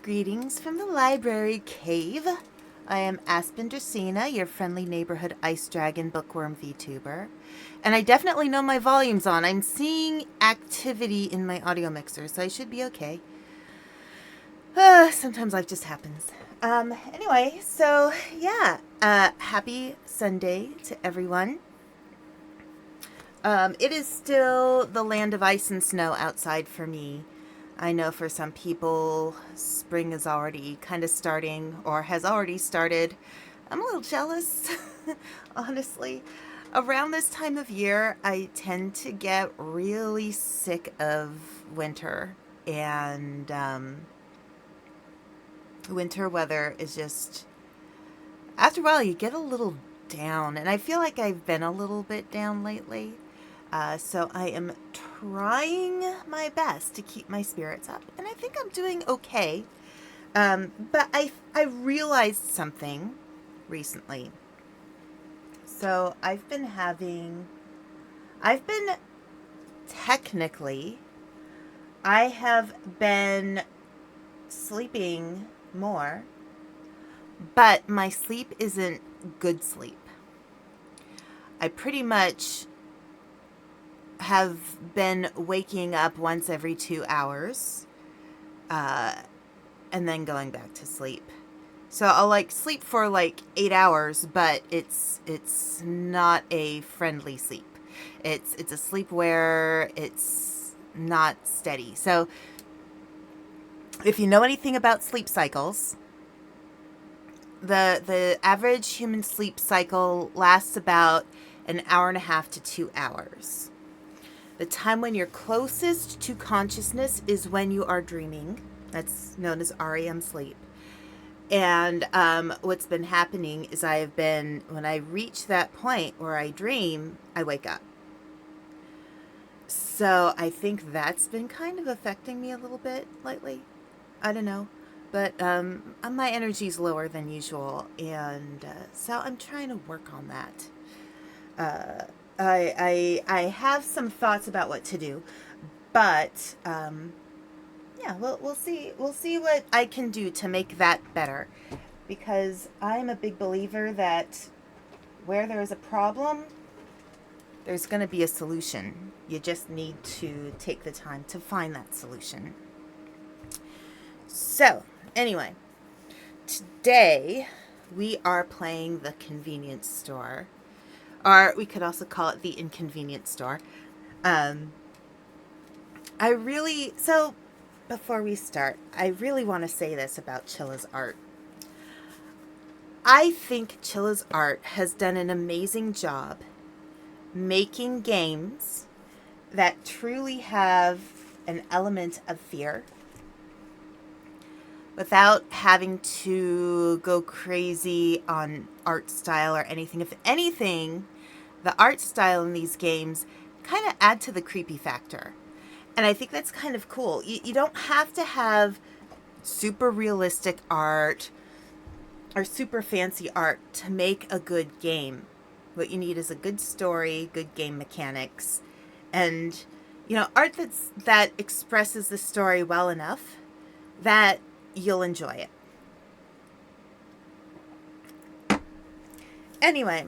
Greetings from the library cave. I am Aspen Dracaena, your friendly neighborhood Ice Dragon Bookwyrm VTuber. And I definitely know my volume's on. I'm seeing activity in my audio mixer, so I should be okay. Sometimes life just happens. Anyway, so yeah, happy Sunday to everyone. It is still the land of ice and snow outside for me. I know for some people, spring is already kind of starting or has already started. I'm a little jealous, honestly. Around this time of year, I tend to get really sick of winter. And winter weather is just, after a while, you get a little down. And I feel like I've been a little bit down lately. So I am trying my best to keep my spirits up, and I think I'm doing okay. But I realized something recently. So technically, I have been sleeping more, but my sleep isn't good sleep. I pretty much have been waking up once every 2 hours and then going back to sleep. So I'll sleep for 8 hours, but it's not a friendly sleep. It's a sleep where it's not steady. So if you know anything about sleep cycles, the average human sleep cycle lasts about an hour and a half to 2 hours. The time when you're closest to consciousness is when you are dreaming. That's known as REM sleep. And what's been happening is when I reach that point where I dream, I wake up. So I think that's been kind of affecting me a little bit lately. I don't know. But my energy's lower than usual. And so I'm trying to work on that. I have some thoughts about what to do, but yeah, we'll see what I can do to make that better, because I'm a big believer that where there is a problem, there's going to be a solution. You just need to take the time to find that solution. So anyway, today we are playing the convenience store. Or we could also call it the inconvenience store. Before we start, I really want to say this about Chilla's art. I think Chilla's art has done an amazing job making games that truly have an element of fear without having to go crazy on art style or anything. If anything, the art style in these games kind of add to the creepy factor. And I think that's kind of cool. You don't have to have super realistic art or super fancy art to make a good game. What you need is a good story, good game mechanics, and art that expresses the story well enough that you'll enjoy it. Anyway,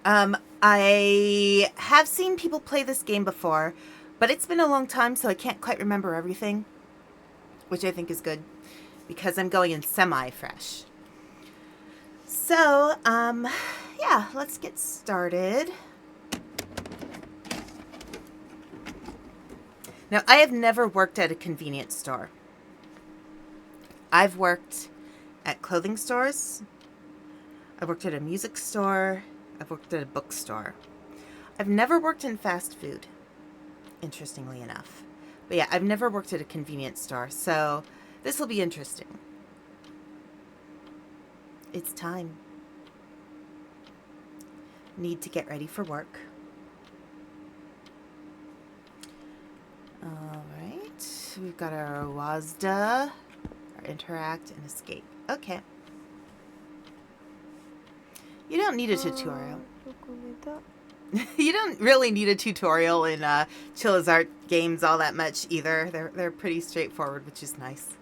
I have seen people play this game before, but it's been a long time, so I can't quite remember everything, which I think is good, because I'm going in semi-fresh. So, yeah, let's get started. Now, I have never worked at a convenience store. I've worked at clothing stores. I've worked at a music store. I've worked at a bookstore. I've never worked in fast food, interestingly enough. But yeah, I've never worked at a convenience store, so this will be interesting. It's time. Need to get ready for work. All right, we've got our WASDA. Interact and escape. Okay. You don't need a tutorial. You don't really need a tutorial in Chilla's art games all that much either. They're pretty straightforward, which is nice.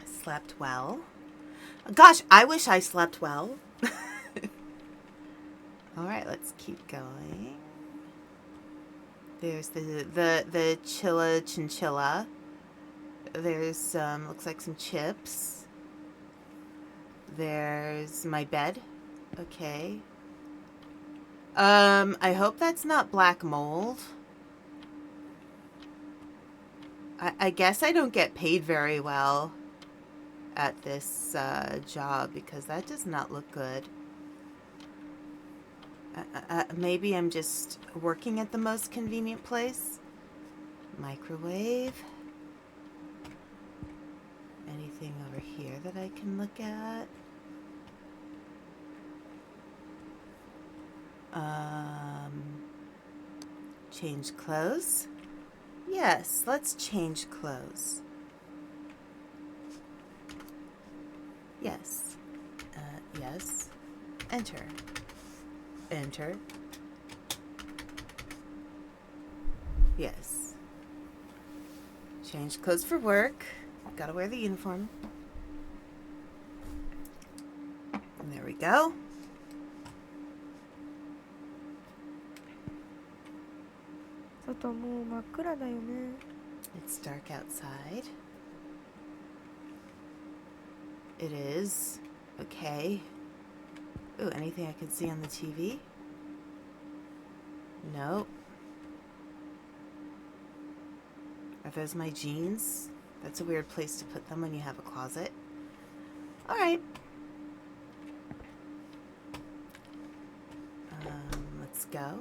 Slept well. Gosh, I wish I slept well. All right, let's keep going. There's the Chilla chinchilla. There's some, looks like some chips. There's my bed. Okay. I hope that's not black mold. I guess I don't get paid very well at this job because that does not look good. Maybe I'm just working at the most convenient place. Microwave. Anything over here that I can look at? Change clothes? Yes, let's change clothes. Yes. Yes. Enter. Enter. Yes. Change clothes for work. Gotta wear the uniform. And there we go. It's dark outside. It is. Okay. Ooh, anything I can see on the TV? Nope. Are those my jeans? That's a weird place to put them when you have a closet. Alright. Let's go.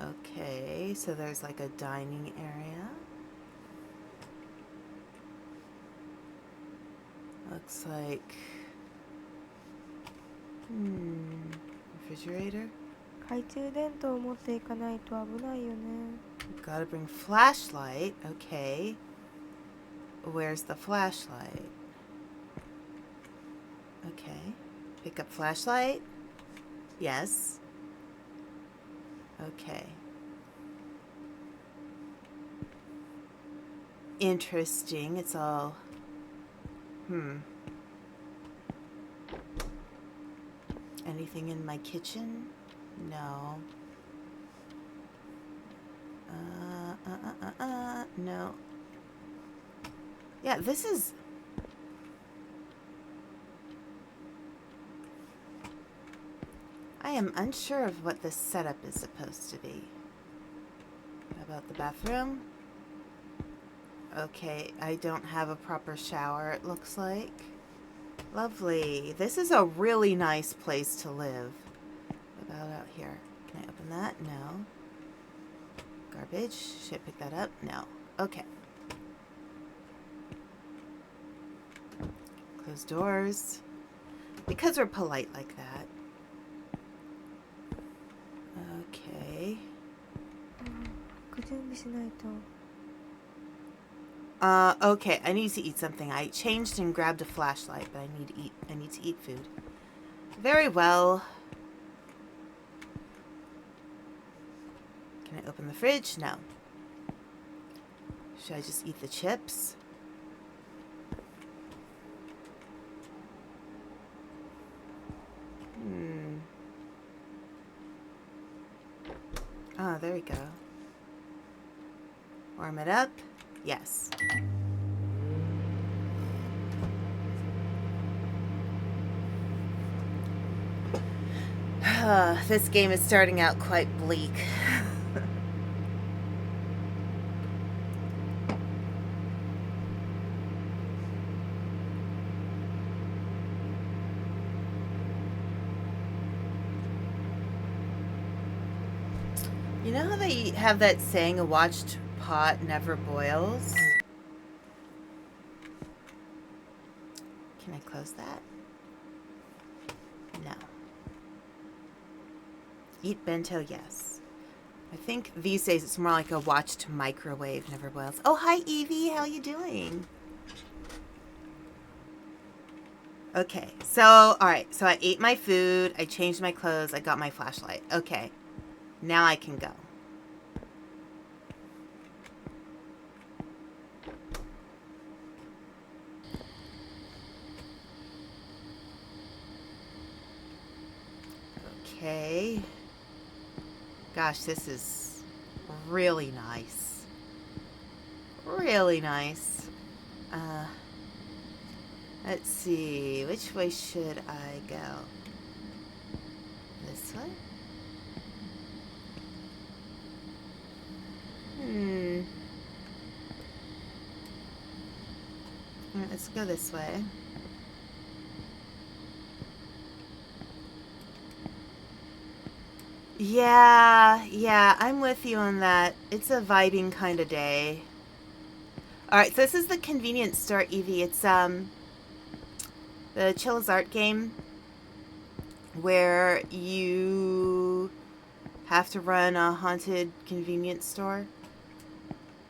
Okay, so there's like a dining area. Looks like... refrigerator? Gotta bring flashlight. Okay. Where's the flashlight? Okay. Pick up flashlight? Yes. Okay. Interesting. It's all... Anything in my kitchen? No. No. Yeah, this is... I am unsure of what this setup is supposed to be. How about the bathroom? Okay, I don't have a proper shower, it looks like. Lovely. This is a really nice place to live. What about out here? Can I open that? No. Garbage. Should I pick that up? No. Okay. Close doors. Because we're polite like that. Okay. Okay, I need to eat something. I changed and grabbed a flashlight, but I need to eat. I need to eat food. Very well. Can I open the fridge? No. Should I just eat the chips? Oh, there we go. Warm it up. Yes. This game is starting out quite bleak. You know how they have that saying, a watched pot never boils? Can I close that? No. Eat bento, yes. I think these days it's more like a watched microwave never boils. Oh, hi Evie, how you doing? Okay, so, alright, so I ate my food, I changed my clothes, I got my flashlight. Okay, now I can go. Okay. Gosh, this is really nice. Really nice. Let's see. Which way should I go? This way? Alright, let's go this way. Yeah, I'm with you on that. It's a vibing kind of day. Alright, so this is the convenience store, Evie. It's, the Chilla's art game where you have to run a haunted convenience store.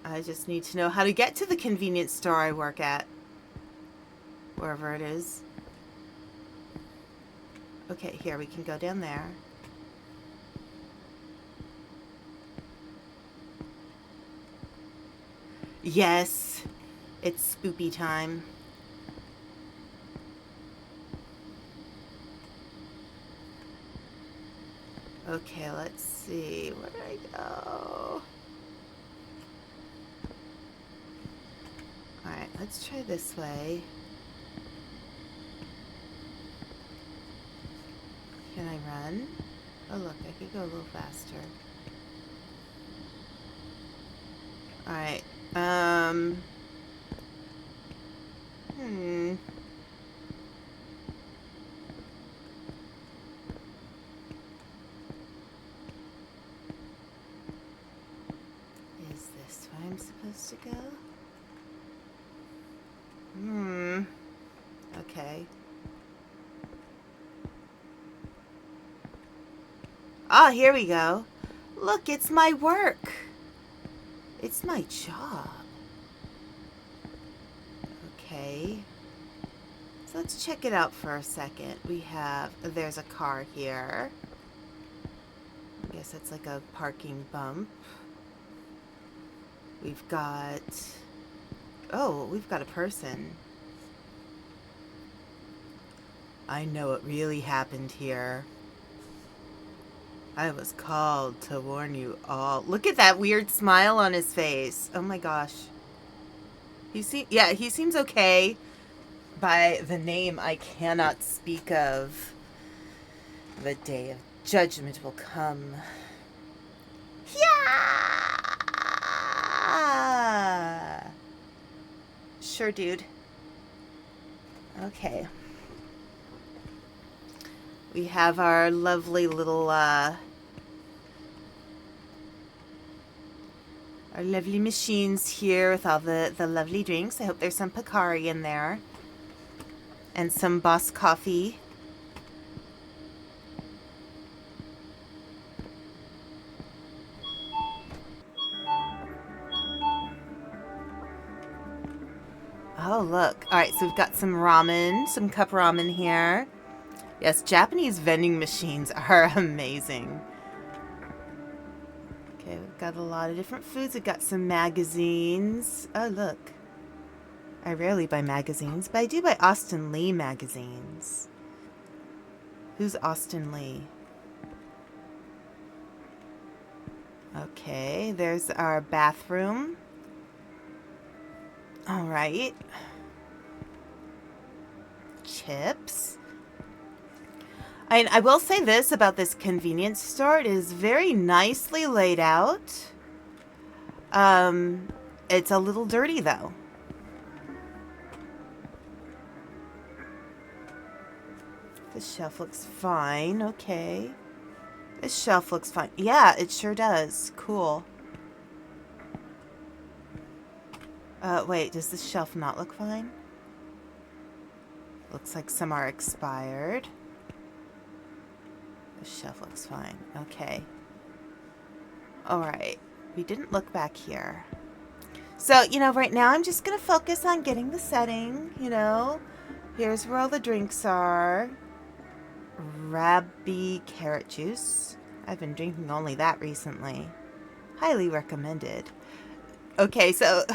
I just need to know how to get to the convenience store I work at. Wherever it is. Okay, here, we can go down there. Yes, it's spoopy time. Okay, let's see. Where did I go? Alright, let's try this way. Can I run? Oh look, I could go a little faster. Alright, Is this where I'm supposed to go? Okay. Ah, here we go. Look, it's my work. It's my job. Okay. So let's check it out for a second. There's a car here. I guess it's like a parking bump. We've got a person. I know what really happened here. I was called to warn you all. Look at that weird smile on his face. Oh my gosh. He seems okay. By the name I cannot speak of. The day of judgment will come. Yeah! Sure, dude. Okay. We have our lovely little, our lovely machines here with all the lovely drinks. I hope there's some Picari in there. And some Boss coffee. Oh, look. Alright, so we've got some ramen, some cup ramen here. Yes, Japanese vending machines are amazing. Okay, we've got a lot of different foods. We've got some magazines. Oh, look. I rarely buy magazines, but I do buy Austin Lee magazines. Who's Austin Lee? Okay, there's our bathroom. All right. Chips. I will say this about this convenience store. It is very nicely laid out. It's a little dirty, though. This shelf looks fine. Okay. This shelf looks fine. Yeah, it sure does. Cool. Wait, does this shelf not look fine? Looks like some are expired. This shelf looks fine. Okay. Alright. We didn't look back here. So, right now I'm just going to focus on getting the setting, Here's where all the drinks are. Rabbi carrot juice. I've been drinking only that recently. Highly recommended. Okay, so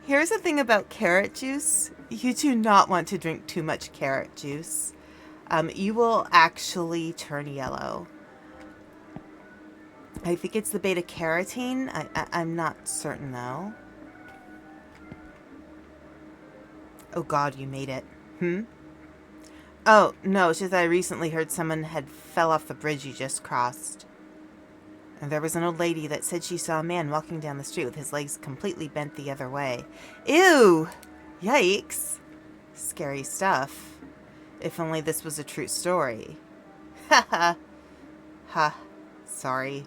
here's the thing about carrot juice. You do not want to drink too much carrot juice. You will actually turn yellow. I think it's the beta carotene. I'm not certain though. Oh God, you made it. Oh, no, it's just I recently heard someone had fell off the bridge you just crossed. And there was an old lady that said she saw a man walking down the street with his legs completely bent the other way. Ew! Yikes. Scary stuff. If only this was a true story. Ha ha. Ha. Sorry.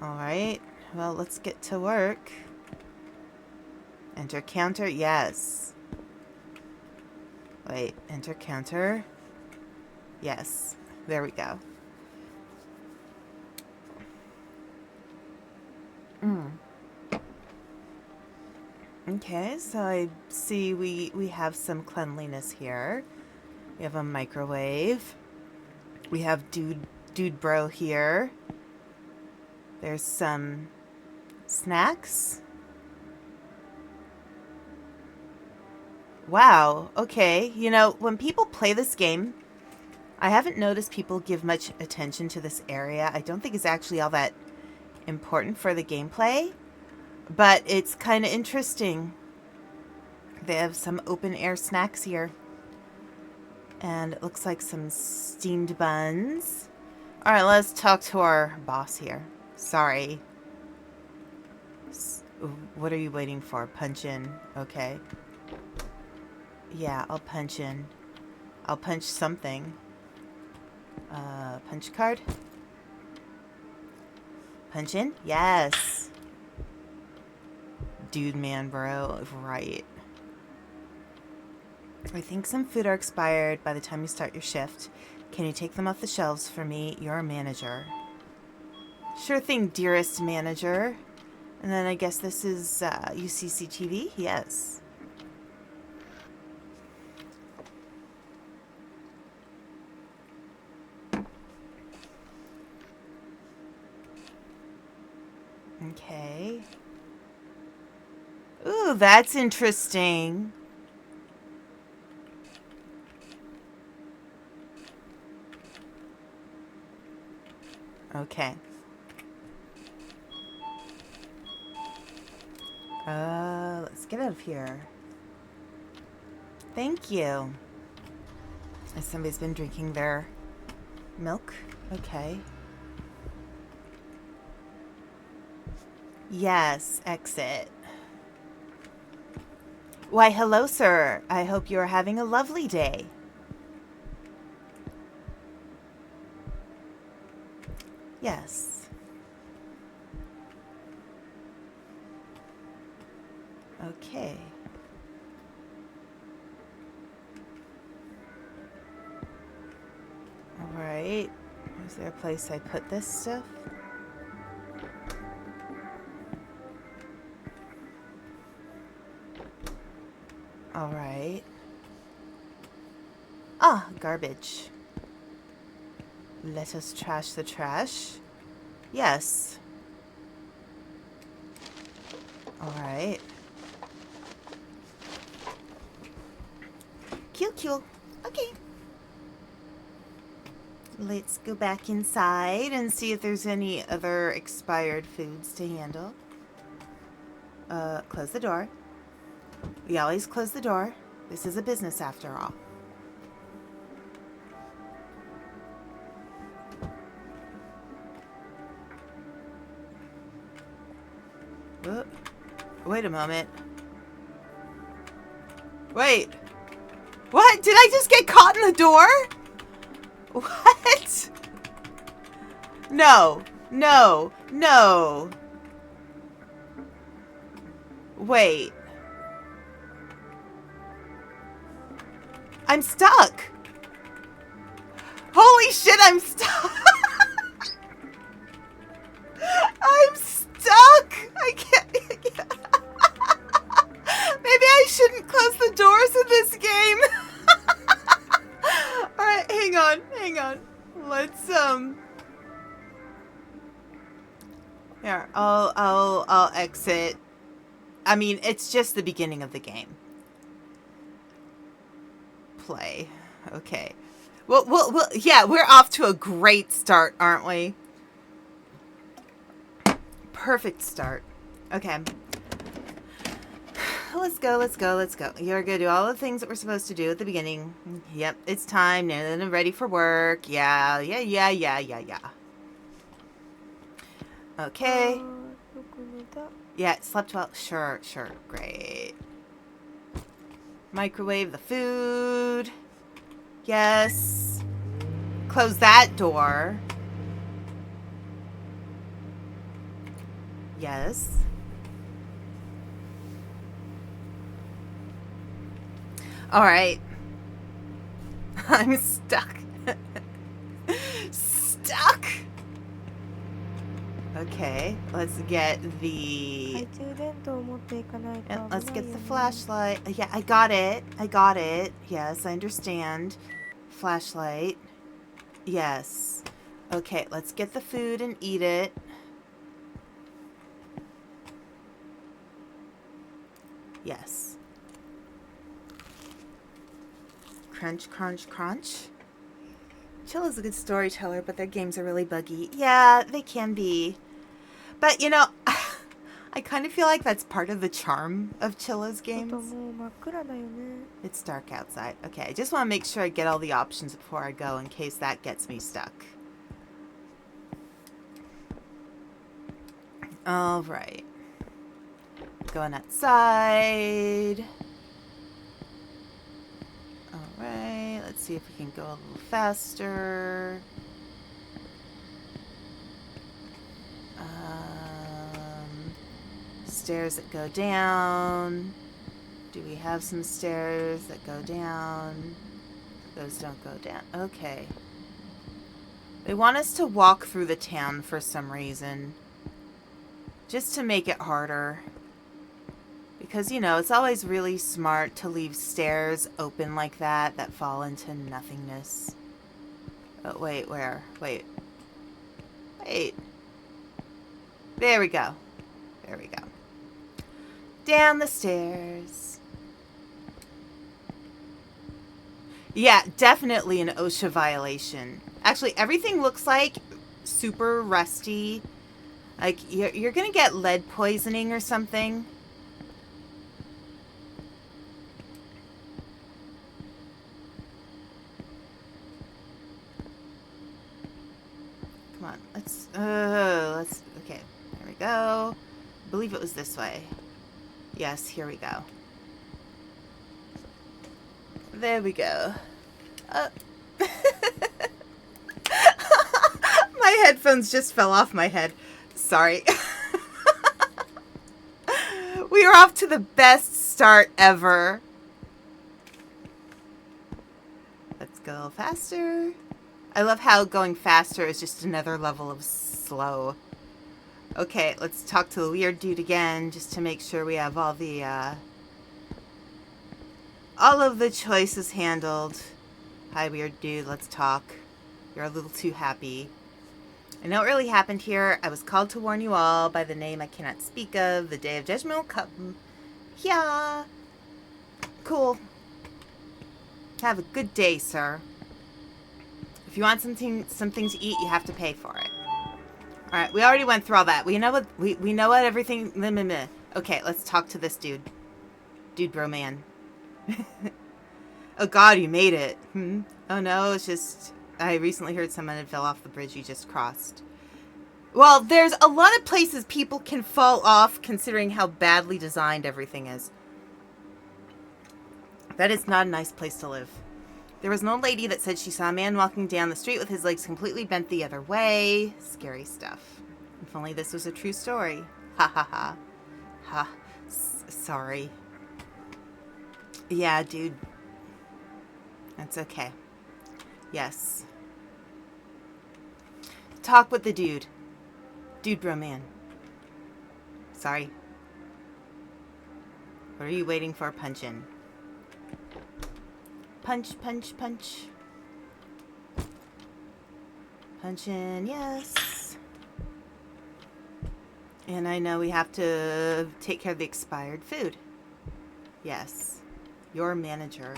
Alright. Well, let's get to work. Enter counter. Yes. Wait. Enter counter. Yes. There we go. Okay, so I see we have some cleanliness here. We have a microwave. We have dude bro here. There's some snacks. Wow, okay. You know, when people play this game, I haven't noticed people give much attention to this area. I don't think it's actually all that important for the gameplay, but it's kind of interesting. They have some open air snacks here. And it looks like some steamed buns. Alright, let's talk to our boss here. Sorry. What are you waiting for? Punch in. Okay. Yeah, I'll punch in. I'll punch something. Punch card? Punch in? Yes. Dude, man, bro. Right. I think some food are expired by the time you start your shift. Can you take them off the shelves for me? You're a manager. Sure thing, dearest manager. And then I guess this is UCCTV? Yes. Okay. Ooh, that's interesting. Okay. Let's get out of here. Thank you. Somebody's been drinking their milk. Okay. Yes, exit. Why, hello, sir. I hope you're having a lovely day. Yes. Okay. Alright. Is there a place I put this stuff? Alright. Ah, garbage. Let us trash the trash. Yes. Alright. Cool. Okay. Let's go back inside and see if there's any other expired foods to handle. Close the door. We always close the door. This is a business after all. Wait a moment. Wait. What? Did I just get caught in the door? What? No. Wait. I'm stuck. Holy shit, I'm stuck. I'm stuck. I can't. Maybe I shouldn't close the doors in this game. Alright, hang on. Let's, Here, I'll exit. I mean, it's just the beginning of the game. play. Okay. Well, yeah, we're off to a great start, aren't we? Perfect start. Okay. Let's go. You're going to do all the things that we're supposed to do at the beginning. Yep, it's time. Now I'm ready for work. Yeah. Okay. Yeah, slept well. Sure. Great. Microwave the food. Yes. Close that door. Yes. All right. I'm stuck. Stuck. Okay, let's get the... let's get the flashlight. Yeah, I got it. Yes, I understand. Flashlight. Yes. Okay, let's get the food and eat it. Yes. Crunch. Chilla's a good storyteller, but their games are really buggy. Yeah, they can be. But, you know, I kind of feel like that's part of the charm of Chilla's games. It's dark outside. Okay, I just want to make sure I get all the options before I go in case that gets me stuck. All right. Going outside. All right, let's see if we can go a little faster. Stairs that go down. Do we have some stairs that go down? Those don't go down. Okay. They want us to walk through the town for some reason. Just to make it harder. Because, you know, it's always really smart to leave stairs open like that fall into nothingness. Oh, wait, where? Wait. There we go. Down the stairs. Yeah, definitely an OSHA violation. Actually, everything looks like super rusty. Like, you're gonna get lead poisoning or something. Come on, let's, okay, there we go. I believe it was this way. Yes, here we go. There we go. My headphones just fell off my head. Sorry. We are off to the best start ever. Let's go faster. I love how going faster is just another level of slow. Okay, let's talk to the weird dude again, just to make sure we have all of the choices handled. Hi, weird dude, let's talk. You're a little too happy. I know what really happened here. I was called to warn you all by the name I cannot speak of. The day of judgment will come. Yeah. Cool. Have a good day, sir. If you want something to eat, you have to pay for it. All right, we already went through all that. We know what everything. Okay, let's talk to this dude. Dude, bro, man. Oh God, you made it. Oh no, it's just I recently heard someone had fell off the bridge you just crossed. Well, there's a lot of places people can fall off, considering how badly designed everything is. That is not a nice place to live. There was an old lady that said she saw a man walking down the street with his legs completely bent the other way. Scary stuff. If only this was a true story. Ha ha ha. Ha. Sorry. Yeah, dude. That's okay. Yes. Talk with the dude. Dude, bro, man. Sorry. What are you waiting for? Punch in. Punch, punch, punch. Punch in, yes. And I know we have to take care of the expired food. Yes. Your manager.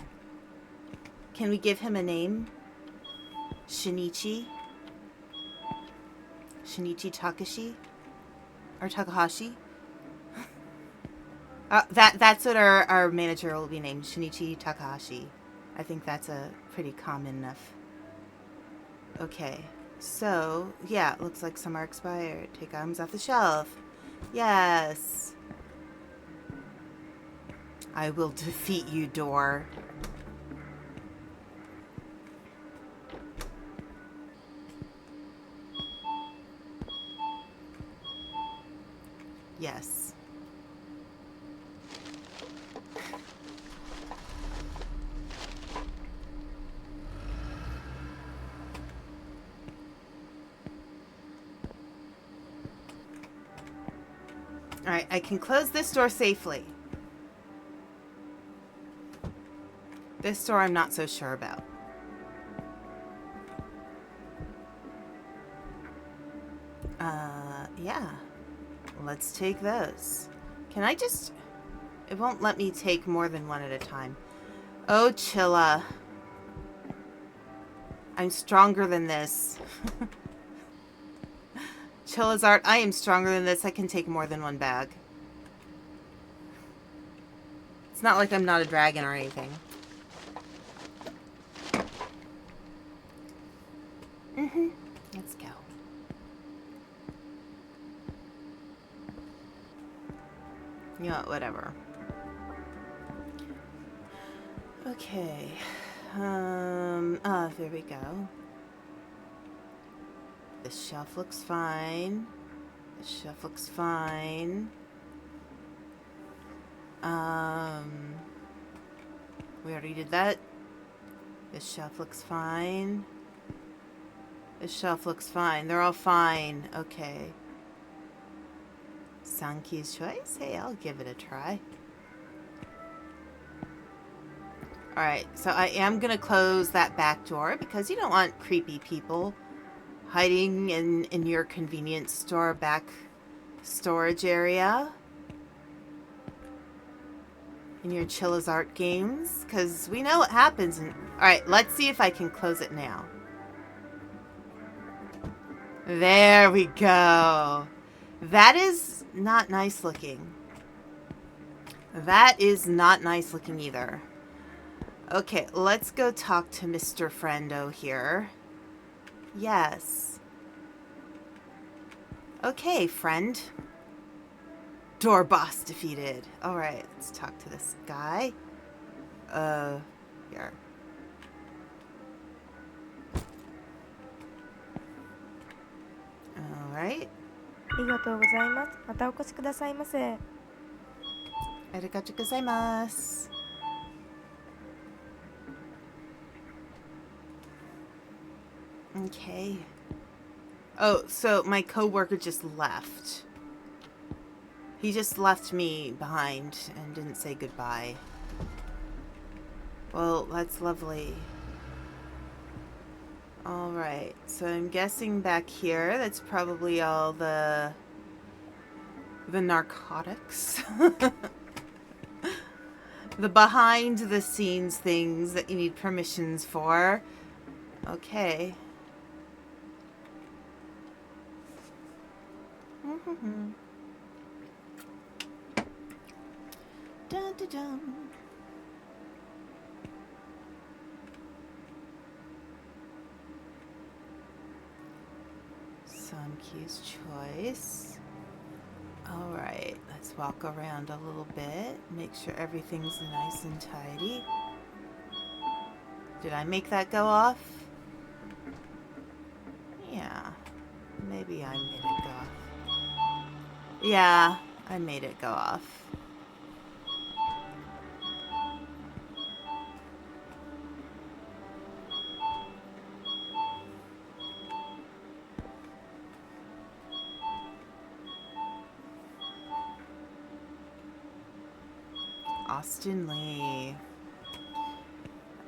Can we give him a name? Shinichi? Shinichi Takashi? Or Takahashi? That's what our manager will be named, Shinichi Takahashi. I think that's a pretty common enough. Okay, so, yeah, it looks like some are expired. Take items off the shelf. Yes. I will defeat you, door. Yes. Alright, I can close this door safely. This door I'm not so sure about. Yeah. Let's take those. Can I just... It won't let me take more than one at a time. Oh, Chilla. I'm stronger than this. Chilla's art, I am stronger than this. I can take more than one bag. It's not like I'm not a dragon or anything. Let's go. You know what, whatever. Okay. There we go. This shelf looks fine. This shelf looks fine. We already did that. This shelf looks fine. This shelf looks fine. They're all fine. Okay. Sanki's choice? Hey, I'll give it a try. Alright, so I am going to close that back door because you don't want creepy people hiding in your convenience store back storage area. In your Chilla's Art games. Because we know what happens. Alright, let's see if I can close it now. There we go. That is not nice looking. That is not nice looking either. Okay, let's go talk to Mr. Friendo here. Yes. Okay, friend. Door boss defeated. Alright, let's talk to this guy. Here. Alright. ありがとうございます。またお越しくださいませ。Arigatou gozaimasu. Okay. Oh, so my coworker just left. He just left me behind and didn't say goodbye. Well, that's lovely. Alright, so I'm guessing back here, that's probably all the narcotics. The behind the scenes things that you need permissions for. Okay. Dun, dun, dun. Sanki's choice. Alright, let's walk around a little bit. Make sure everything's nice and tidy. Did I make that go off? Yeah. Maybe I made it go off. Yeah, I made it go off. Austin Lee.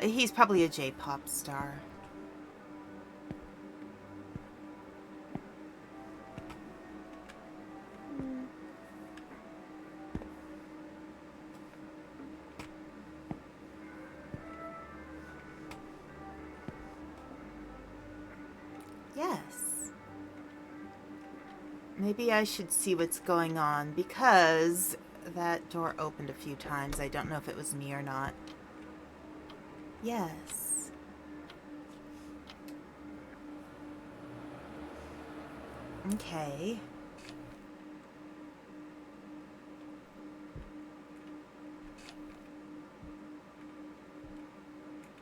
He's probably a J-pop star. Maybe I should see what's going on because that door opened a few times. I don't know if it was me or not. Yes. Okay.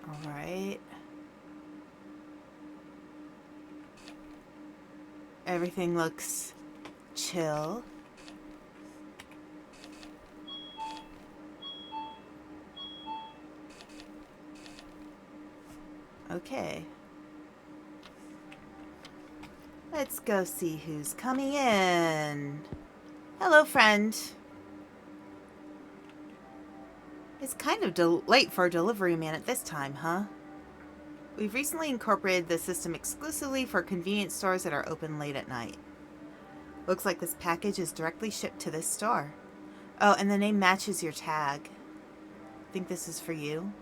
All right. Everything looks chill. Okay. Let's go see who's coming in. Hello, friend. It's kind of late for a delivery man at this time, huh? We've recently incorporated the system exclusively for convenience stores that are open late at night. Looks like this package is directly shipped to this store. Oh, and the name matches your tag. Think this is for you?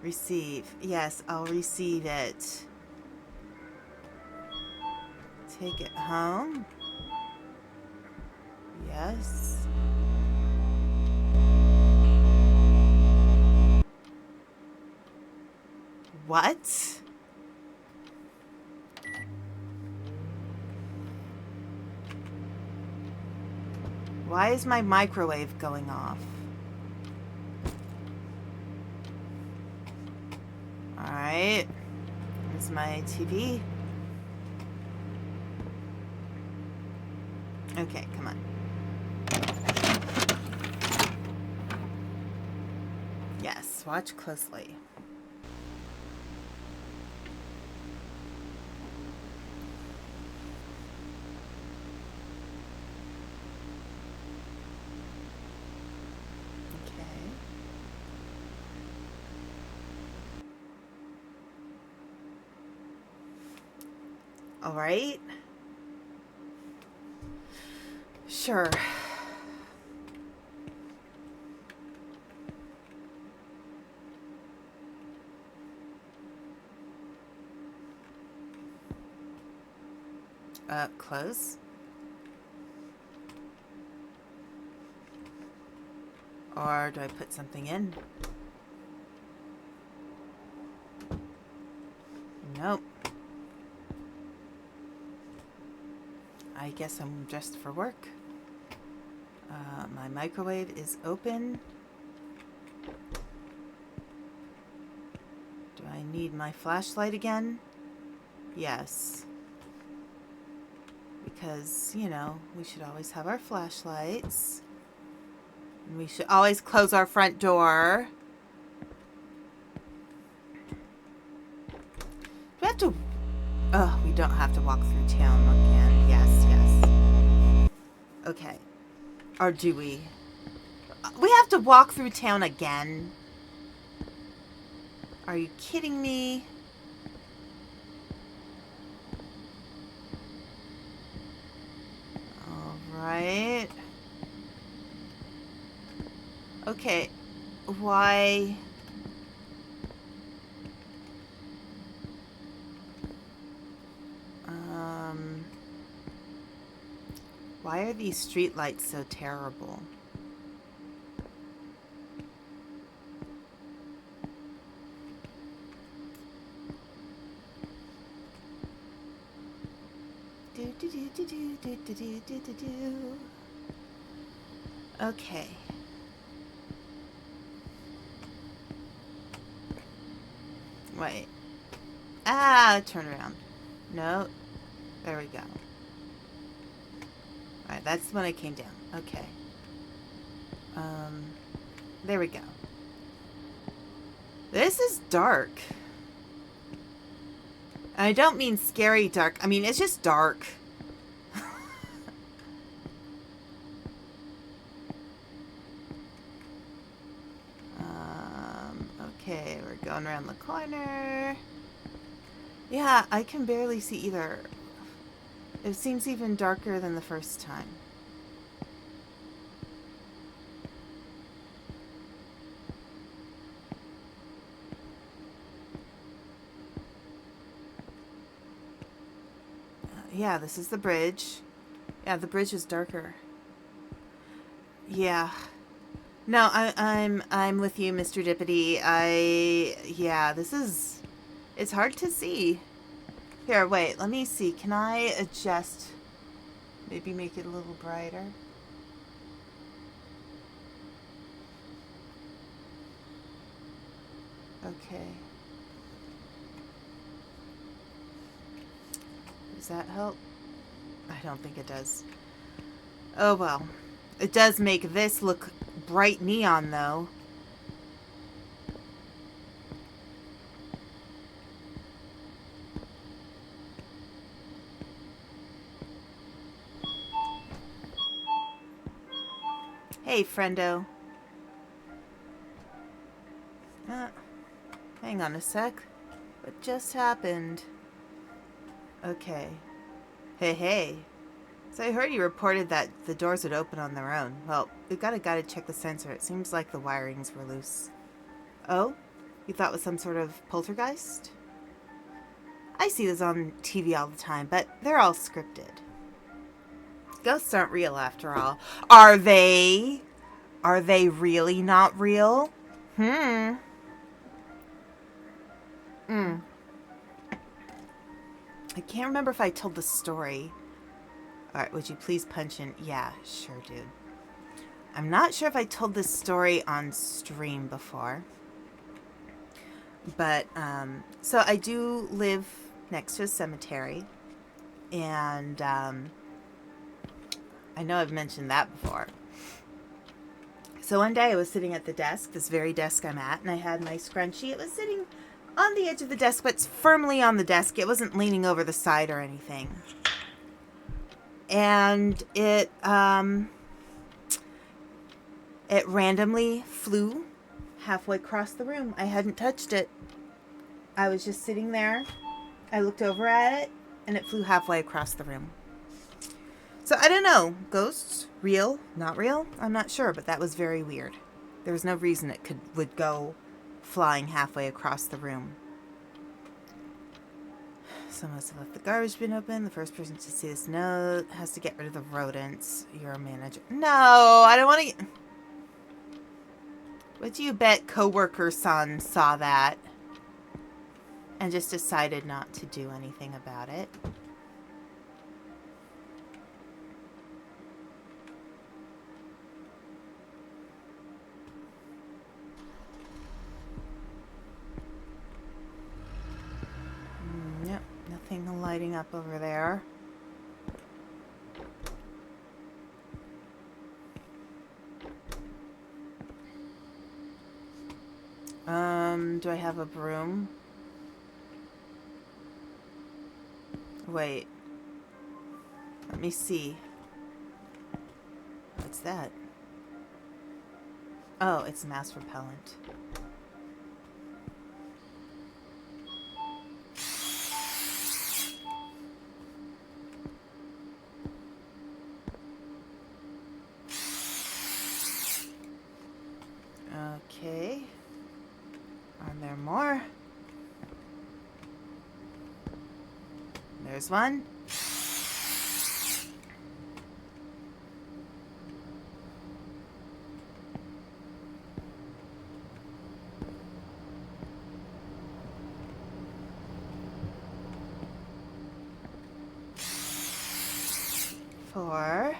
Receive. Yes, I'll receive it. Take it home. Yes. What? Why is my microwave going off? Alright. Here's my TV. Okay, come on. Yes, watch closely. Okay. All right. Sure. Close. Or do I put something in? Nope. I guess I'm dressed for work. My microwave is open. Do I need my flashlight again? Yes. Because, you know, we should always have our flashlights. And we should always close our front door. Do we have to... Oh, we don't have to walk through town again. Yes, yes. Okay. Or do we? We have to walk through town again? Are you kidding me? Alright. Okay. Why? Why are these streetlights so terrible? Okay. Wait. Ah, turn around. No. There we go. Alright, that's when I came down. Okay. There we go. This is dark. I don't mean scary dark. I mean, it's just dark. Okay, we're going around the corner. Yeah, I can barely see either. It seems even darker than the first time. Yeah, this is the bridge. Yeah, the bridge is darker. Yeah. No, I'm with you, Mr. Dippity. Yeah, this is, it's hard to see. Here, wait, let me see. Can I adjust? Maybe make it a little brighter. Okay. Does that help? I don't think it does. Oh well. It does make this look bright neon though. Hey, friendo. Hang on a sec. What just happened? Okay. Hey. So I heard you reported that the doors would open on their own. Well, we've got a guy to check the sensor. It seems like the wirings were loose. Oh? You thought it was some sort of poltergeist? I see this on TV all the time, but they're all scripted. Ghosts aren't real after all. Are they? Are they really not real? Hmm. I can't remember if I told the story. Alright, would you please punch in? Yeah, sure, dude. I'm not sure if I told this story on stream before. But, so I do live next to a cemetery. And, I know I've mentioned that before. So one day I was sitting at the desk, this very desk I'm at, and I had my scrunchie. It was sitting on the edge of the desk, but firmly on the desk. It wasn't leaning over the side or anything. And it randomly flew halfway across the room. I hadn't touched it. I was just sitting there. I looked over at it, and it flew halfway across the room. So I don't know. Ghosts? Real? Not real? I'm not sure, but that was very weird. There was no reason it would go flying halfway across the room. Someone must have left the garbage bin open. The first person to see this note has to get rid of the rodents. You're a manager. No, I don't want to get... What do you bet coworker-san saw that and just decided not to do anything about it? Yep, nothing lighting up over there. Do I have a broom? Wait. Let me see. What's that? Oh, it's mouse repellent. Okay. Are there more? There's one. Four.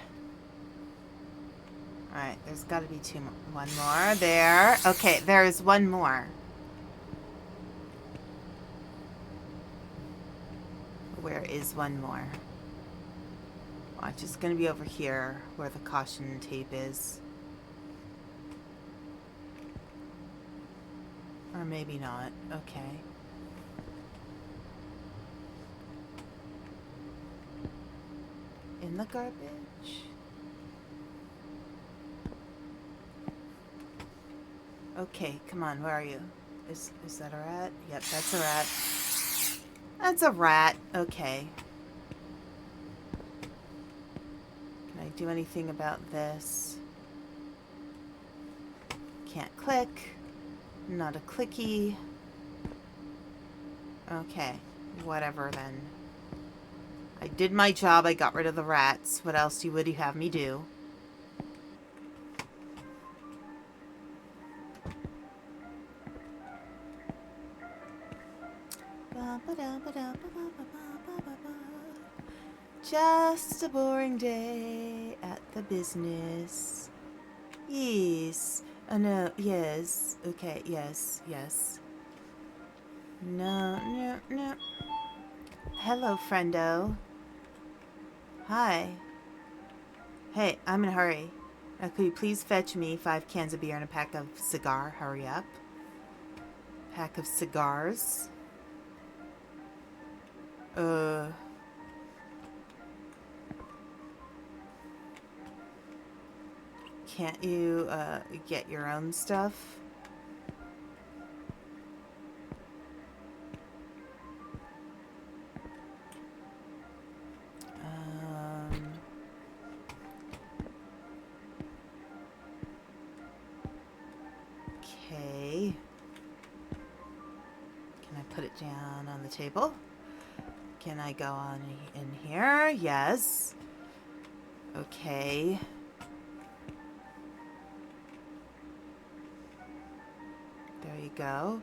Alright, there's got to be two more. One more. There. Okay, there's one more. Where is one more? Watch, it's going to be over here where the caution tape is. Or maybe not. Okay. In the garbage? Okay, come on, where are you? Is that a rat? Yep, that's a rat. That's a rat. Okay. Can I do anything about this? Can't click. Not a clicky. Okay. Whatever then. I did my job. I got rid of the rats. What else would you have me do? Just a boring day at the business. Yes. Oh, no. Yes. Okay. Yes. Yes. No. No. No. Hello, friendo. Hi. Hey, I'm in a hurry. Now, could you please fetch me 5 cans of beer and a pack of cigar? Hurry up. Pack of cigars. Can't you, get your own stuff? Okay. Can I put it down on the table? Can I go on in here? Yes. Okay. There you go.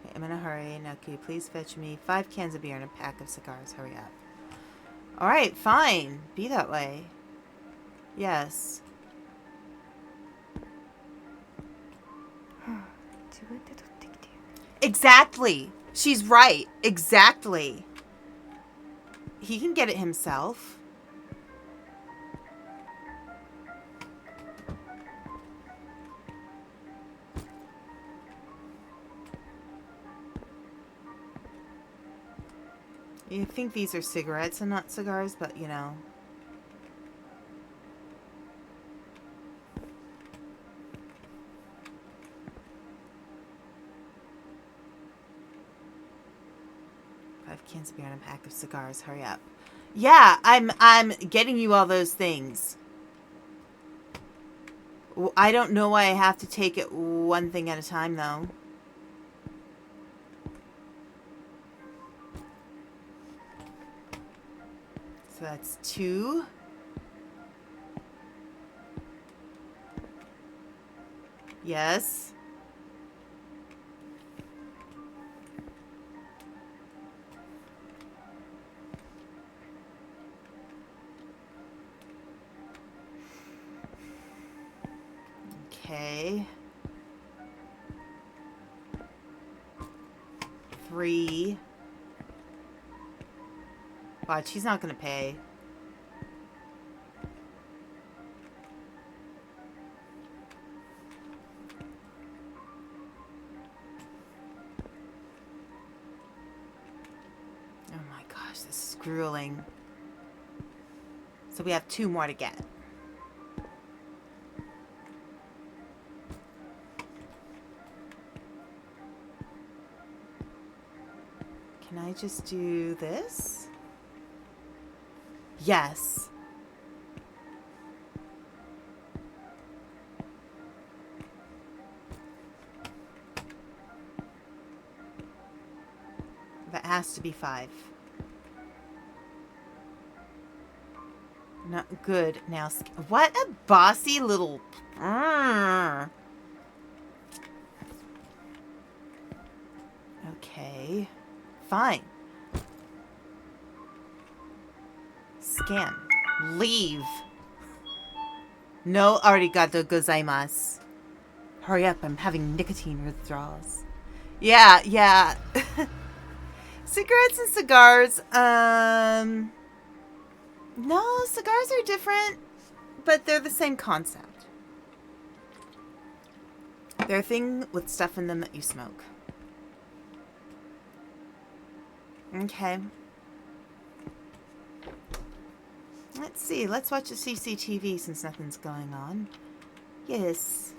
Okay, I'm in a hurry. Now, can you please fetch me 5 cans of beer and a pack of cigars? Hurry up. Alright, fine. Be that way. Yes. Exactly. She's right. Exactly. He can get it himself. You think these are cigarettes and not cigars, but you know. Cans of beer and a pack of cigars. Hurry up. Yeah, I'm getting you all those things. I don't know why I have to take it one thing at a time, though. So that's 2. Yes. Okay. 3. Watch, he's not gonna pay. Oh my gosh, this is grueling. So we have 2 more to get. Can I just do this? Yes. That has to be 5. Not good. Now, what a bossy little... Okay. Fine. Scan. Leave. No arigato gozaimasu. Hurry up, I'm having nicotine withdrawals. Yeah. Cigarettes and cigars. No, cigars are different, but they're the same concept. They're a thing with stuff in them that you smoke. Okay. Let's see. Let's watch the CCTV since nothing's going on. Yes.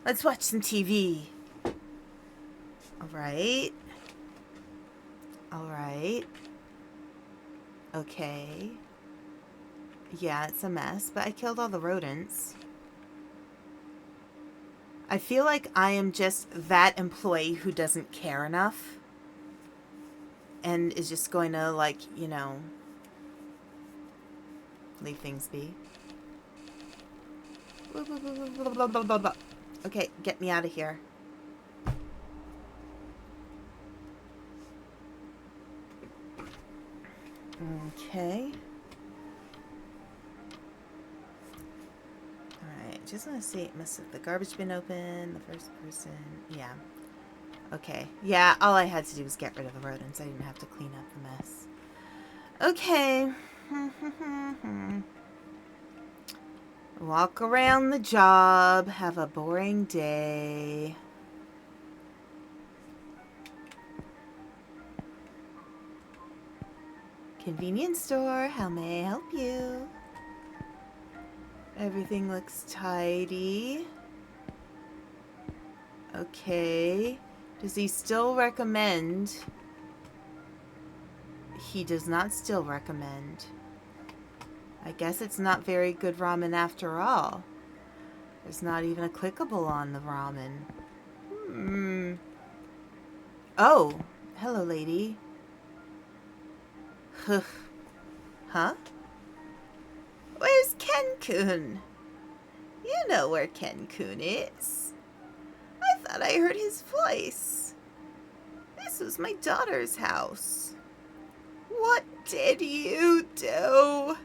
Let's watch some TV. Alright. Alright. Okay. Yeah, it's a mess, but I killed all the rodents. I feel like I am just that employee who doesn't care enough. and is just going to, like, you know, leave things be. Okay, get me out of here. Okay. Alright, just want to see, must have the garbage bin open, the first person, yeah. Okay, yeah, all I had to do was get rid of the rodents. I didn't have to clean up the mess. Okay. Walk around the job, have a boring day. Convenience store, how may I help you? Everything looks tidy. Okay. Does he still recommend? He does not still recommend. I guess it's not very good ramen after all. There's not even a clickable on the ramen. Oh, hello, lady. Huh? Where's Ken-kun? You know where Ken-kun is. I thought I heard his voice. This was my daughter's house. What did you do?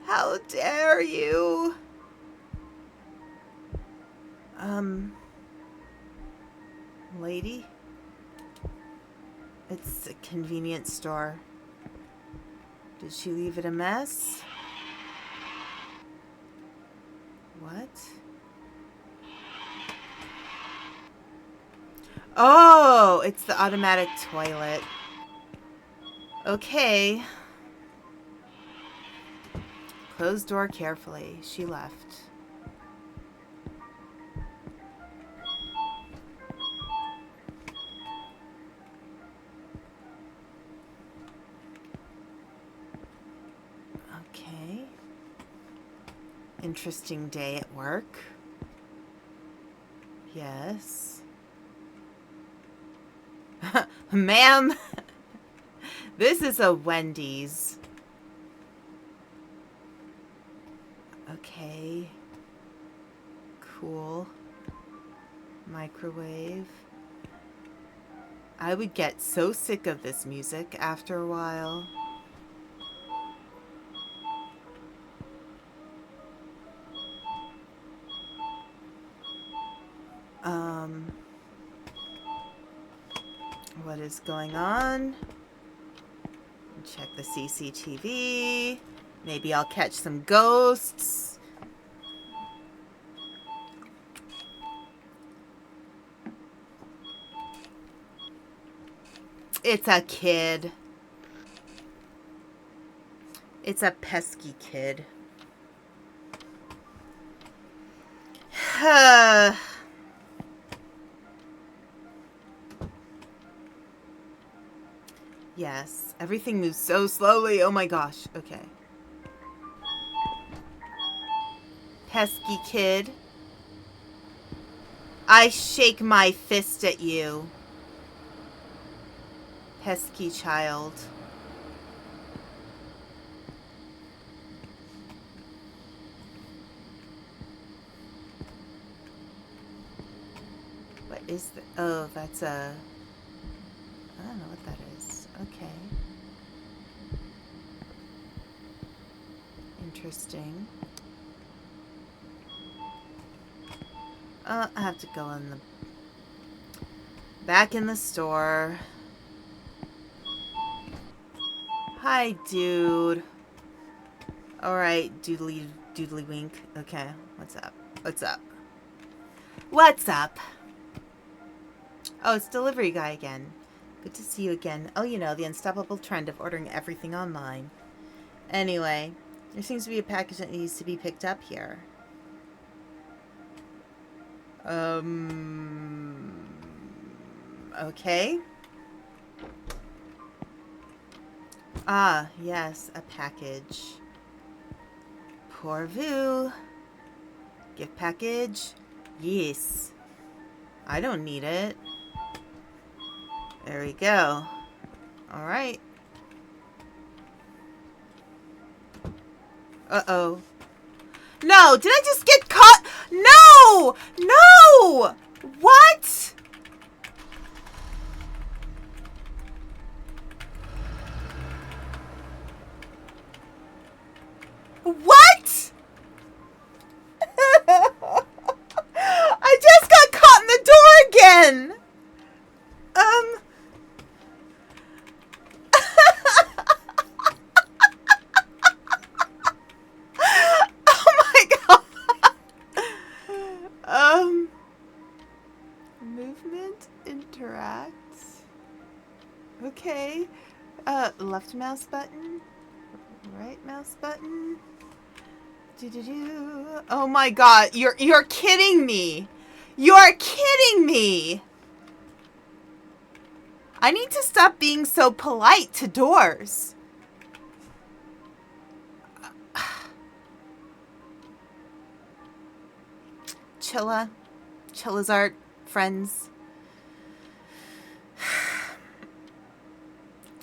How dare you? Lady? It's a convenience store. Did she leave it a mess? What? Oh, it's the automatic toilet. Okay. Close door carefully. She left. Okay. Interesting day at work. Yes. Ma'am, this is a Wendy's. Okay. Cool. Microwave. I would get so sick of this music after a while. What is going on? Check the CCTV. Maybe I'll catch some ghosts. It's a kid. It's a pesky kid. Yes, everything moves so slowly. Oh my gosh. Okay. Pesky kid. I shake my fist at you. Pesky child. What is that? Oh, that's a... I don't know what that is. Okay. Interesting. I have to go in the... back in the store. Hi, dude. Alright, doodly wink. Okay, what's up? What's up? What's up? Oh, it's delivery guy again. Good to see you again. Oh, you know, the unstoppable trend of ordering everything online. Anyway, there seems to be a package that needs to be picked up here. Okay. Ah, yes, a package. Pourvu. Gift package? Yes. I don't need it. There we go. Alright. Uh-oh. No! Did I just get caught? No! No! What? What? I just got caught in the door again! Oh my god! Movement, interact. Okay. Left mouse button. Right mouse button. Do. Oh my god, you're kidding me. You're kidding me. I need to stop being so polite to doors. Chilla. Chilla's art, friends.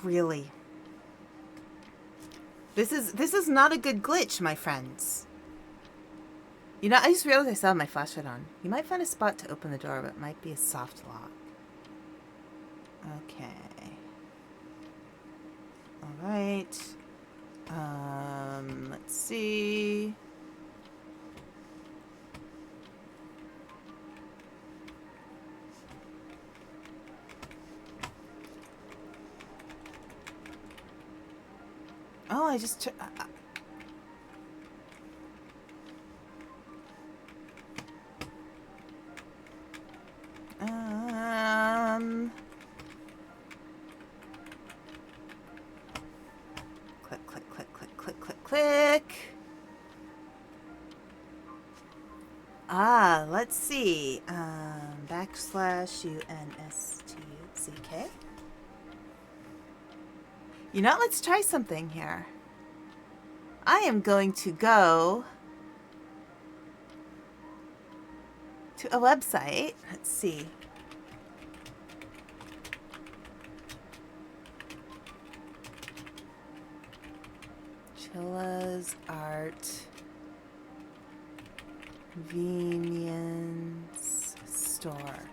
Really. This is not a good glitch, my friends. You know, I just realized I still have my flashlight on. You might find a spot to open the door, but it might be a soft lock. Okay. Alright. Let's see. Oh, I just... Click, click, click, click, click, click, click. Let's see. /UNSTZK. You know, let's try something here. I am going to go to a website. Let's see. Chilla's Art Convenience Store.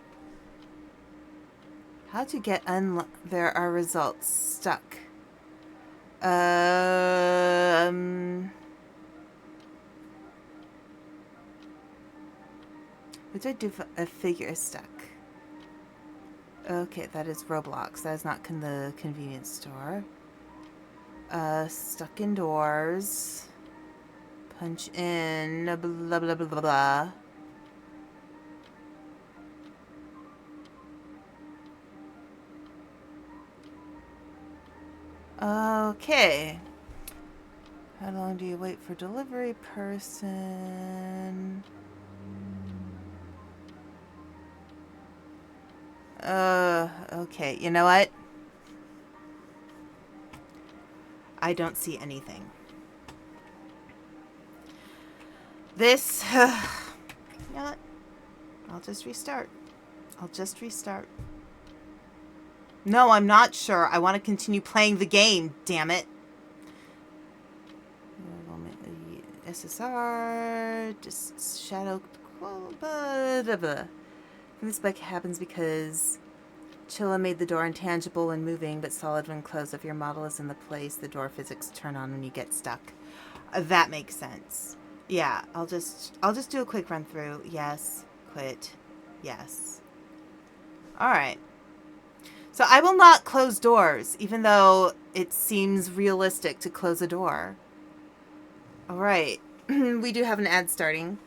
How to get there are results. Stuck. What do I do if a figure is stuck? Okay, that is Roblox. That is not the convenience store. Stuck indoors. Punch in. Blah, blah, blah, blah, blah. Okay. How long do you wait for delivery person? Okay. You know what? I don't see anything. This... you know what? I'll just restart. No, I'm not sure. I want to continue playing the game, damn it. SSR, just shadow... This bug happens because Chilla made the door intangible when moving, but solid when closed. If your model is in the place, the door physics turn on when you get stuck. That makes sense. Yeah, I'll just do a quick run through. Yes. Quit. Yes. Alright. So I will not close doors, even though it seems realistic to close a door. Alright. We do have an ad starting.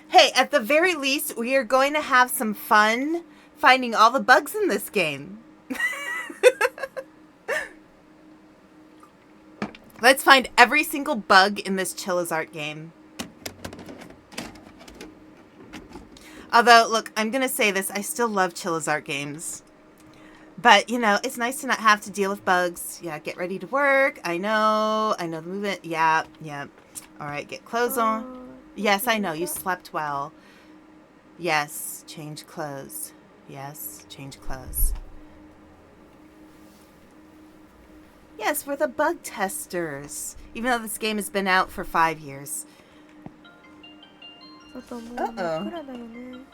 Hey, at the very least, we are going to have some fun finding all the bugs in this game. Let's find every single bug in this Chilla's Art game. Although, look, I'm going to say this. I still love Chilla's Art games. But, you know, it's nice to not have to deal with bugs. Yeah, get ready to work. I know the movement. Yeah. All right, get clothes on. Yes, I know. You slept well. Yes, change clothes. Yes, change clothes. Yes, we're the bug testers. Even though this game has been out for 5 years. 外もう真っ暗だよね。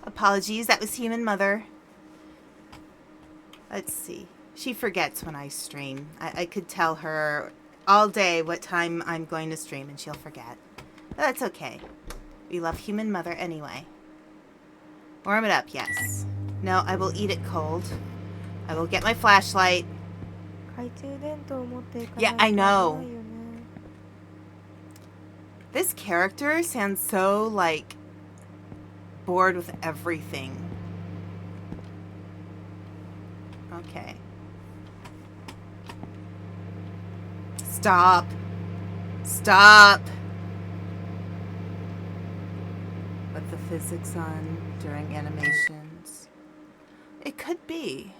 Apologies, that was Human Mother. Let's see. She forgets when I stream. I could tell her all day what time I'm going to stream and she'll forget. But that's okay. We love Human Mother anyway. Warm it up, yes. No, I will eat it cold. I will get my flashlight. 懐中電灯を持っていかない Yeah, と I 危 know. ないよね。This character sounds so, like, bored with everything. Okay. Stop. Stop. Put the physics on during animations. It could be.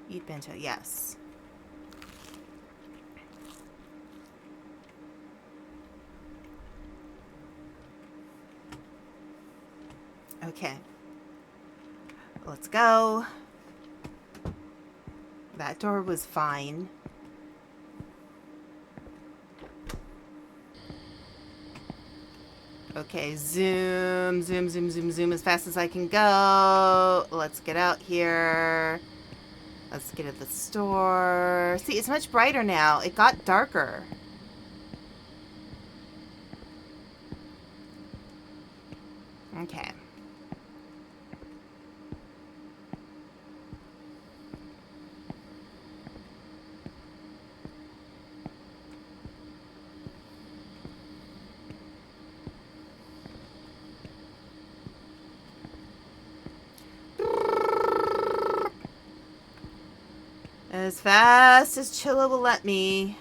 Eat bento, yes. Okay. Let's go. That door was fine. Okay, zoom, zoom, zoom, zoom, zoom as fast as I can go. Let's get out here. Let's get at the store. See, it's much brighter now. It got darker. Okay. As fast as Chilla will let me.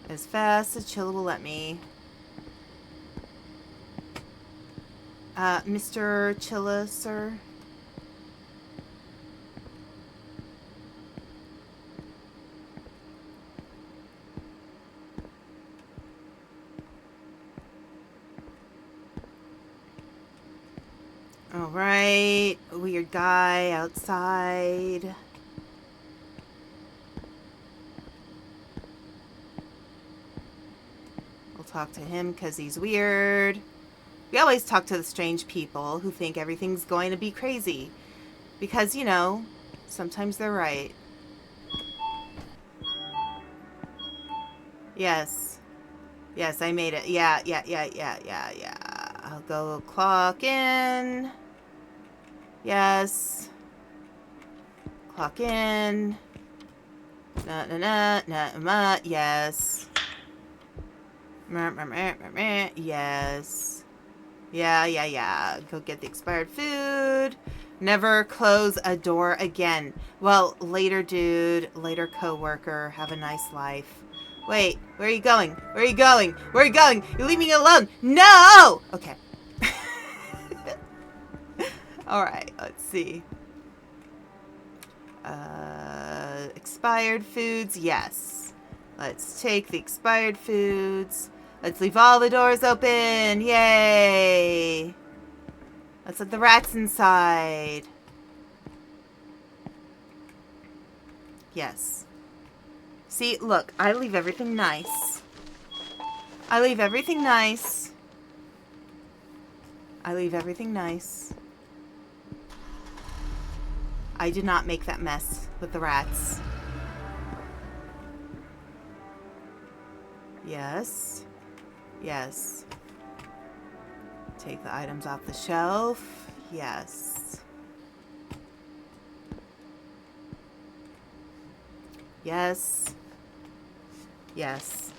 As fast as Chilla will let me. Mr. Chilla, sir? Alright, weird guy outside. We'll talk to him because he's weird. We always talk to the strange people who think everything's going to be crazy. Because, you know, sometimes they're right. Yes. Yes, I made it. Yeah. I'll go clock in. Yes. Clock in. Yes. Yes. Yeah. Go get the expired food. Never close a door again. Well, later, dude. Later, coworker. Have a nice life. Wait, where are you going? Where are you going? Where are you going? You're leaving me alone. No! Okay. Alright, let's see. Expired foods, yes. Let's take the expired foods. Let's leave all the doors open. Yay! Let's let the rats inside. Yes. See, look, I leave everything nice. I leave everything nice. I leave everything nice. I did not make that mess with the rats. Yes. Yes. Take the items off the shelf. Yes. Yes. Yes.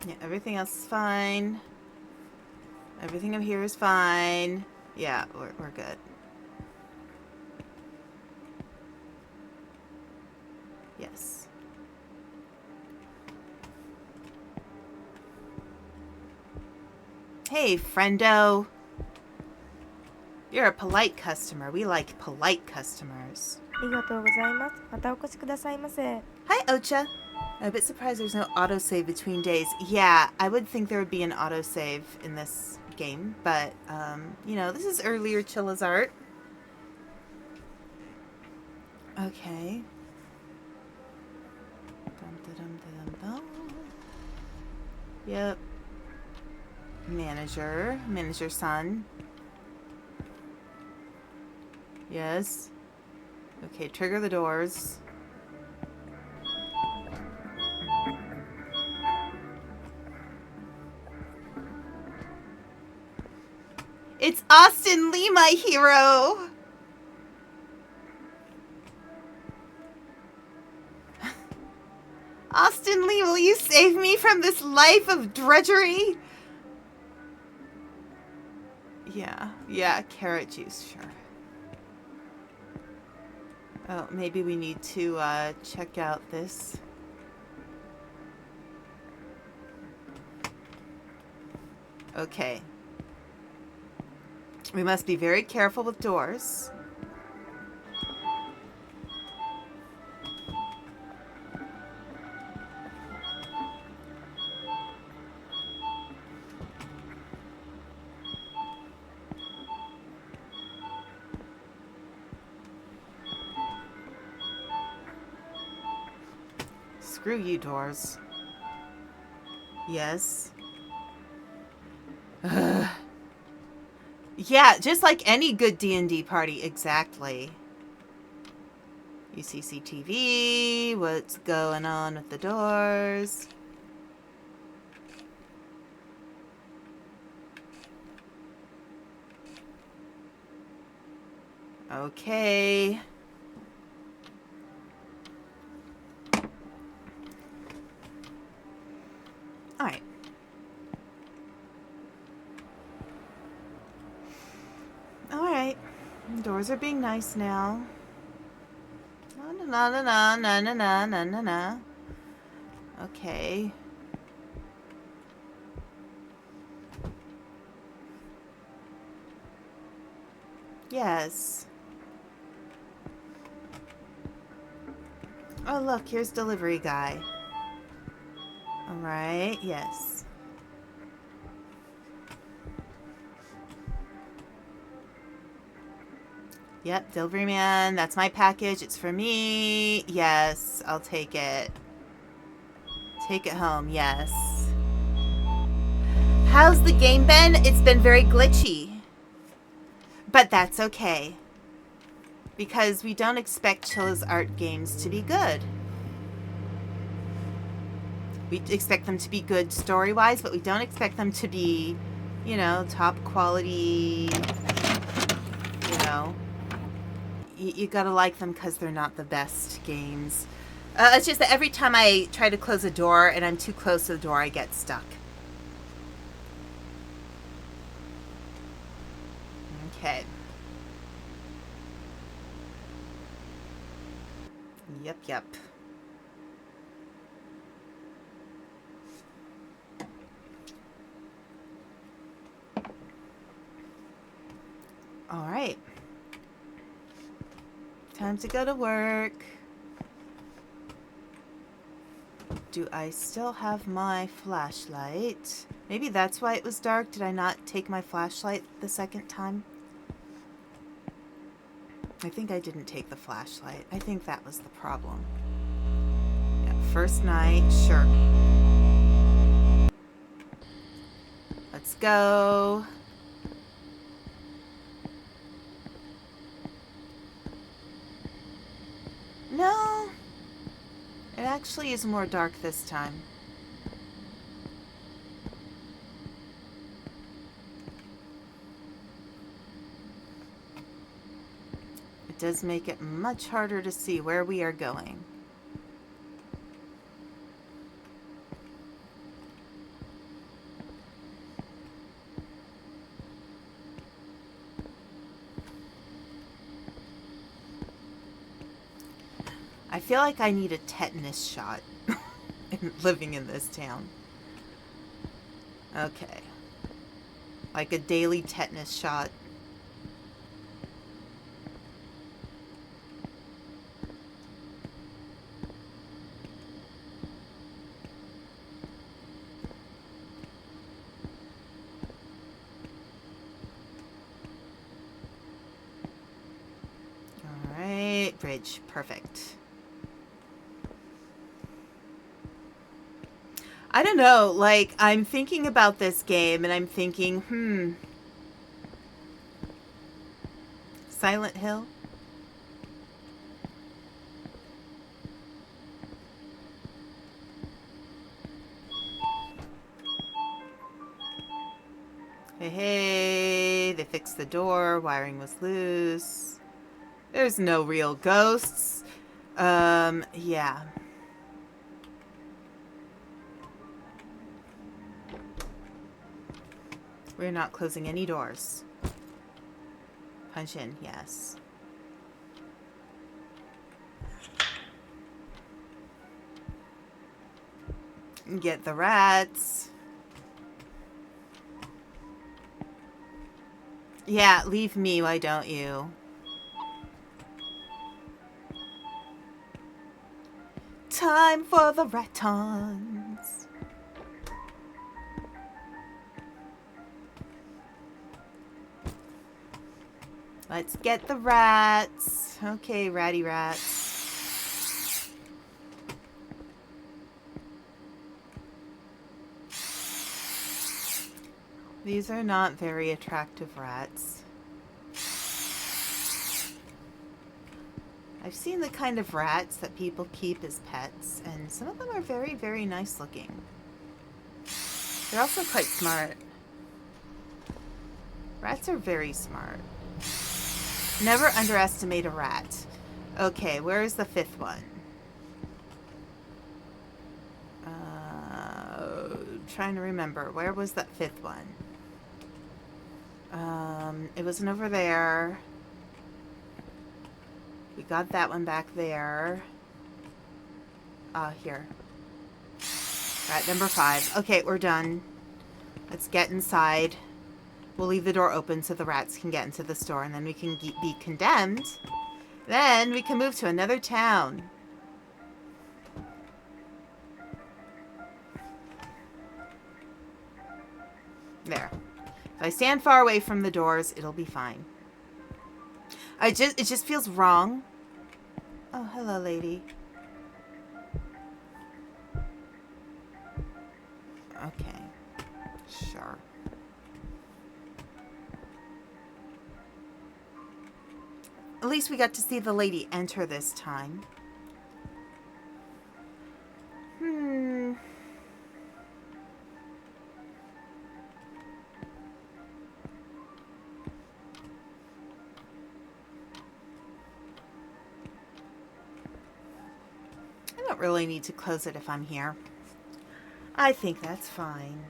Yeah, everything else is fine. Everything up here is fine. Yeah, we're good. Yes. Hey, friendo. You're a polite customer. We like polite customers. ありがとうございます。またお越しくださいませ。 Hi, Ocha. I'm a bit surprised there's no autosave between days. Yeah, I would think there would be an autosave in this game, but, you know, this is earlier Chilla's art. Okay. Dum-da-dum-da-dum-dum. Yep. Manager son. Yes. Okay, trigger the doors. It's Austin Lee, my hero! Austin Lee, will you save me from this life of drudgery? Yeah, carrot juice, sure. Oh, maybe we need to check out this. Okay. We must be very careful with doors. Screw you, doors. Yes. Ugh. Yeah, just like any good D&D party, exactly. You see CCTV, what's going on with the doors? Okay. Alright. Alright. Doors are being nice now. Na na na na na na na na na. Okay. Yes. Oh, look, here's delivery guy. Alright, yes. Yep, delivery man, that's my package. It's for me. Yes, I'll take it. Take it home, yes. How's the game been? It's been very glitchy. But that's okay. Because we don't expect Chilla's art games to be good. We expect them to be good story-wise, but we don't expect them to be, you know, top quality, you know. You gotta like them because they're not the best games. It's just that every time I try to close a door and I'm too close to the door, I get stuck. Okay. Yep. All right. Time to go to work. Do I still have my flashlight? Maybe that's why it was dark. Did I not take my flashlight the second time? I think I didn't take the flashlight. I think that was the problem. Yeah, first night, sure. Let's go. No. It actually is more dark this time. It does make it much harder to see where we are going. I feel like I need a tetanus shot living in this town. Okay. Like a daily tetanus shot. Alright, bridge. Perfect. I don't know, like, I'm thinking about this game and I'm thinking, Silent Hill? Hey, they fixed the door, wiring was loose. There's no real ghosts. Yeah. We're not closing any doors. Punch in, yes. Get the rats. Yeah, leave me, why don't you? Time for the ratons. Let's get the rats. Okay, ratty rats. These are not very attractive rats. I've seen the kind of rats that people keep as pets, and some of them are very, very nice looking. They're also quite smart. Rats are very smart. Never underestimate a rat. Okay, where is the fifth one? Trying to remember. Where was that fifth one? It wasn't over there. We got that one back there. Here. Rat number 5. Okay, we're done. Let's get inside. We'll leave the door open so the rats can get into the store, and then we can be condemned. Then we can move to another town. There. If I stand far away from the doors, it'll be fine. It just feels wrong. Oh, hello, lady. Okay. Sure. At least we got to see the lady enter this time. I don't really need to close it if I'm here. I think that's fine.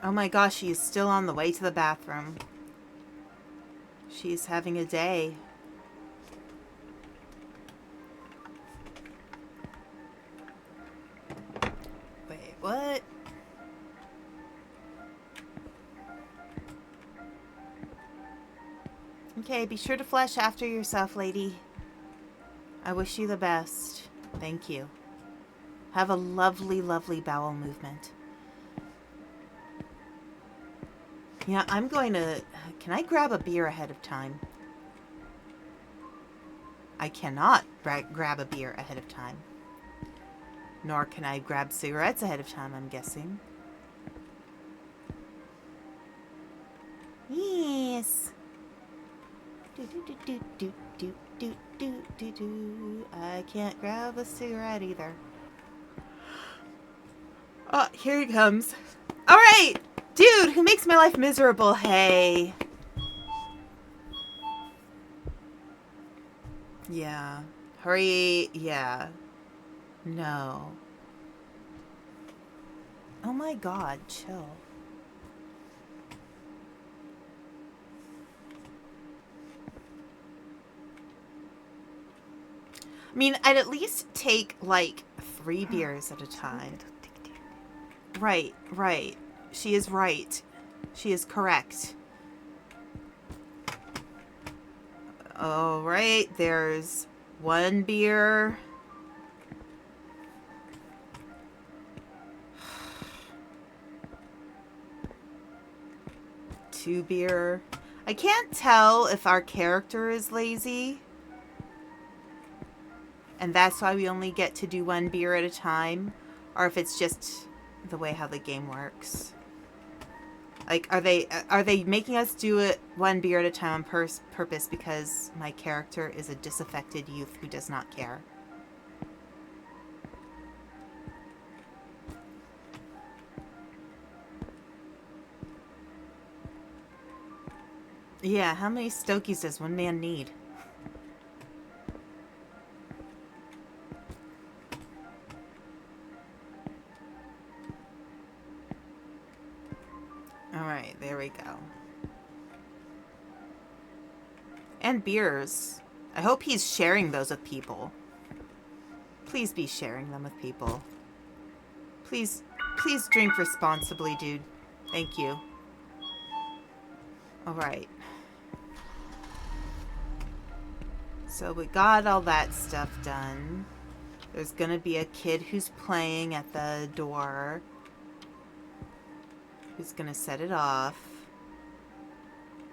Oh my gosh, she is still on the way to the bathroom. She's having a day. Wait, what? Okay, be sure to flush after yourself, lady. I wish you the best. Thank you. Have a lovely, lovely bowel movement. Yeah, I'm going to... Can I grab a beer ahead of time? I cannot grab a beer ahead of time. Nor can I grab cigarettes ahead of time, I'm guessing. Yes. I can't grab a cigarette either. Oh, here he comes. All right, dude, who makes my life miserable? Hey. Yeah. Hurry. Yeah. No. Oh my God, chill. I mean, I'd at least take, like, 3 beers at a time. Right, right. She is right. She is correct. All right, there's 1 beer. Two beer. I can't tell if our character is lazy. And that's why we only get to do 1 beer at a time. Or if it's just the way how the game works. Like, are they making us do it 1 beer at a time on purpose because my character is a disaffected youth who does not care? Yeah, how many stokies does one man need? Alright, there we go. And beers. I hope he's sharing those with people. Please be sharing them with people. Please drink responsibly, dude. Thank you. Alright. So we got all that stuff done. There's gonna be a kid who's playing at the door. Who's gonna set it off.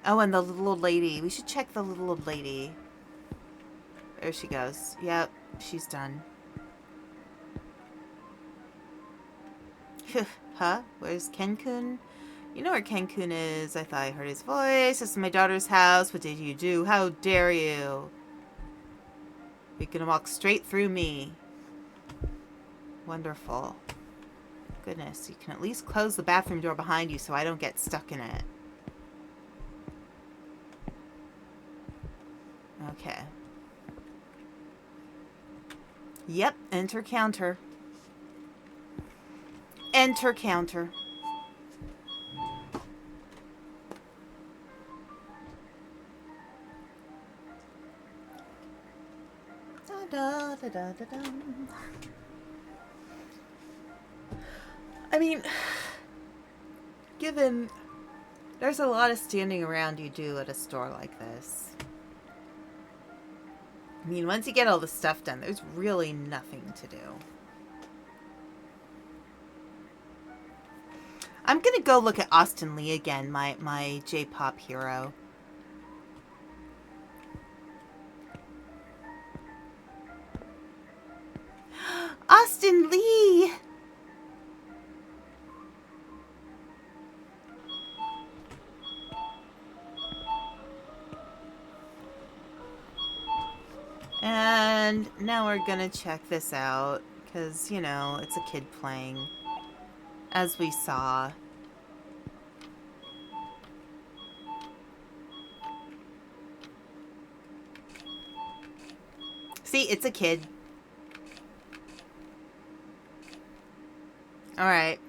Oh, and the little old lady. We should check the little old lady. There she goes. Yep, she's done. Huh? Where's Ken-kun? You know where Ken-kun is. I thought I heard his voice. This is my daughter's house. What did you do? How dare you? You're gonna walk straight through me. Wonderful. Goodness, you can at least close the bathroom door behind you so I don't get stuck in it. Okay. Yep, enter counter. Enter counter. Da, da, da, da, da. I mean, given there's a lot of standing around you do at a store like this. I mean, once you get all the stuff done, there's really nothing to do. I'm gonna go look at Austin Lee again, my J-pop hero. Austin Lee! And now we're gonna check this out, because, you know, it's a kid playing, as we saw. See, it's a kid. Alright.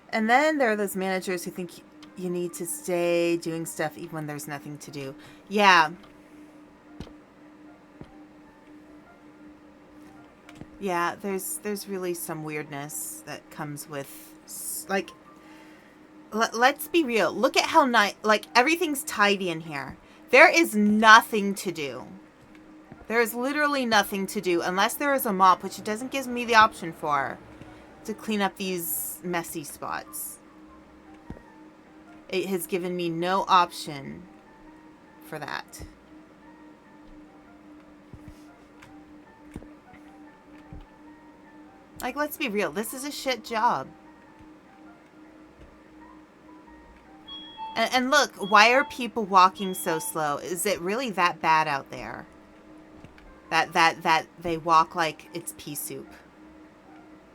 And then there are those managers who think you need to stay doing stuff even when there's nothing to do. Yeah. Yeah, there's really some weirdness that comes with, like, let's be real. Look at how nice, like, everything's tidy in here. There is nothing to do. There is literally nothing to do unless there is a mop, which it doesn't give me the option for, to clean up these messy spots. It has given me no option for that. Like, let's be real. This is a shit job. And look, why are people walking so slow? Is it really that bad out there? That they walk like it's pea soup.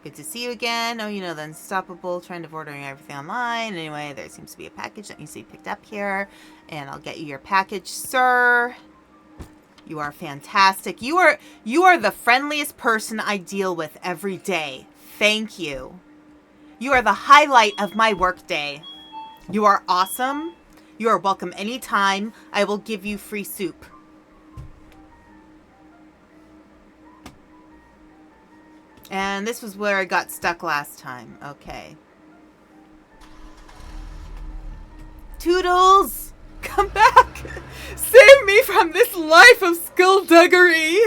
Good to see you again. Oh, you know, the unstoppable trend of ordering everything online. Anyway, there seems to be a package that needs to be picked up here. And I'll get you your package, sir. You are fantastic. You are the friendliest person I deal with every day. Thank you. You are the highlight of my workday. You are awesome. You are welcome anytime. I will give you free soup. And this was where I got stuck last time. Okay. Toodles! Come back! Save me from this life of skullduggery!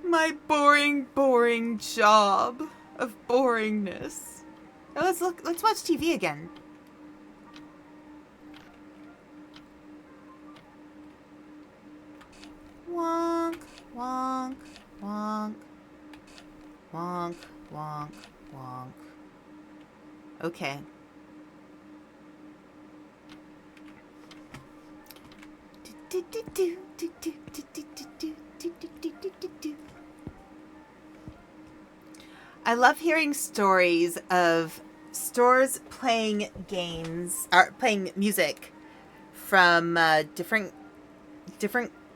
My boring job of boringness. Now let's watch TV again. Wonk, wonk, wonk. Wonk, wonk, wonk. Okay. I love hearing stories of stores playing games or playing music from different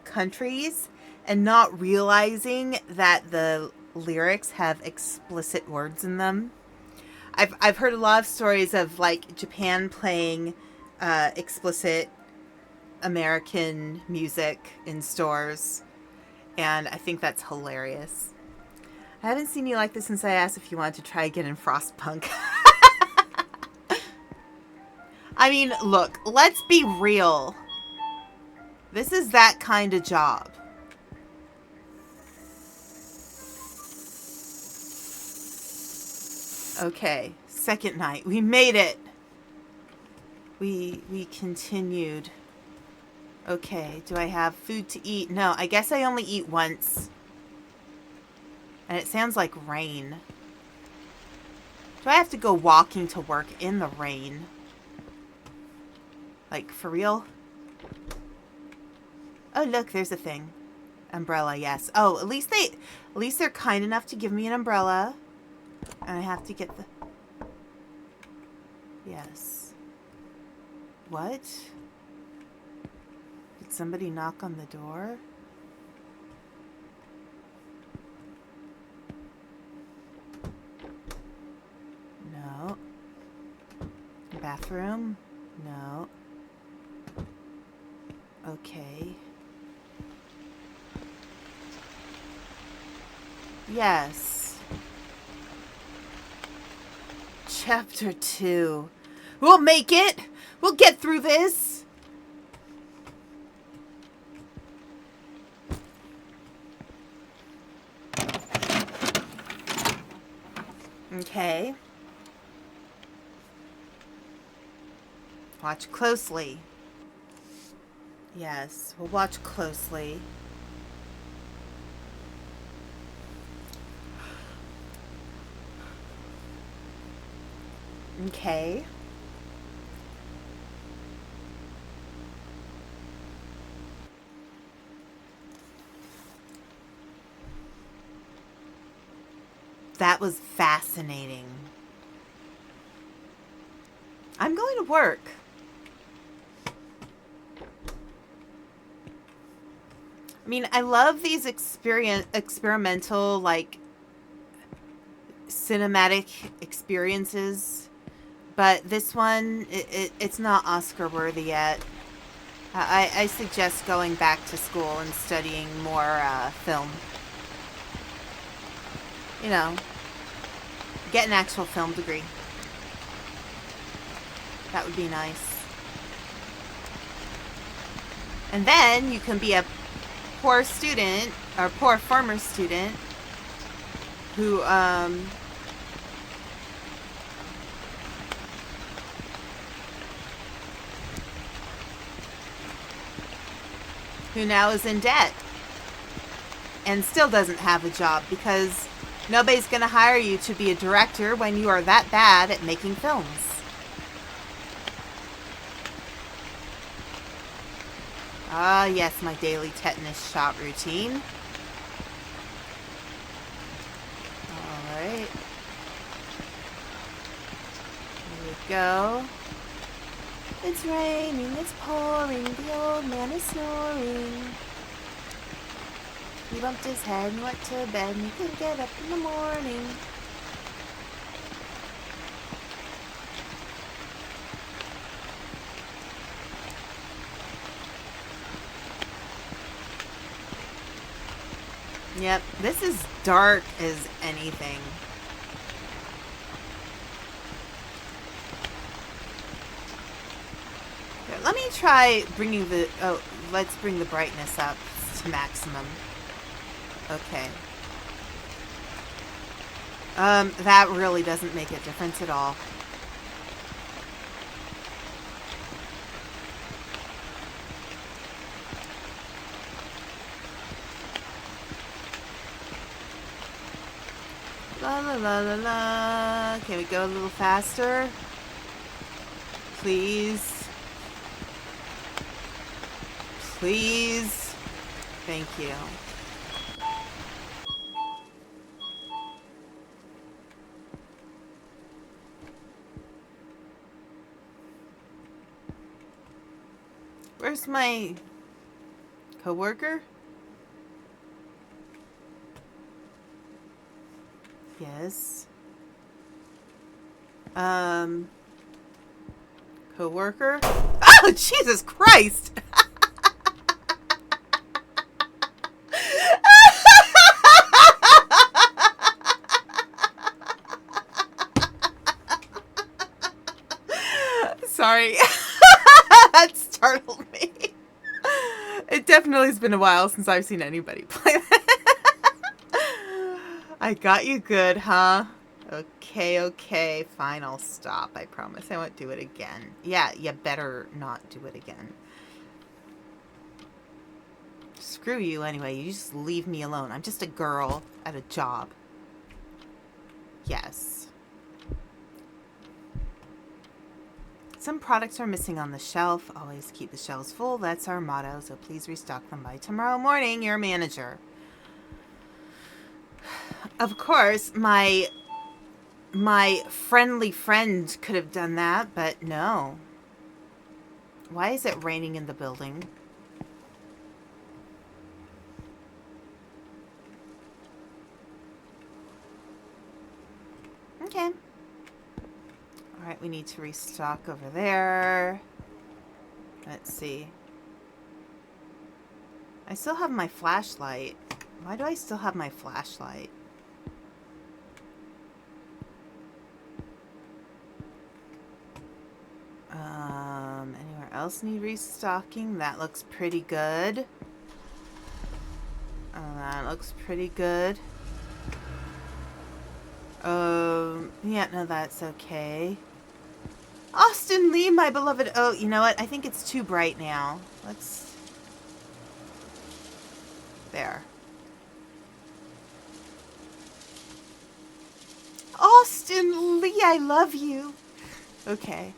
countries and not realizing that the lyrics have explicit words in them. I've heard a lot of stories of like Japan playing explicit American music in stores, and I think that's hilarious. I haven't seen you like this since I asked if you wanted to try again in Frostpunk. I mean, look, let's be real. This is that kind of job. Okay, second night. We made it. We continued. Okay, do I have food to eat? No, I guess I only eat once. And it sounds like rain. Do I have to go walking to work in the rain? Like, for real? Oh, look, there's a thing. Umbrella, yes. Oh, at least they're kind enough to give me an umbrella. And I have to get the... Yes. What? Did somebody knock on the door? No. Bathroom? No. Okay. Yes. Chapter 2. We'll make it! We'll get through this! Okay. Watch closely. Yes, we'll watch closely. Okay. That was fascinating. I'm going to work. I mean, I love these experimental, like, cinematic experiences, but this one, it's not Oscar worthy yet. I suggest going back to school and studying more film. You know, get an actual film degree. That would be nice. And then you can be a poor student, or poor former student, who, now is in debt and still doesn't have a job because nobody's going to hire you to be a director when you are that bad at making films. Ah, yes, my daily tetanus shot routine. Alright. Here we go. It's raining, it's pouring, the old man is snoring. He bumped his head and went to bed and he couldn't get up in the morning. Yep, this is dark as anything. Here, let me try bringing the... Oh, let's bring the brightness up to maximum. Okay. That really doesn't make a difference at all. La la la la la. Can we go a little faster? Please. Please. Thank you. Where's my coworker? Yes. Coworker? Oh, Jesus Christ! Sorry. That startled me. It definitely has been a while since I've seen anybody play that. I got you good, huh? Okay, fine, I'll stop. I promise I won't do it again. Yeah, you better not do it again. Screw you anyway, you just leave me alone. I'm just a girl at a job. Yes. Some products are missing on the shelf. Always keep the shelves full. That's our motto, so please restock them by tomorrow morning, your manager. Of course, my friendly friend could have done that, but no. Why is it raining in the building? Okay. Alright, we need to restock over there. Let's see. I still have my flashlight. Why do I still have my flashlight? Anywhere else need restocking? That looks pretty good. That looks pretty good. Yeah, no, that's okay. Austin Lee, my beloved. Oh, you know what? I think it's too bright now. Let's... There. Austin Lee, I love you. Okay.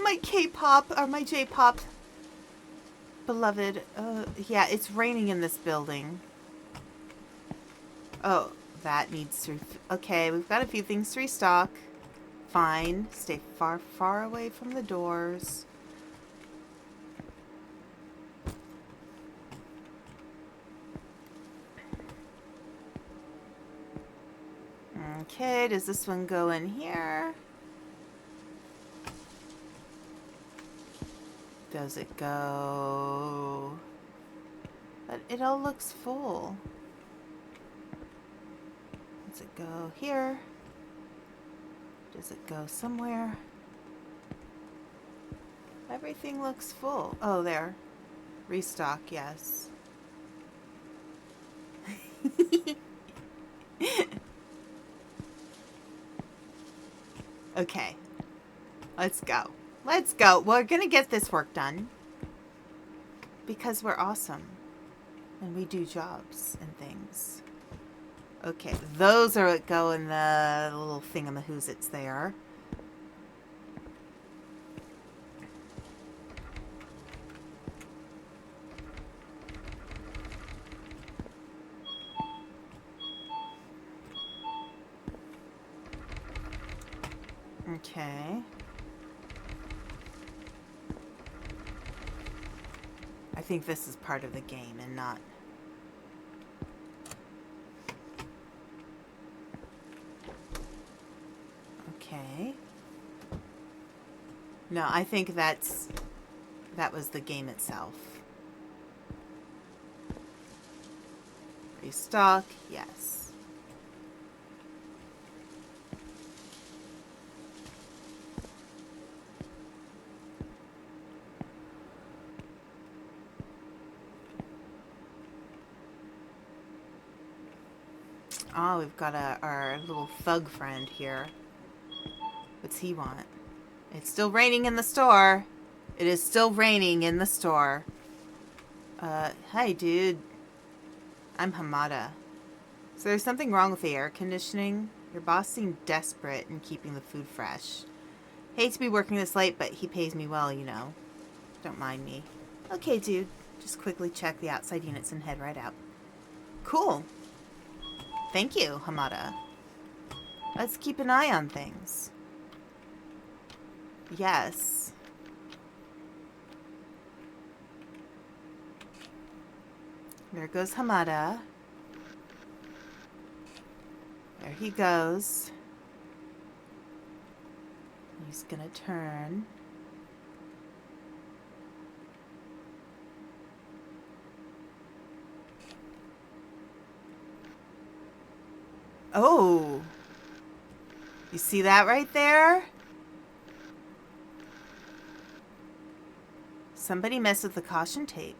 My K-pop, or my J-pop beloved. Yeah, it's raining in this building. Oh, that needs to... Okay, we've got a few things to restock. Fine. Stay far, far away from the doors. Okay, does this one go in here? Does it go... But it all looks full. Does it go here? Does it go somewhere? Everything looks full. Oh, there. Restock, yes. Okay. Let's go. Let's go. We're gonna get this work done. Because we're awesome. And we do jobs and things. Okay, those are what go in the little thingamahoozits there. Okay. I think this is part of the game and not... Okay. No, I think that was the game itself. Restock, yes. Oh, we've got our little thug friend here. What's he want? It's still raining in the store. It is still raining in the store. Hi, dude. I'm Hamada. So there's something wrong with the air conditioning? Your boss seemed desperate in keeping the food fresh. Hate to be working this late, but he pays me well, you know. Don't mind me. Okay, dude. Just quickly check the outside units and head right out. Cool. Thank you, Hamada. Let's keep an eye on things. Yes. There goes Hamada. There he goes. He's gonna turn. Oh. You see that right there? Somebody messed with the caution tape.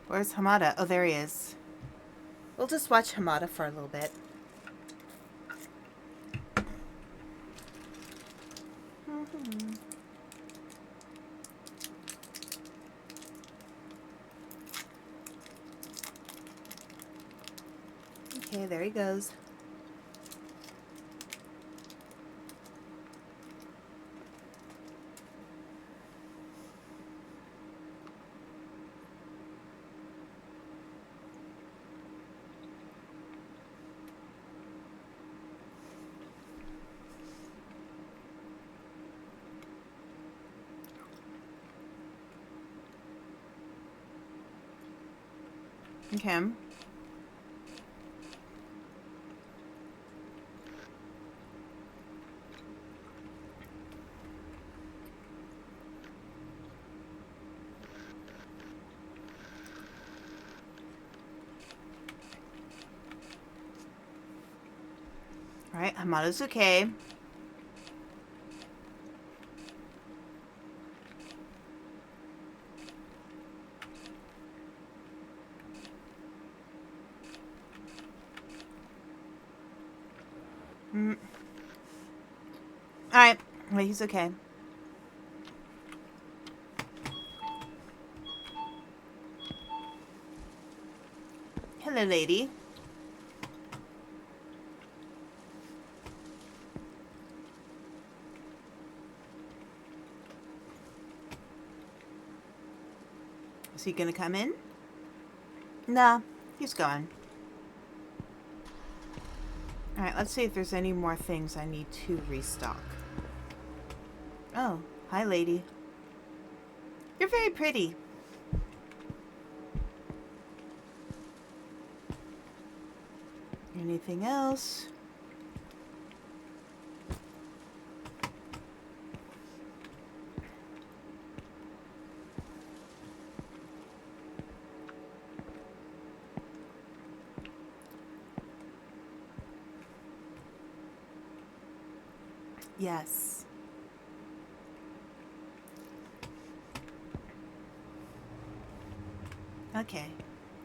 Where's Hamada? Oh, there he is. We'll just watch Hamada for a little bit. Okay, there he goes. Okay. Alright, Hamada's okay. Alright, wait, he's okay. Hello, lady. Is he gonna come in? Nah, he's gone. Alright, let's see if there's any more things I need to restock. Oh, hi, lady. You're very pretty. Anything else? Yes. Okay.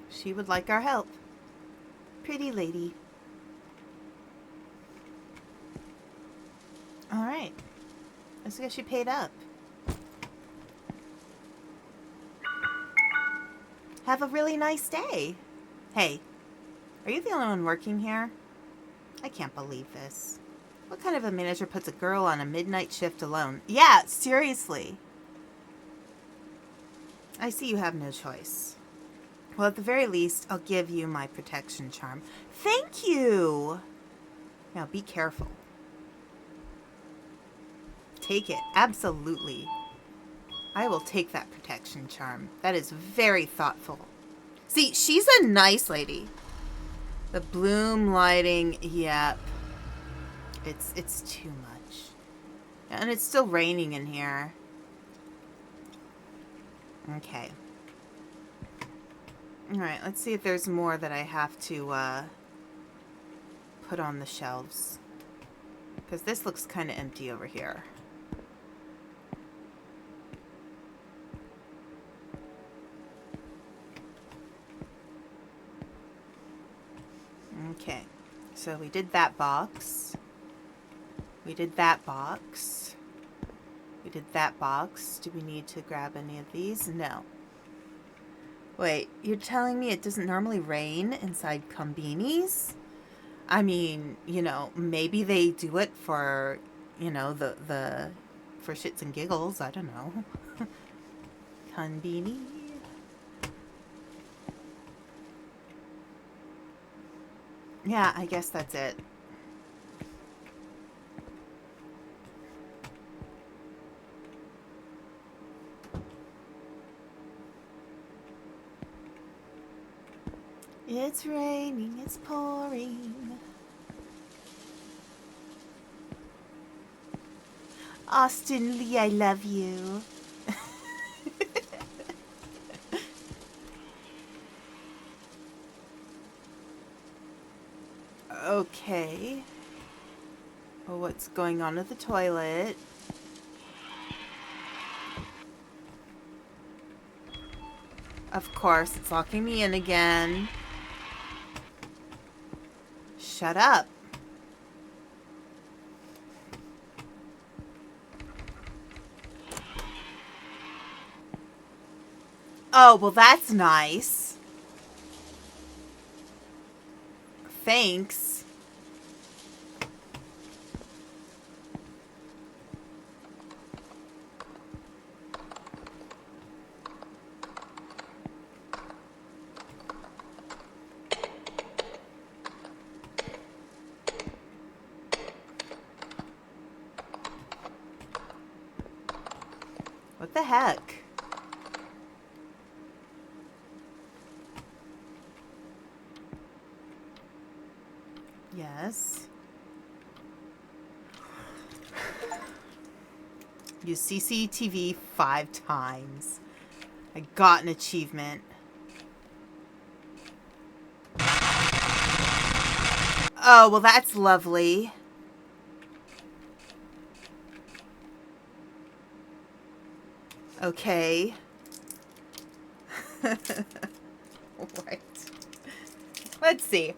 She would like our help. Pretty lady. Alright. Let's get she paid up. Have a really nice day. Hey, are you the only one working here? I can't believe this. What kind of a manager puts a girl on a midnight shift alone? Yeah, seriously. I see you have no choice. Well, at the very least, I'll give you my protection charm. Thank you! Now, be careful. Take it. Absolutely. I will take that protection charm. That is very thoughtful. See, she's a nice lady. The bloom lighting, yep. It's too much. And it's still raining in here. Okay. Alright, let's see if there's more that I have to put on the shelves. Because this looks kind of empty over here. Okay, so we did that box. We did that box. We did that box. Do we need to grab any of these? No. Wait, you're telling me it doesn't normally rain inside Combinis? I mean, you know, maybe they do it for, you know, for shits and giggles. I don't know. Conbini. Yeah, I guess that's it. It's raining, it's pouring. Austin Lee, I love you. Okay. Well, what's going on at the toilet? Of course, it's locking me in again. Shut up. Oh, well, that's nice. Thanks. What the heck? Yes. Use CCTV 5 times. I got an achievement. Oh, well, that's lovely. Okay. Right. Let's see.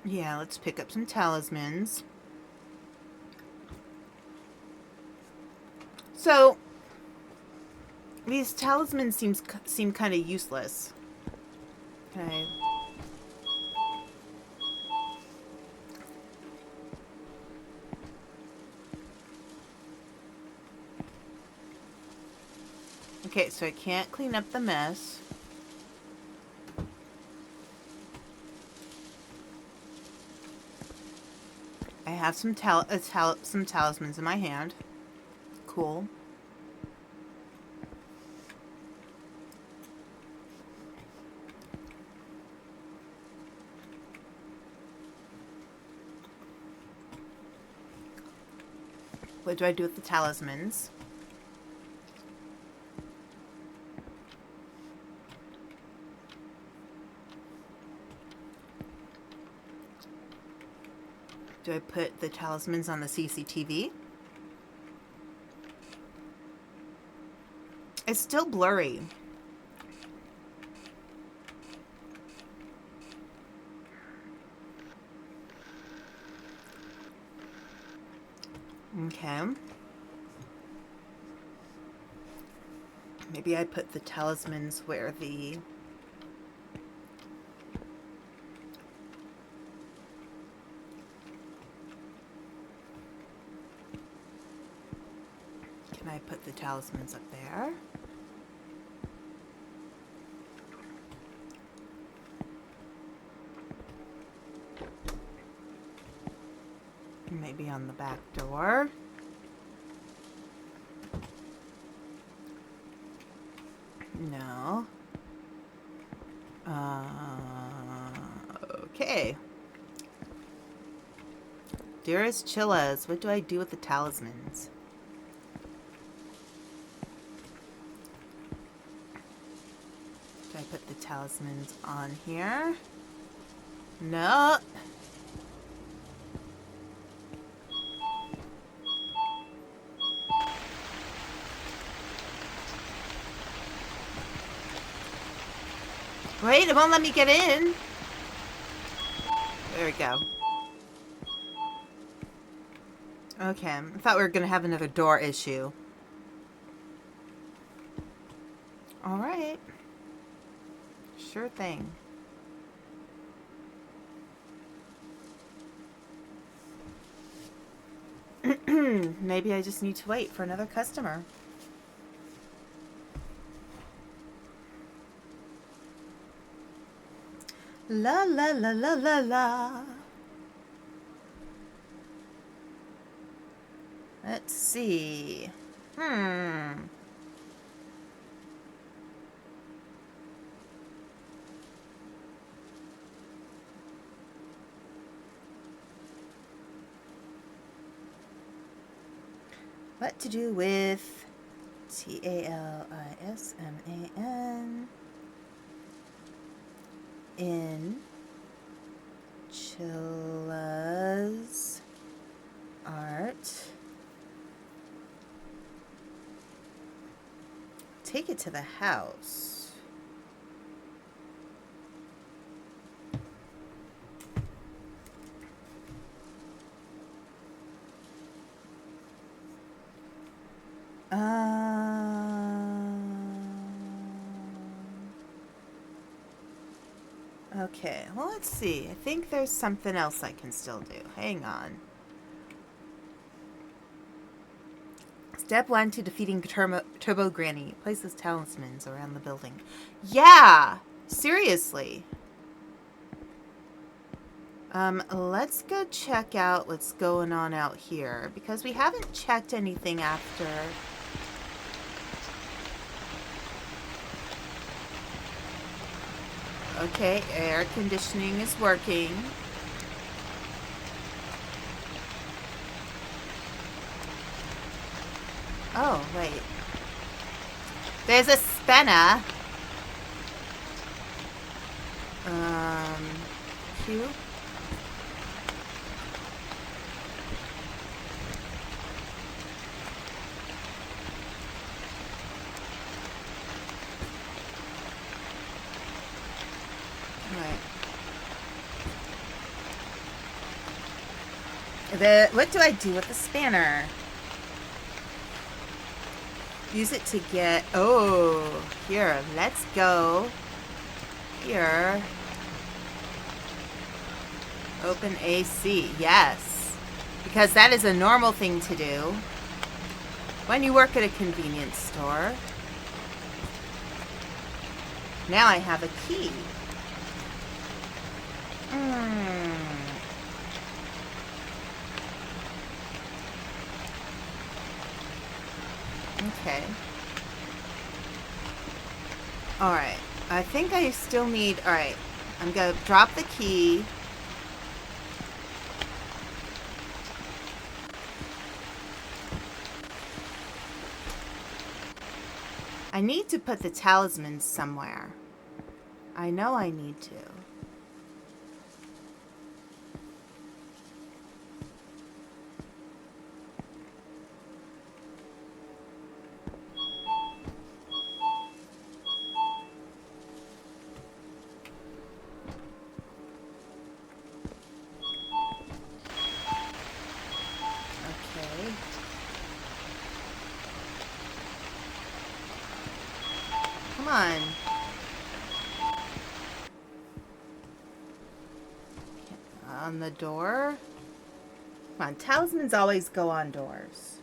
Yeah, let's pick up some talismans. So, these talismans seem kind of useless. Okay. Okay, so I can't clean up the mess. I have some talismans in my hand. Cool. What do I do with the talismans? Do I put the talismans on the CCTV? It's still blurry. Okay. Maybe I put the talismans where the... Can I put the talismans up there? Maybe on the back door. No. Okay. Dearest Chillas, what do I do with the talismans? Do I put the talismans on here? No. Wait, it won't let me get in. There we go. Okay, I thought we were going to have another door issue. Alright. Sure thing. Maybe I just need to wait for another customer. La la la la la la. Let's see. What to do with Talisman in Chilla's art? Take it to the house. Okay, well, let's see. I think there's something else I can still do. Hang on. Step 1 to defeating Turbo Granny. Places talismans around the building. Yeah! Seriously. Let's go check out what's going on out here, because we haven't checked anything after. Okay, air conditioning is working. Oh, wait. There's a spanner. Q. What do I do with the spanner? Use it to get... Oh, here, let's go. Here. Open AC, yes. Because that is a normal thing to do when you work at a convenience store. Now I have a key. Okay. Alright. I think I still need... Alright. I'm going to drop the key. I need to put the talismans somewhere. I know I need to. Come on. On the door. Come on, talismans always go on doors.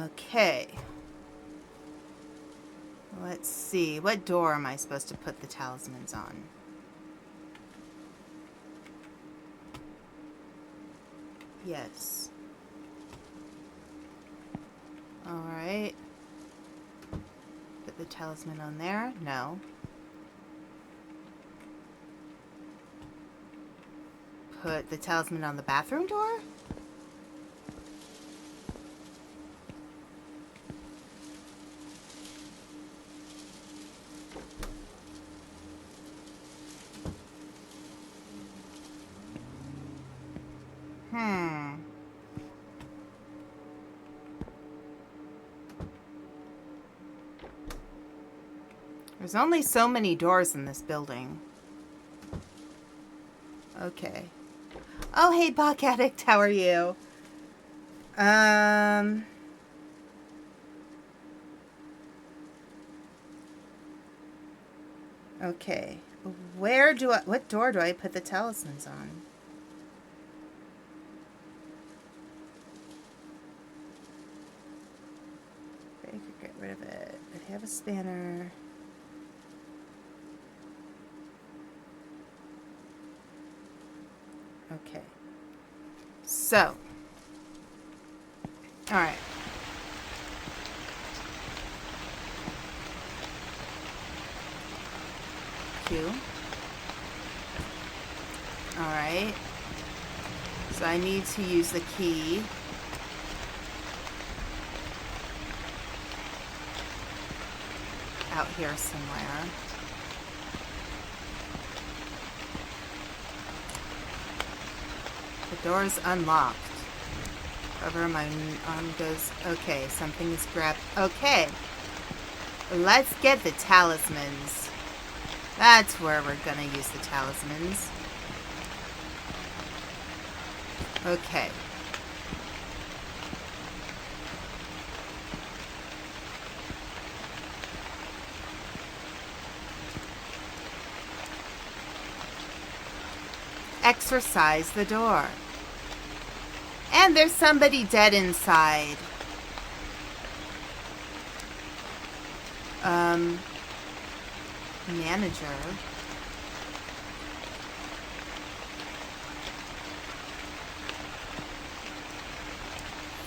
Okay. Let's see. What door am I supposed to put the talismans on? Yes. Alright. Put the talisman on there. No. Put the talisman on the bathroom door? There's only so many doors in this building. Okay. Oh, hey, Bach Addict. How are you? Okay. What door do I put the talismans on? I could get rid of it. I have a spanner. Okay. So. Alright. Q. Alright. So I need to use the key. Out here somewhere. The door is unlocked. However, my arm goes... Okay, something is grabbed. Okay. Let's get the talismans. That's where we're gonna use the talismans. Okay. Exorcise the door. And there's somebody dead inside. Manager.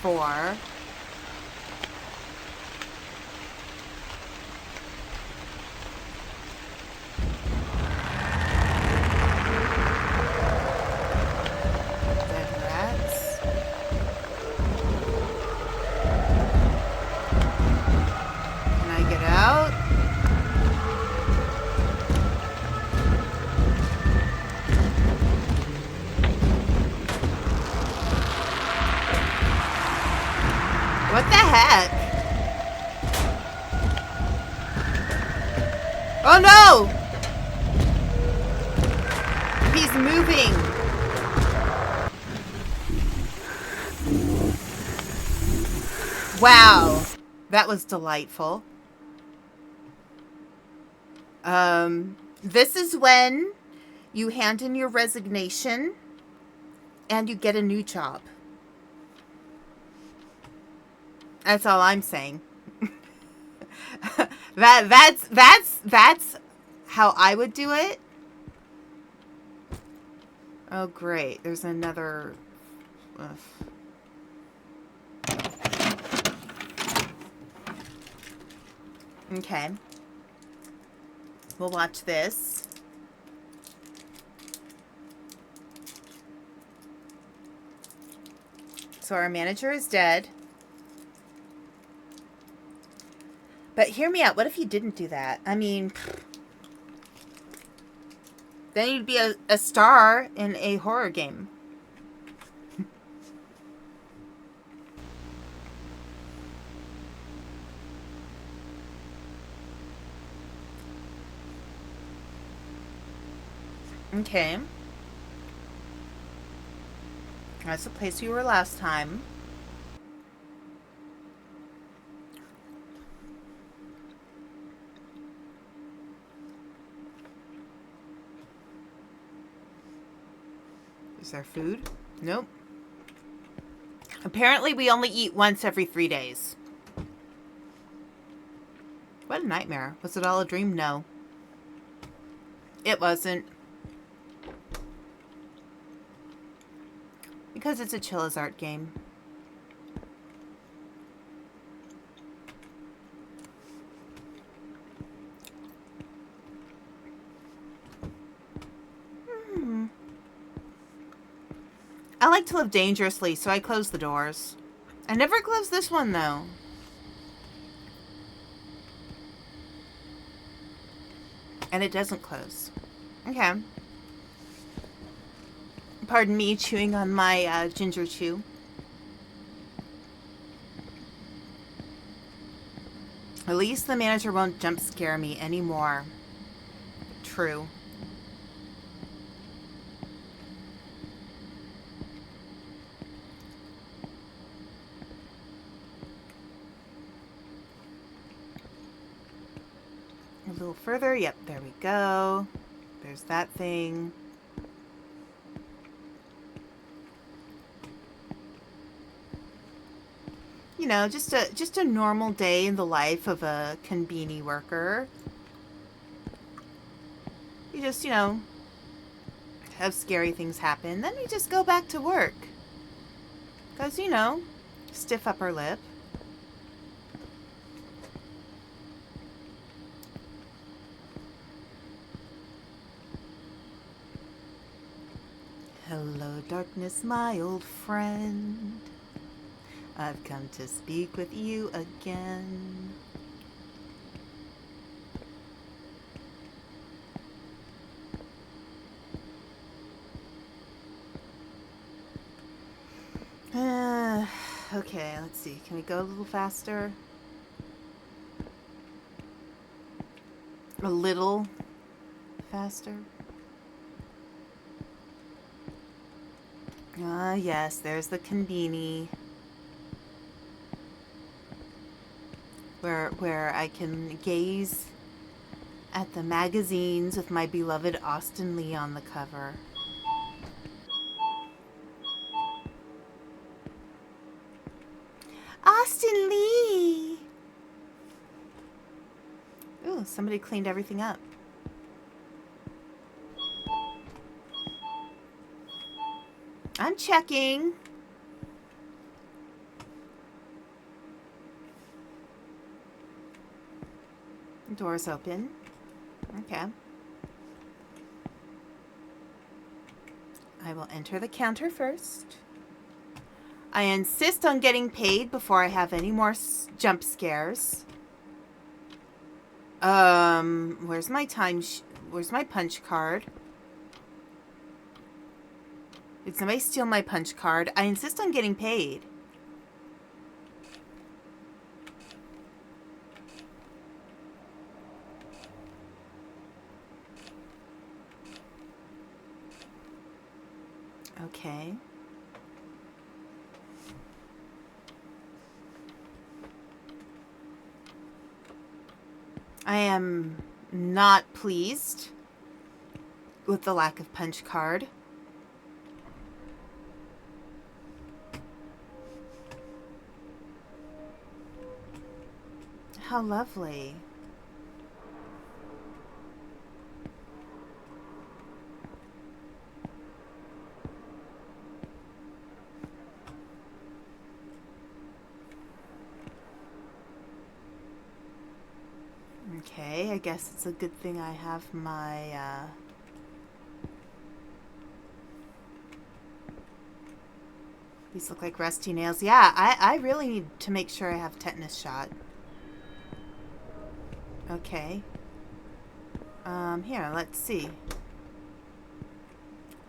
Four. Dead rats. Can I get out? What the heck? Oh no! He's moving. Wow. That was delightful. This is when you hand in your resignation and you get a new job. That's all I'm saying. That's how I would do it. Oh great, there's another. Okay. We'll watch this. So our manager is dead. But hear me out. What if you didn't do that? I mean, then you'd be a star in a horror game. Okay. That's the place we were last time. Is there food? Nope. Apparently we only eat once every 3 days. What a nightmare. Was it all a dream? No. It wasn't. Because it's a Chilla's art game. I like to live dangerously, so I close the doors. I never close this one, though. And it doesn't close. Okay. Pardon me chewing on my ginger chew. At least the manager won't jump scare me anymore. True. A little further. Yep, there we go. There's that thing. You know, just a normal day in the life of a conbini worker. You just, you know, have scary things happen. Then we just go back to work. Because, you know, stiff upper lip. Hello, darkness, my old friend. I've come to speak with you again. Okay, let's see. Can we go a little faster? A little faster? Ah, yes, there's the conbini. Where I can gaze at the magazines with my beloved Austin Lee on the cover. Austin Lee! Ooh, somebody cleaned everything up. I'm checking. Door's open. Okay. I will enter the counter first. I insist on getting paid before I have any more jump scares. Where's my where's my punch card? Did somebody steal my punch card? I insist on getting paid. Okay. I am not pleased with the lack of punch card. How lovely. Okay, I guess it's a good thing I have my, these look like rusty nails. Yeah, I really need to make sure I have tetanus shot. Okay. Here, let's see.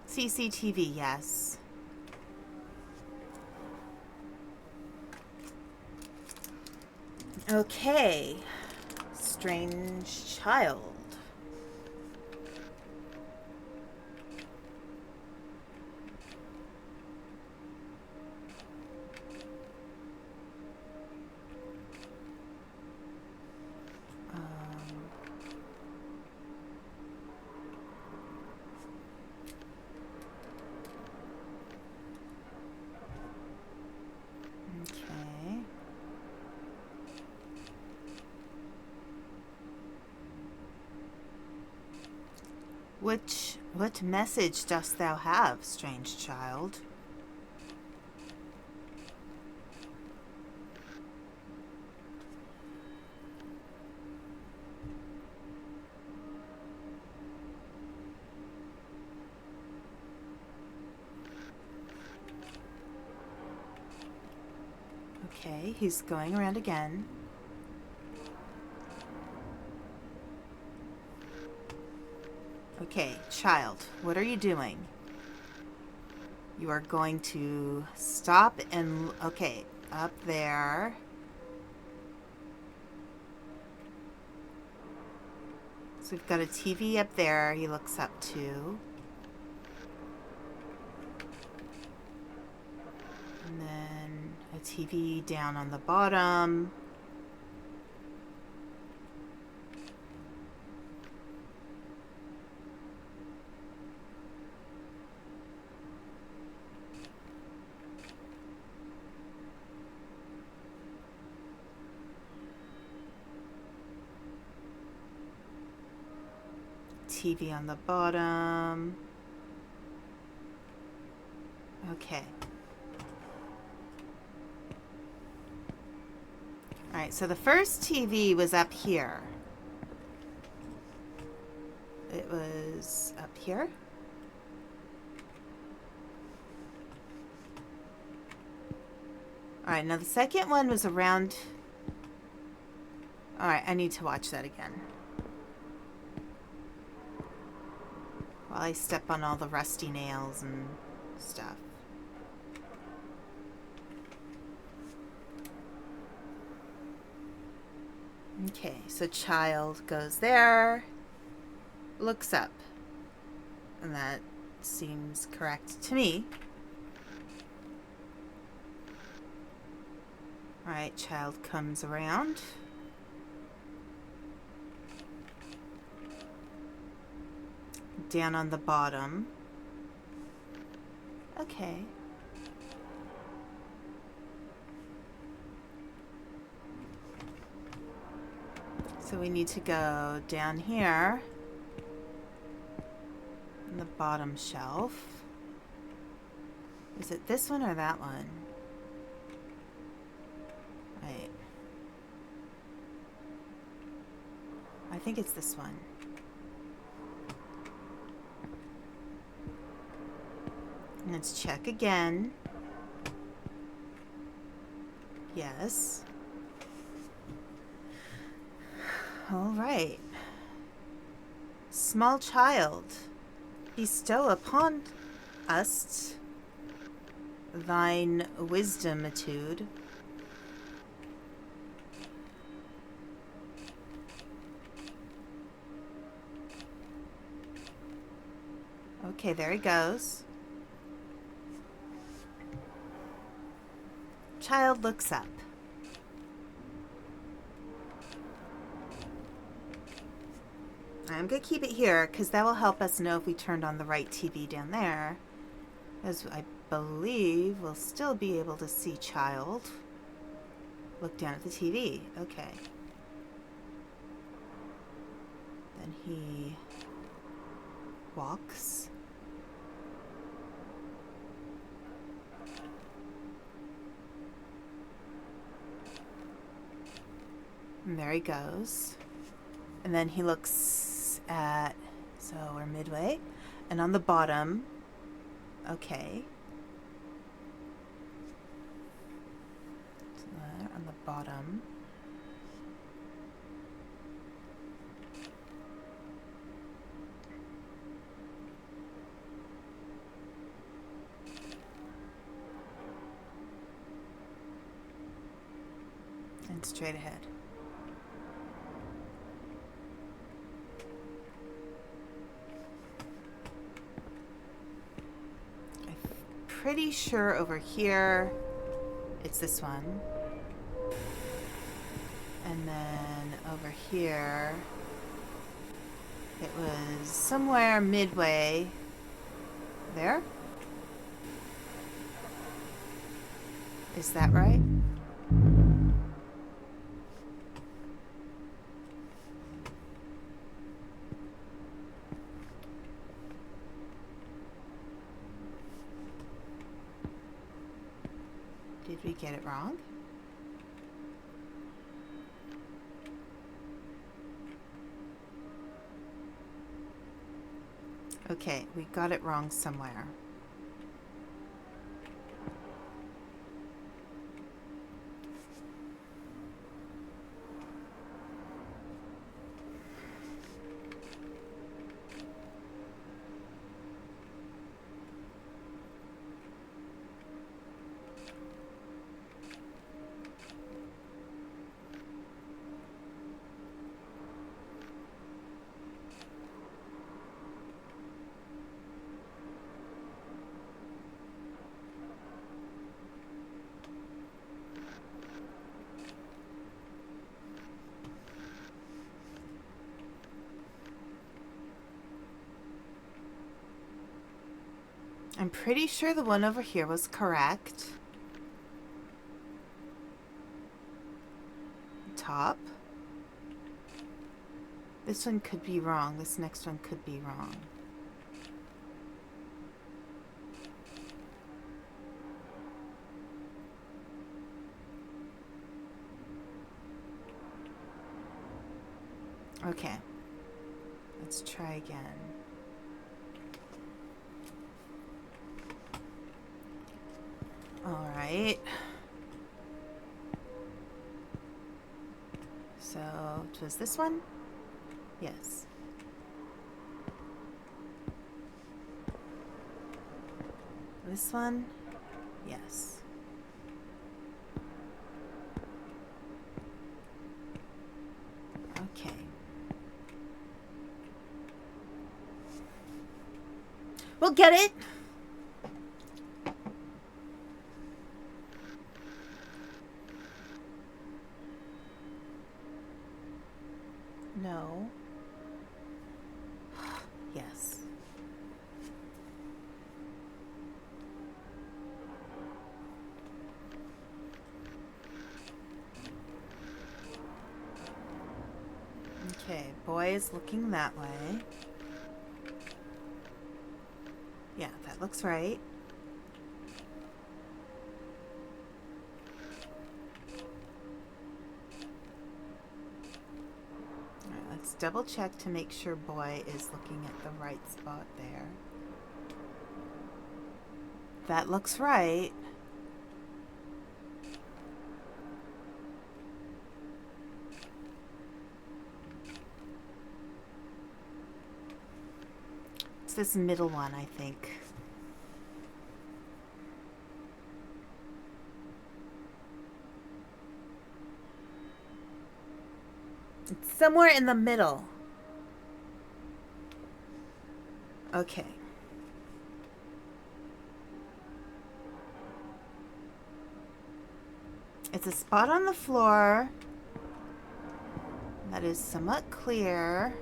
CCTV, yes. Okay. Strange child. Okay. What message dost thou have, strange child? Okay, he's going around again. Okay, child, what are you doing? You are going to stop and... Okay, up there. So we've got a TV up there he looks up to. And then a TV down on the bottom. TV on the bottom. Okay. Alright, so the first TV was up here. It was up here. Alright, now the second one was around... Alright, I need to watch that again. While I step on all the rusty nails and stuff. Okay, so child goes there, looks up, and that seems correct to me. Alright, child comes around. Down on the bottom. Okay. So we need to go down here on the bottom shelf. Is it this one or that one? Right. I think it's this one. Let's check again. Yes. All right. Small child, bestow upon us thine wisdomitude. Okay, there he goes. Child looks up. I'm going to keep it here because that will help us know if we turned on the right TV down there. As I believe we'll still be able to see child. Look down at the TV. Okay. Then he walks. And there he goes. And then he looks at, so we're midway. And on the bottom, okay. So there, on the bottom. And straight ahead. Pretty sure over here it's this one, and then over here it was somewhere midway there. Is that right? Did we get it wrong? Okay, we got it wrong somewhere. I'm pretty sure the one over here was correct. Top. This one could be wrong. This next one could be wrong. Okay. Let's try again. All right. So, it was this one? Yes. This one? Yes. Okay. We'll get it. No. Yes. Okay, boy is looking that way. Yeah, that looks right. All right, let's double check to make sure boy is looking at the right spot there. That looks right. It's this middle one, I think. It's somewhere in the middle. Okay. It's a spot on the floor that is somewhat clear.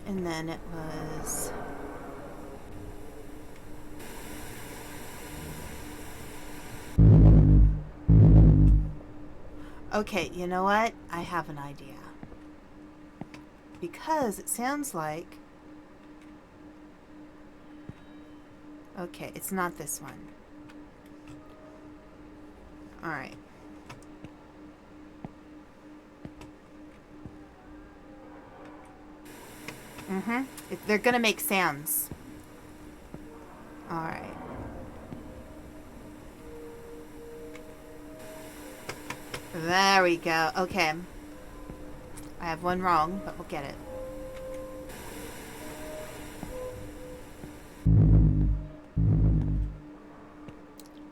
And then it was... Okay, you know what? I have an idea. Because it sounds like... Okay, it's not this one. Alright. They're gonna make sounds. Alright. There we go. Okay. I have one wrong, but we'll get it.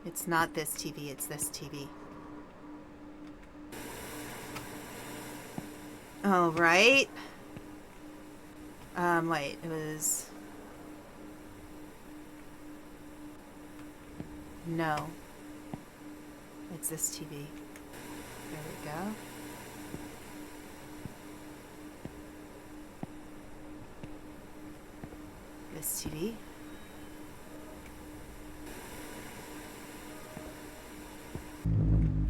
It's not this TV, it's this TV. Oh, right. Wait, it was... No. It's this TV. There we go. This TV.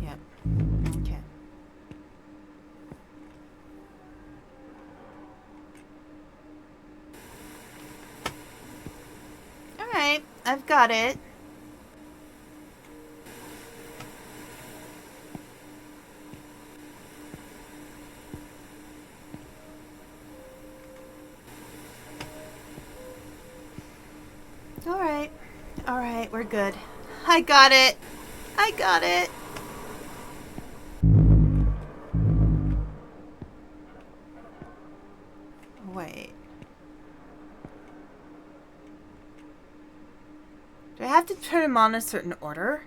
Yep. Okay. Alright, I've got it. Alright. Alright, we're good. I got it. I got it. Wait. Do I have to turn them on a certain order?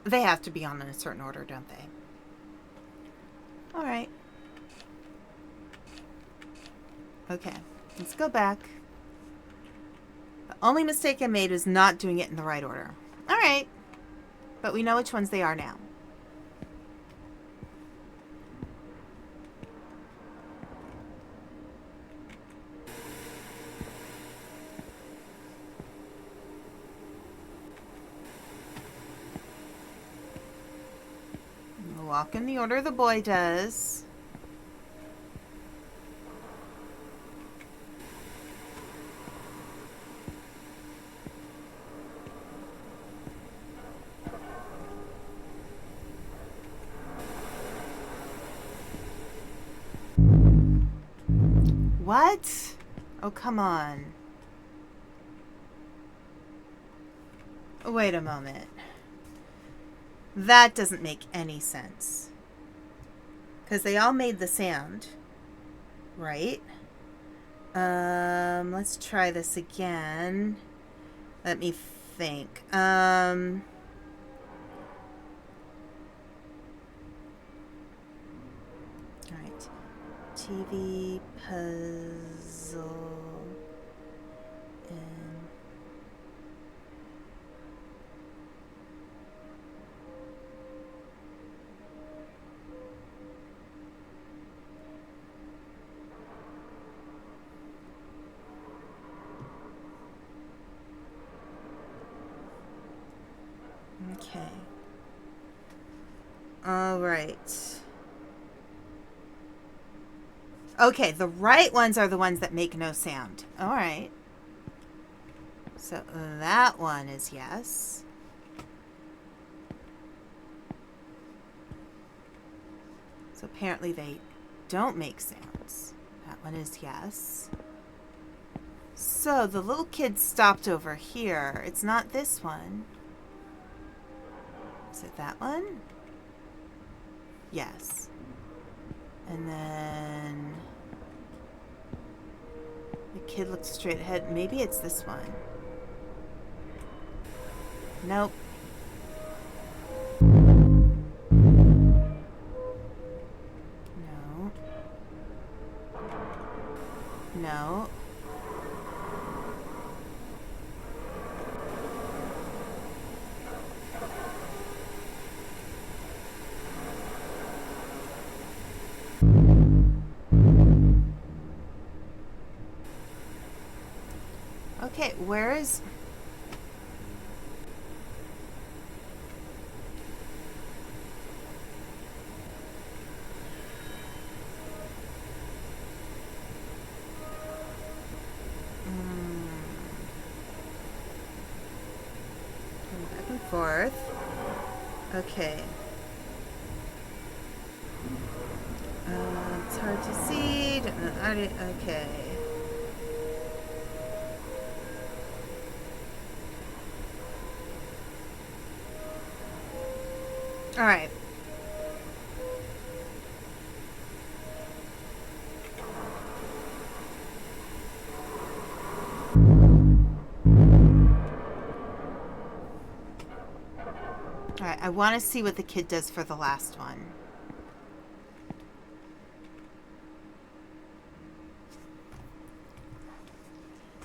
They have to be on in a certain order, don't they? All right. Okay, let's go back. The only mistake I made was not doing it in the right order. All right, but we know which ones they are now. We'll walk in the order the boy does. What? Oh, come on. Wait a moment. That doesn't make any sense. Because they all made the sound, right? Let's try this again. Let me think. Alright. TV, puzzle, and... Okay. All right. Okay, the right ones are the ones that make no sound. All right. So that one is yes. So apparently they don't make sounds. That one is yes. So the little kid stopped over here. It's not this one. Is it that one? Yes. And then the kid looks straight ahead. Maybe it's this one. Nope. No. No. Okay, where is... Back and forth. Okay. It's hard to see. Okay. All right. All right, I want to see what the kid does for the last one.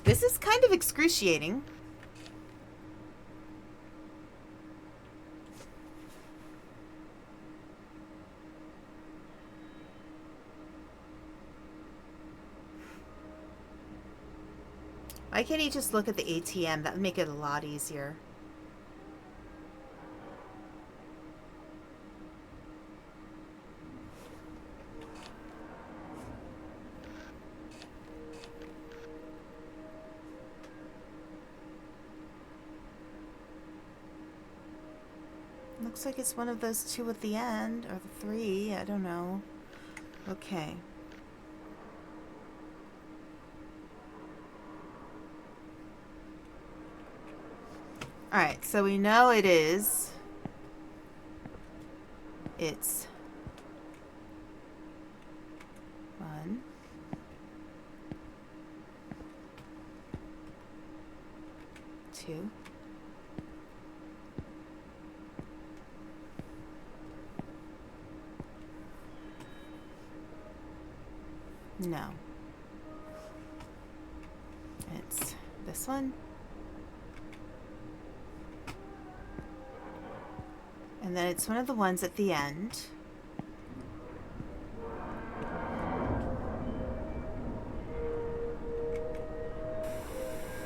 This is kind of excruciating. Why can't he just look at the ATM? That would make it a lot easier. Looks like it's one of those two at the end, or the three, I don't know. Okay. Alright, so we know it is. It's 1, 2, No. It's this one. And then it's one of the ones at the end.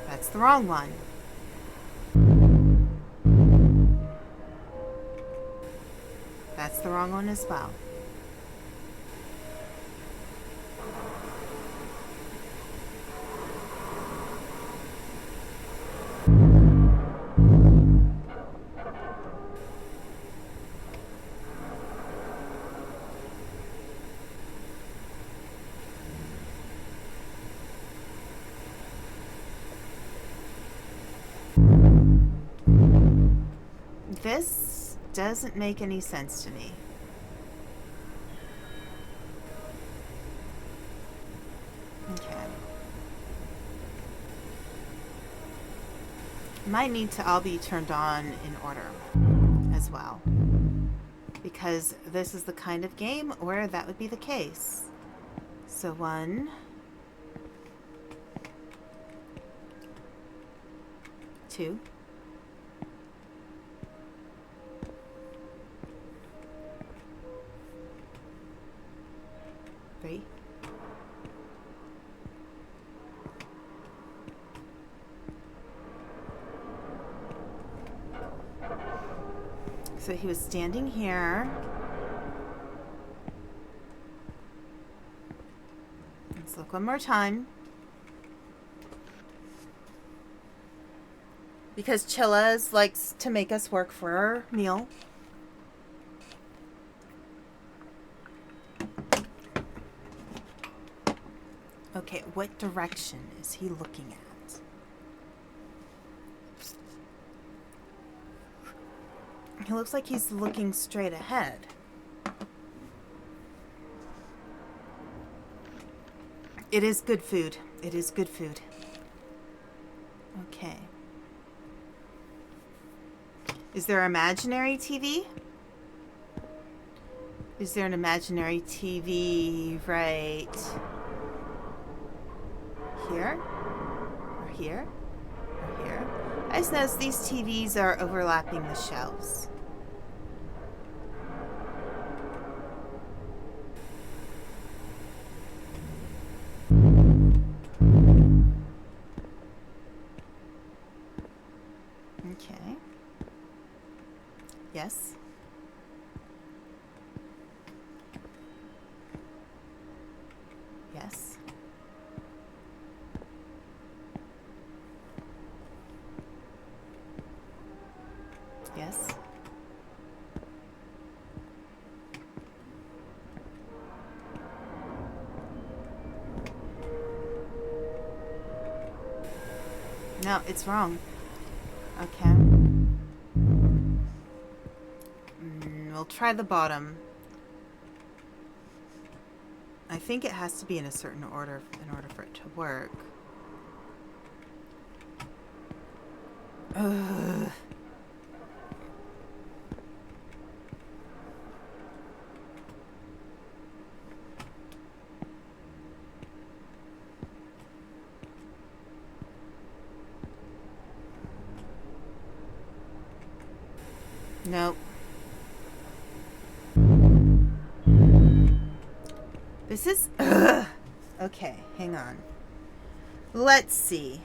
That's the wrong one. That's the wrong one as well. This doesn't make any sense to me. Okay. Might need to all be turned on in order as well. Because this is the kind of game where that would be the case. So 1, 2, 3, 4. So he was standing here. Let's look one more time. Because Chilla likes to make us work for our meal. Okay, what direction is he looking at? He looks like he's looking straight ahead. It is good food. It is good food. Okay. Is there imaginary TV? Is there an imaginary TV right here? Or here? Or here? I just noticed these TVs are overlapping the shelves. Okay. Yes. Yes. Yes. No, it's wrong. Okay. We'll try the bottom. I think it has to be in a certain order in order for it to work. Ugh. Nope. This is... Ugh. Okay, hang on. Let's see.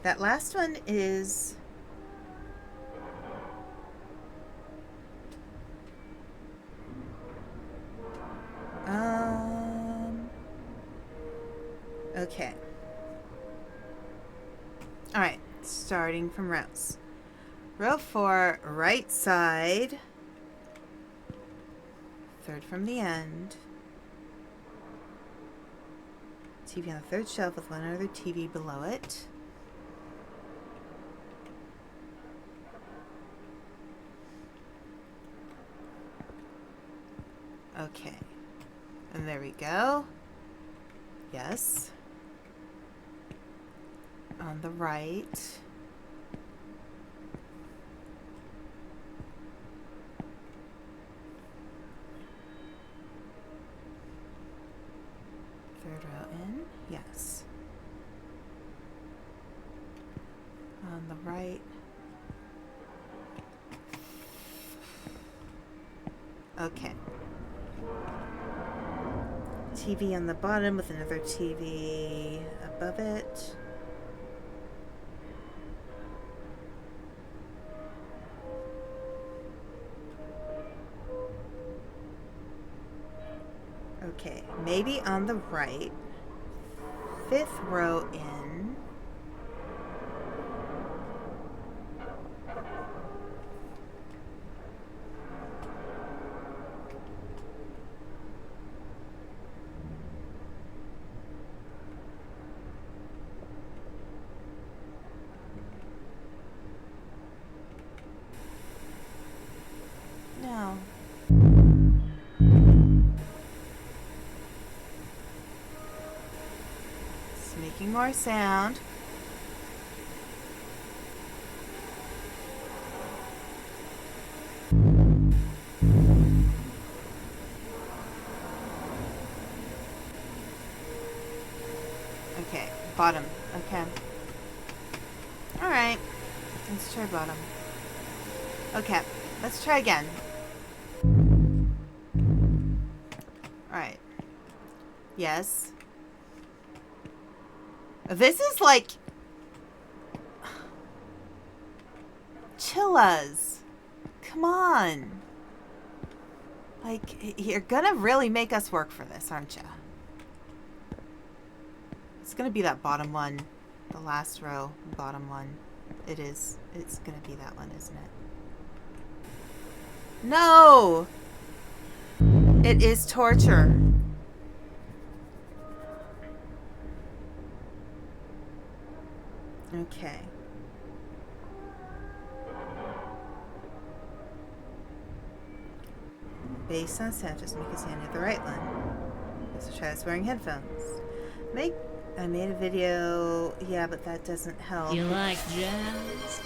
That last one is... Okay. Alright, starting from rows. Row 4, right side. Third from the end. TV on the third shelf with one other TV below it. Okay. And there we go. Yes. On the right. on the right. Okay. TV on the bottom with another TV above it. Okay, maybe on the right. 5th row in. No. It's making more sound. Okay, bottom. Okay. Alright. Let's try bottom. Okay, let's try again. Alright. Yes. This is like... Chillas. Come on. Like, you're gonna really make us work for this, aren't you? It's gonna be that bottom one. The last row, bottom one. It is. It's gonna be that one, isn't it? No! It is torture. Okay. Based on sound, just make his hand hit the right one. Let's try this wearing headphones. I made a video. Yeah, but that doesn't help. You like jazz?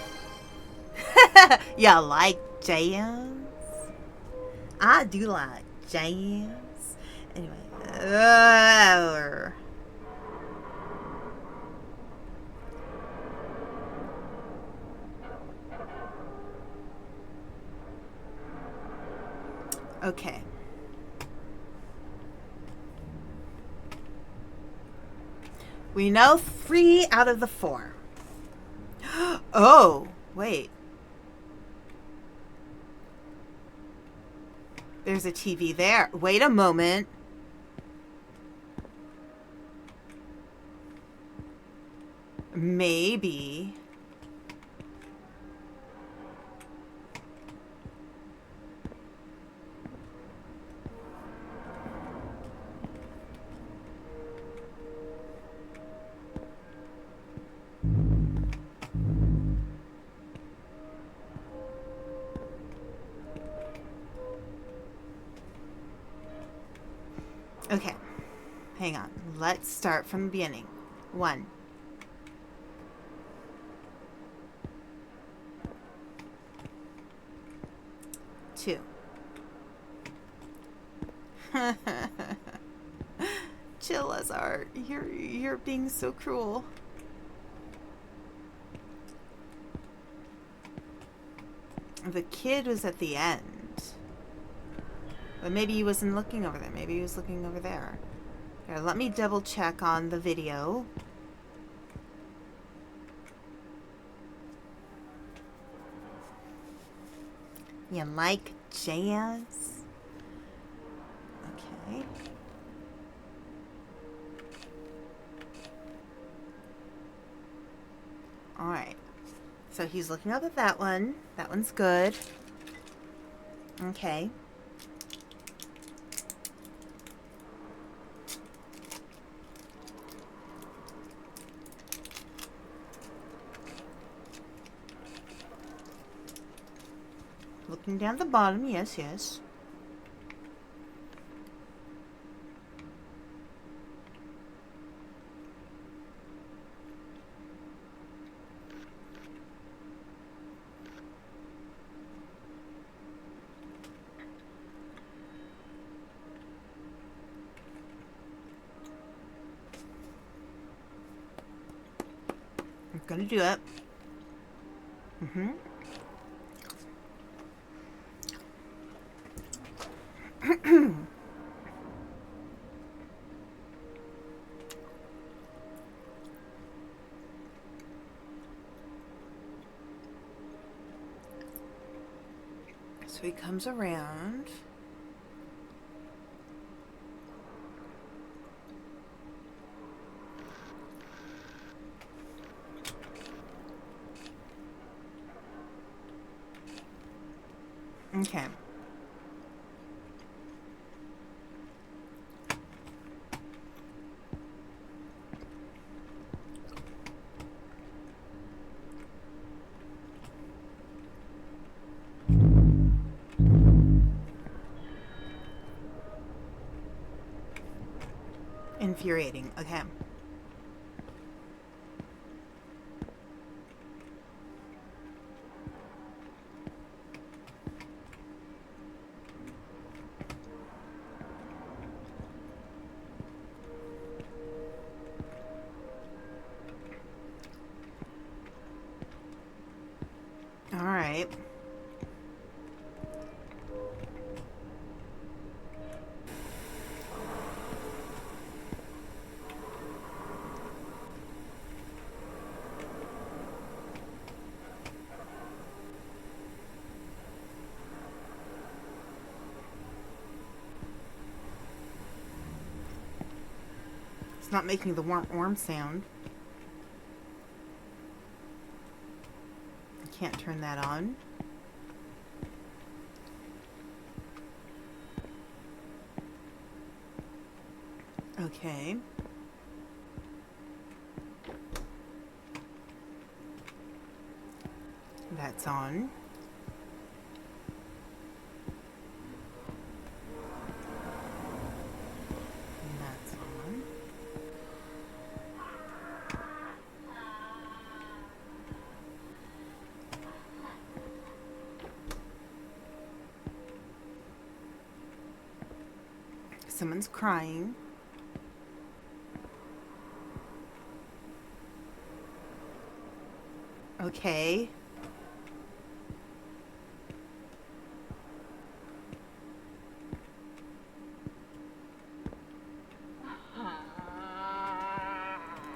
You like jazz? I do like jazz. Anyway. Okay. We know 3 out of the 4. Oh, wait. There's a TV there. Wait a moment. Maybe. Okay, hang on. Let's start from the beginning. 1. 2. Chilla's art. You're being so cruel. The kid was at the end. But maybe he wasn't looking over there. Maybe he was looking over there. Here, let me double check on the video. You like jazz? Okay. Alright. So he's looking up at that one. That one's good. Okay. Looking down the bottom, yes, yes. I'm gonna do it. Mm-hmm. So he comes around. Okay. Infuriating. Okay. All right. It's not making the worm sound. I can't turn that on. Okay. That's on. And that's on. Someone's crying. Okay.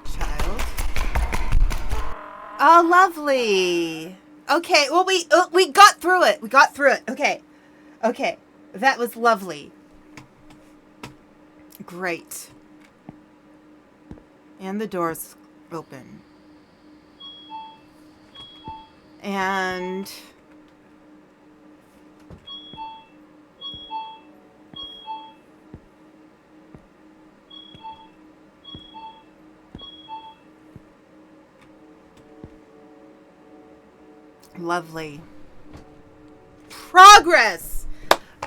Child. Oh, lovely. Okay, well, we got through it. We got through it. Okay. Okay. That was lovely. Great. And the door's open. And lovely. Progress!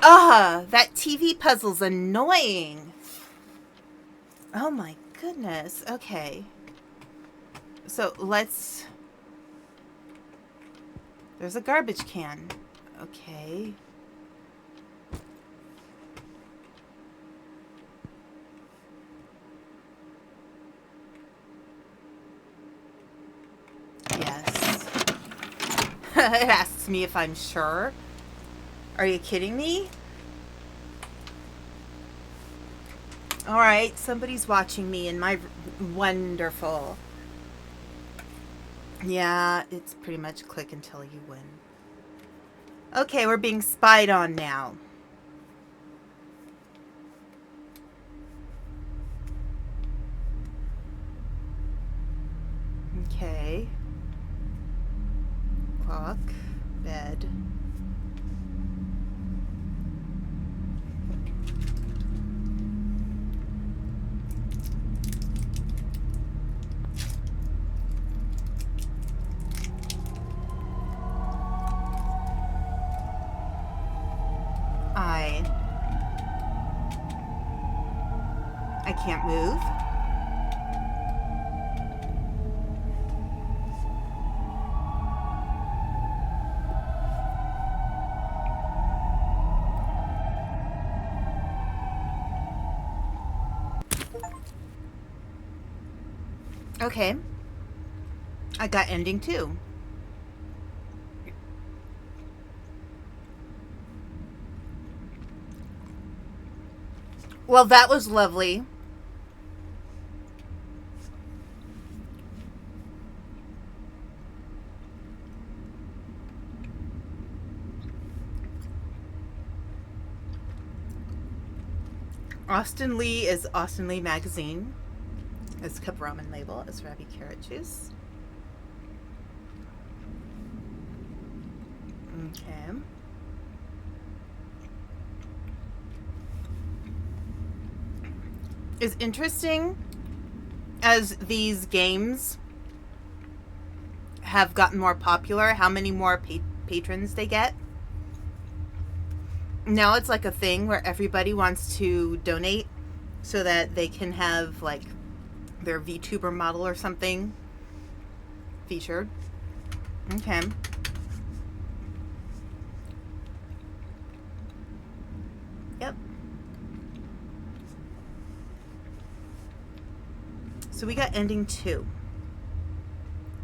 That TV puzzle's annoying. Oh my goodness. Okay. So let's... There's a garbage can. Okay. Yes. It asks me if I'm sure. Are you kidding me? Alright, somebody's watching me and my... Wonderful. Yeah, it's pretty much click until you win. Okay, we're being spied on now. Okay. Clock. Bed. I can't move. Okay. I got ending 2. Well, that was lovely. Austin Lee is Austin Lee Magazine. It's cup ramen label. It's Rabi carrot juice. Okay. It's interesting as these games have gotten more popular, how many more patrons they get. Now it's like a thing where everybody wants to donate so that they can have like their VTuber model or something featured. Okay. Yep. So we got ending 2.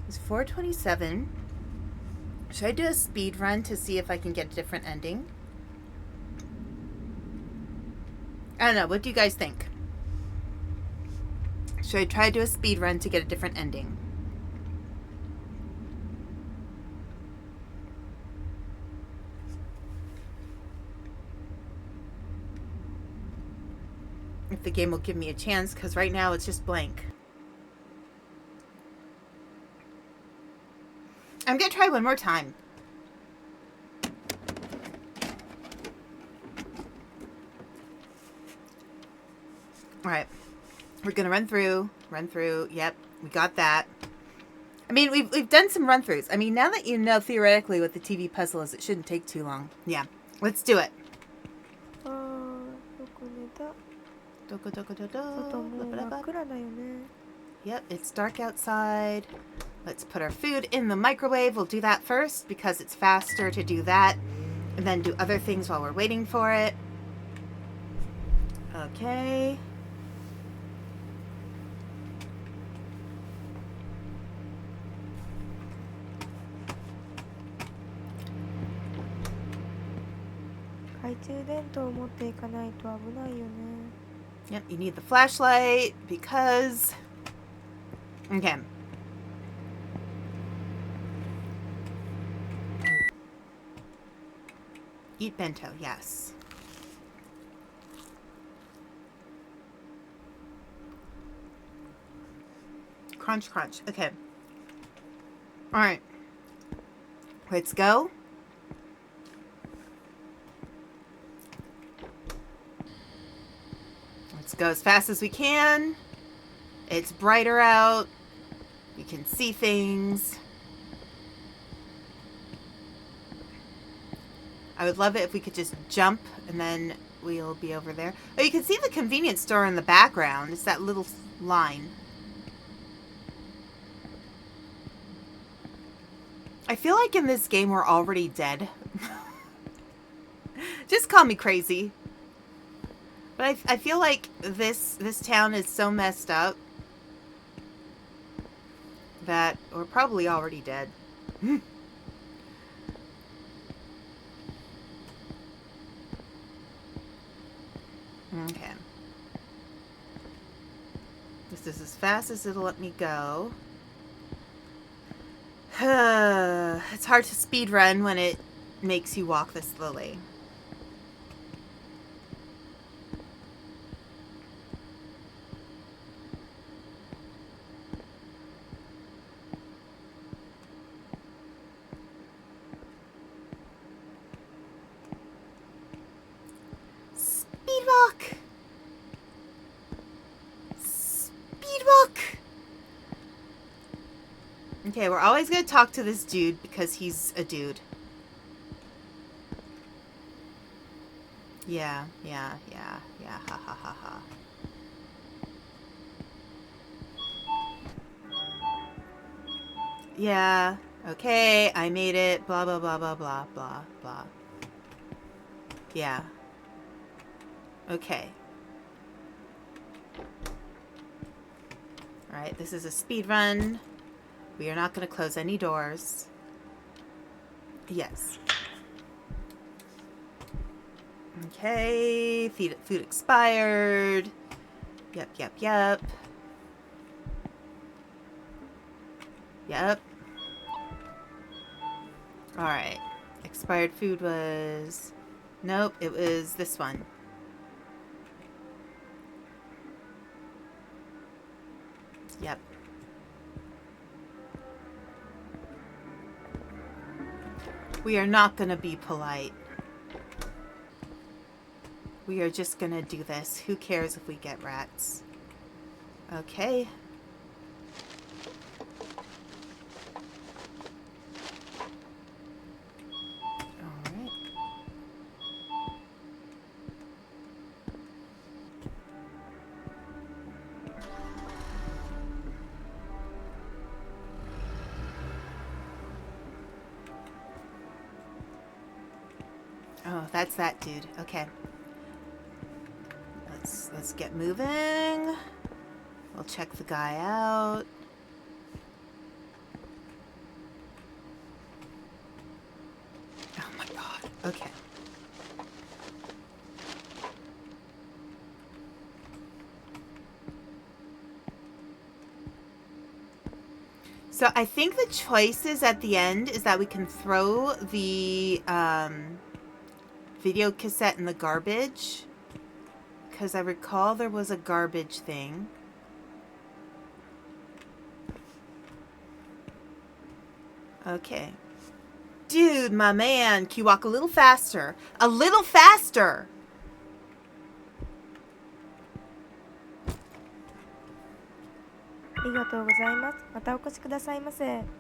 It's 4:27. Should I do a speed run to see if I can get a different ending? I don't know. What do you guys think? Should I try to do a speed run to get a different ending? If the game will give me a chance, because right now it's just blank. I'm going to try one more time. Alright. We're going to run through. Yep, we got that. I mean, we've done some run-throughs. I mean, now that you know theoretically what the TV puzzle is, it shouldn't take too long. Yeah, let's do it. Yep, it's dark outside. Let's put our food in the microwave. We'll do that first because it's faster to do that and then do other things while we're waiting for it. Okay. Yep, you need the flashlight because... Okay. Eat bento, yes. Crunch, crunch. Okay. Alright. Let's go. Let's go as fast as we can. It's brighter out. We can see things. I would love it if we could just jump and then we'll be over there. Oh, you can see the convenience store in the background. It's that little line. I feel like in this game we're already dead. Just call me crazy. But I feel like this town is so messed up that we're probably already dead. Okay. This is as fast as it'll let me go. It's hard to speed run when it makes you walk this slowly. Okay, we're always going to talk to this dude because he's a dude. Yeah, ha ha ha ha. Yeah, okay, I made it, blah, blah, blah, blah, blah, blah, blah. Yeah. Okay. Alright, this is a speed run. We are not going to close any doors. Yes. Okay, food expired. Yep. Yep. Alright. Expired food was... Nope, it was this one. Yep. We are not going to be polite. We are just going to do this. Who cares if we get rats? Okay. Alright. Oh, that's that dude. Okay. Let's get moving. We'll check the guy out. Oh my god. Okay. So I think the choices at the end is that we can throw the video cassette in the garbage. Because I recall there was a garbage thing. Okay. Dude, my man, can you walk a little faster? A little faster!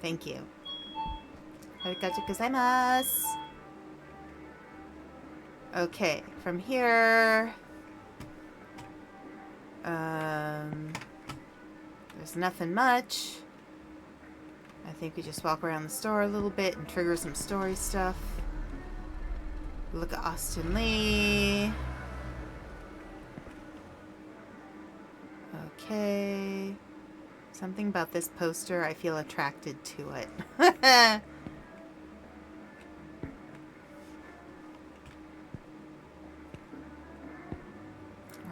Thank you. Arigatou gozaimasu. Okay, from here... there's nothing much. I think we just walk around the store a little bit and trigger some story stuff. Look at Austin Lee. Okay. Something about this poster, I feel attracted to it.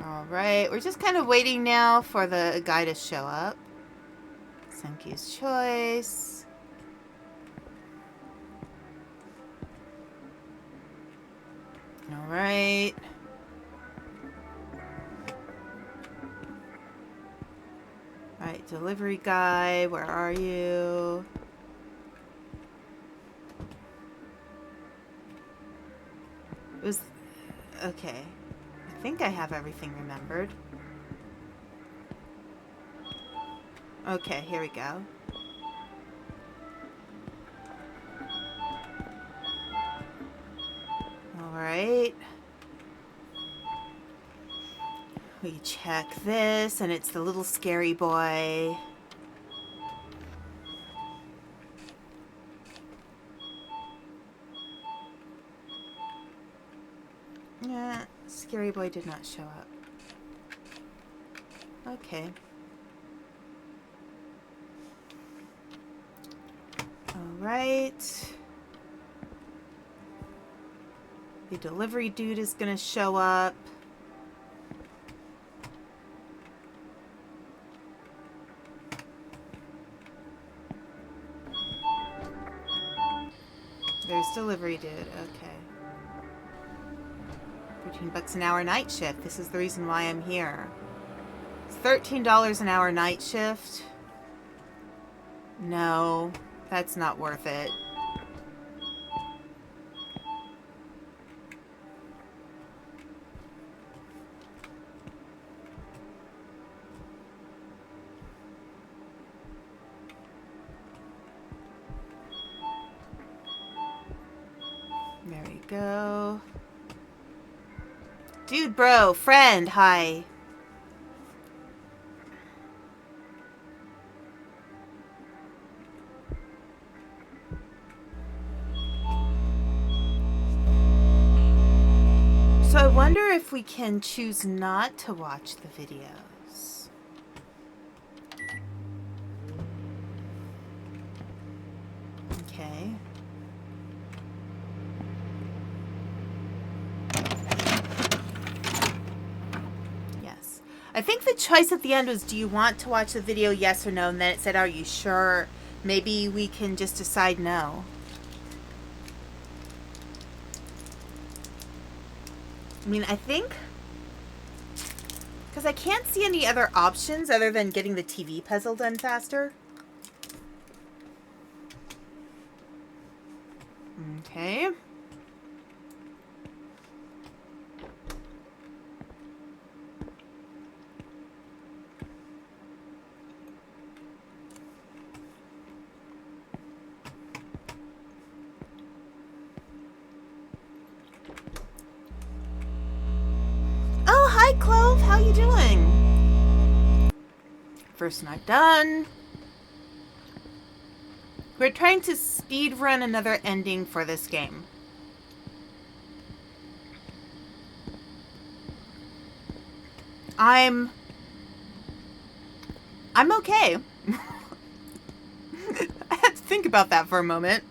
Alright, we're just kind of waiting now for the guy to show up. Senki's choice. Alright. Alright, delivery guy, where are you? It was... Okay. I think I have everything remembered. Okay, here we go. Alright. We check this, and it's the little scary boy. Yeah, scary boy did not show up. Okay. Alright. The delivery dude is gonna show up. There's delivery dude, okay. $13 an hour night shift. This is the reason why I'm here. It's $13 an hour night shift. No, that's not worth it. There we go. Dude, bro, friend, hi. So I wonder if we can choose not to watch the videos. Okay. I think the choice at the end was, do you want to watch the video, yes or no? And then it said, are you sure? Maybe we can just decide no. I mean, I think... because I can't see any other options other than getting the TV puzzle done faster. Okay. Oh, hi, Clove. How you doing? First night done. We're trying to speed run another ending for this game. I'm okay. I had to think about that for a moment,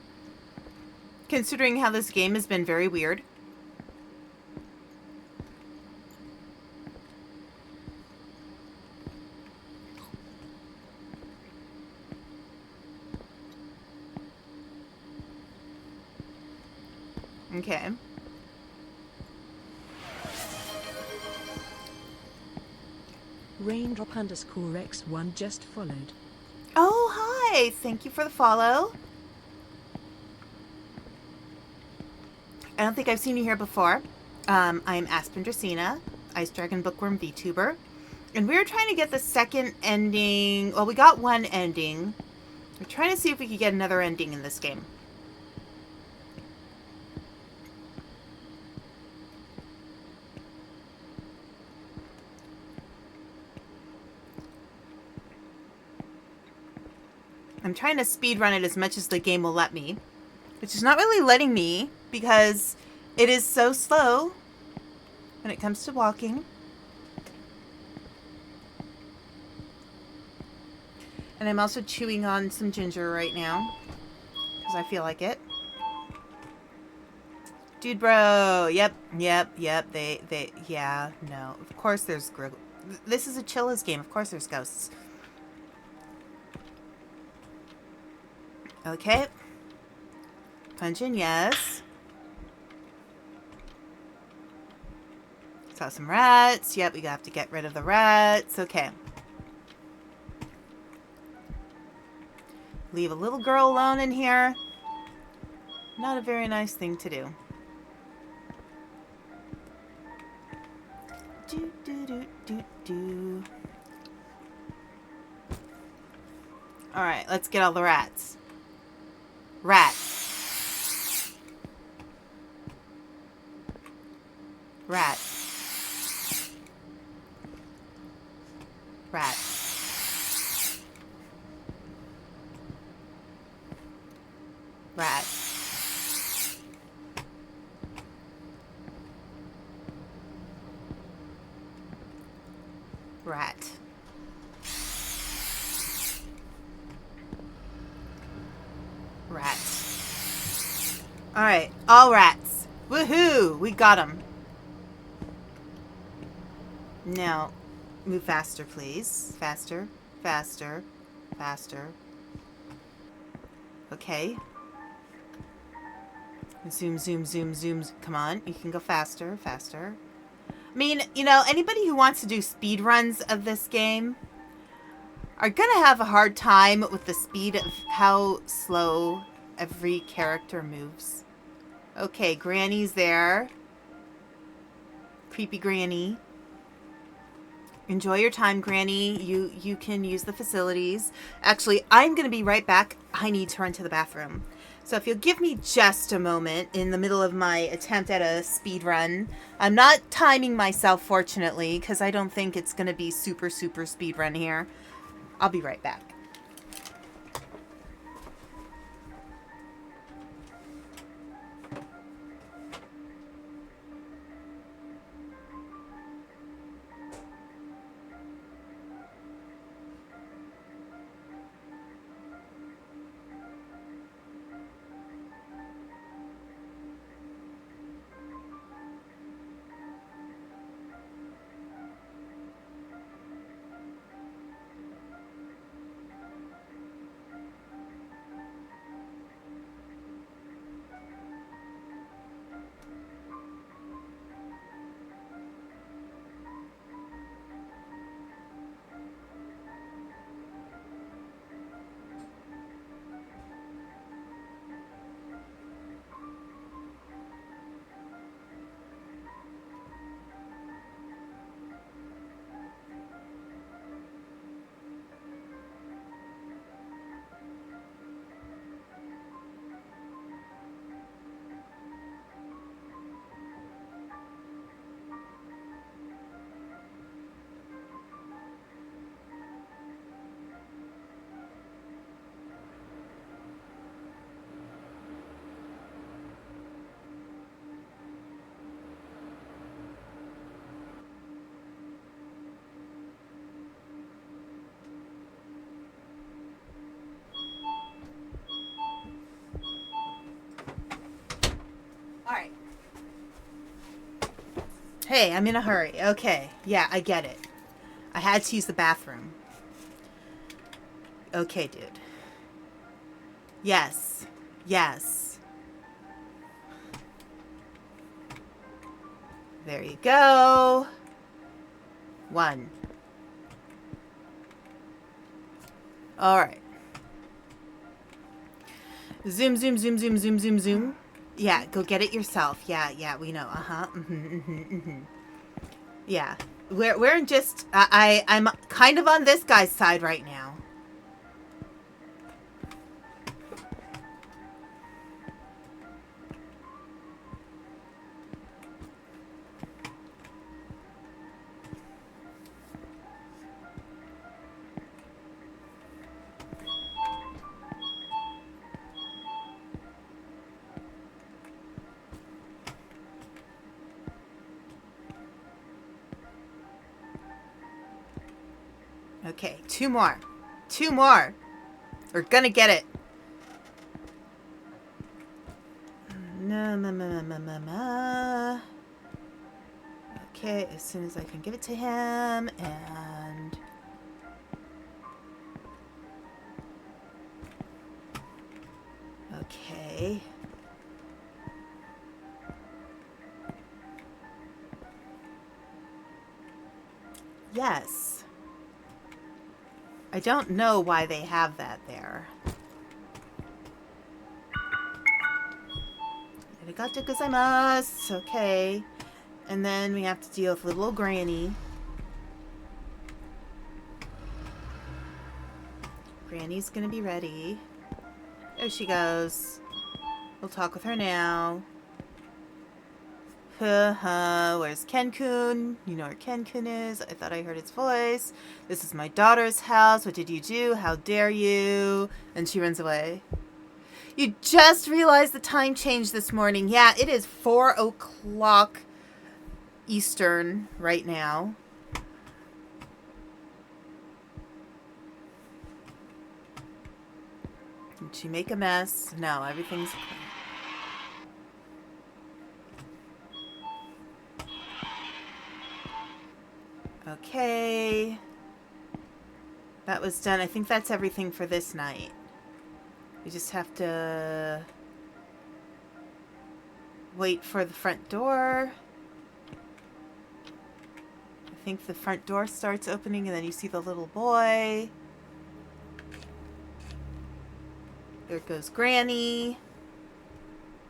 considering how this game has been very weird. Okay. Raindrop_X1 just followed. Oh, hi. Thank you for the follow. I don't think I've seen you here before. I'm Aspen Dracaena, Ice Dragon Bookwyrm VTuber. And we're trying to get the second ending. Well, we got one ending. We're trying to see if we could get another ending in this game. I'm trying to speedrun it as much as the game will let me, which is not really letting me because it is so slow when it comes to walking. And I'm also chewing on some ginger right now because I feel like it. Dude, bro. Yep. Yeah, no. Of course there's... This is a Chilla's game. Of course there's ghosts. Okay. Punch in, yes. Saw some rats. Yep, we have to get rid of the rats. Okay. Leave a little girl alone in here. Not a very nice thing to do. Alright, let's get all the rats. Rat. Rat. Rat. Rat. Rat. Rat. Alright, all rats. Woohoo! We got them. Now, move faster, please. Faster, faster, faster. Okay. Zoom, zoom, zoom, zoom. Come on, you can go faster, faster. I mean, you know, anybody who wants to do speed runs of this game are gonna have a hard time with the speed of how slow every character moves. Okay, Granny's there. Creepy Granny. Enjoy your time, Granny. You can use the facilities. Actually, I'm gonna be right back. I need to run to the bathroom. So if you'll give me just a moment in the middle of my attempt at a speed run. I'm not timing myself, fortunately, because I don't think it's going to be super speed run here. I'll be right back. Hey, I'm in a hurry. Okay. Yeah, I get it. I had to use the bathroom. Okay, dude. Yes. Yes. There you go. 1. All right. Zoom, zoom, zoom, zoom, zoom, zoom, zoom. Yeah, go get it yourself. Yeah, we know. Uh-huh. Yeah. We're just I'm kind of on this guy's side right now. Okay, 2 more. 2 more. We're gonna get it. No. Okay, as soon as I can give it to him, and okay. Yes. I don't know why they have that there. Arigatou gozaimasu. Okay. And then we have to deal with little old Granny. Granny's gonna be ready. There she goes. We'll talk with her now. Where's Ken-kun? You know where Ken-kun is. I thought I heard his voice. This is my daughter's house. What did you do? How dare you? And she runs away. You just realized the time change this morning. Yeah, it is 4 o'clock Eastern right now. Did she make a mess? No, everything's clean. Okay. That was done. I think that's everything for this night. We just have to wait for the front door. I think the front door starts opening and then you see the little boy. There goes Granny.